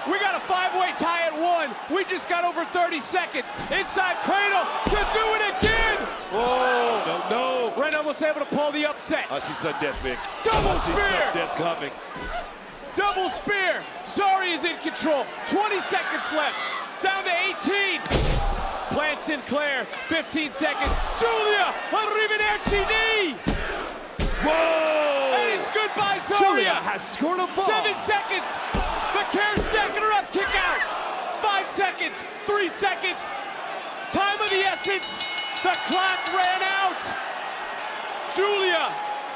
We got a 5-way tie at 1. We just got over 30 seconds. Inside cradle to do it again. Whoa. No. Ren almost able to pull the upset. I see sudden death, Vic. Double I see spear. sudden death coming. Double spear. Zari is in control. 20 seconds left. Down to 18. Plant Sinclair. 15 seconds. Julia Arrivederci knee. Whoa! And it's goodbye, Zaria. Julia has scored a ball. 7 seconds. The care stacking her up. Kick out. 5 seconds. 3 seconds. Time of the essence. The clock ran out. Julia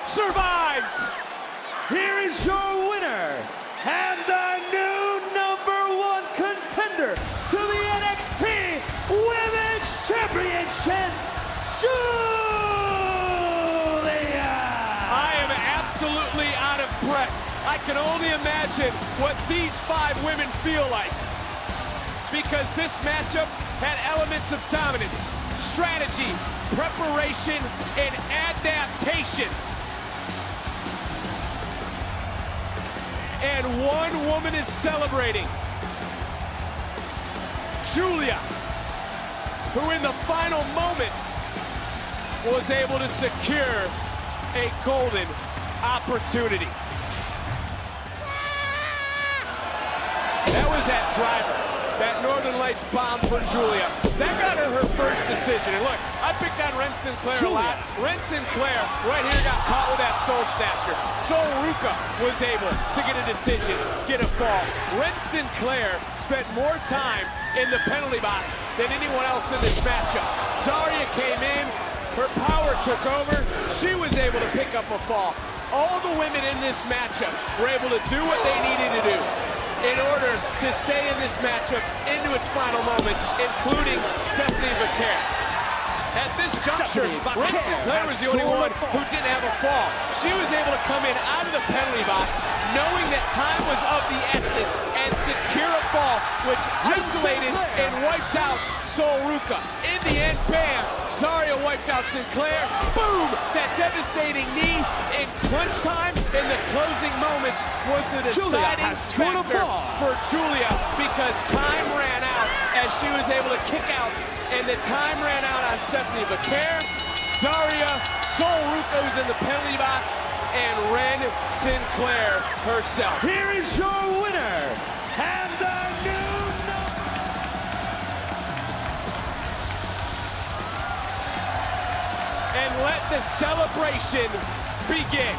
survives. Here is your winner and the new #1 contender to the NXT Women's Championship, Julia! I am absolutely out of breath. I can only imagine what these 5 women feel like. Because this matchup had elements of dominance, strategy, preparation, and adaptation. And one woman is celebrating. Julia, who in the final moments was able to secure a golden opportunity. That was that driver, that Northern Lights bomb for Julia. That got her first decision. And look, I picked on Ren Sinclair a lot. Ren Sinclair right here got caught with that Soul Snatcher. Sol Ruca was able to get a decision, get a fall. Ren Sinclair spent more time in the penalty box than anyone else in this matchup. Zarya came in, her power took over, she was able to pick up a fall. All the women in this matchup were able to do what they needed to do in order to stay in this matchup into its final moments, including Stephanie Vaquer. At this juncture, Ren Sinclair was the only one who didn't have a fall. She was able to come in out of the penalty box, knowing that time was of the essence, and secure a fall, which isolated and wiped out Sol Ruca. In the end, bam, Zarya wiped out Sinclair. Boom, that devastating knee in crunch time. In the closing moments was the deciding factor for Julia, because time ran out as she was able to kick out, and the time ran out on Stephanie Vaquer. Zarya, Sol Ruca was in the penalty box, and Ren Sinclair herself. Here is your winner and the new And let the celebration begin.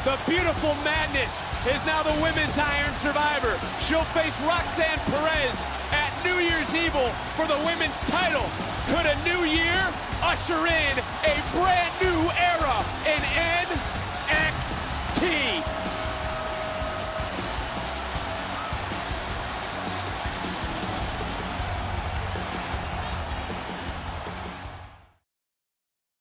The beautiful Madness is now the Women's Iron Survivor. She'll face Roxanne Perez at New Year's Evil for the women's title. Could a new year usher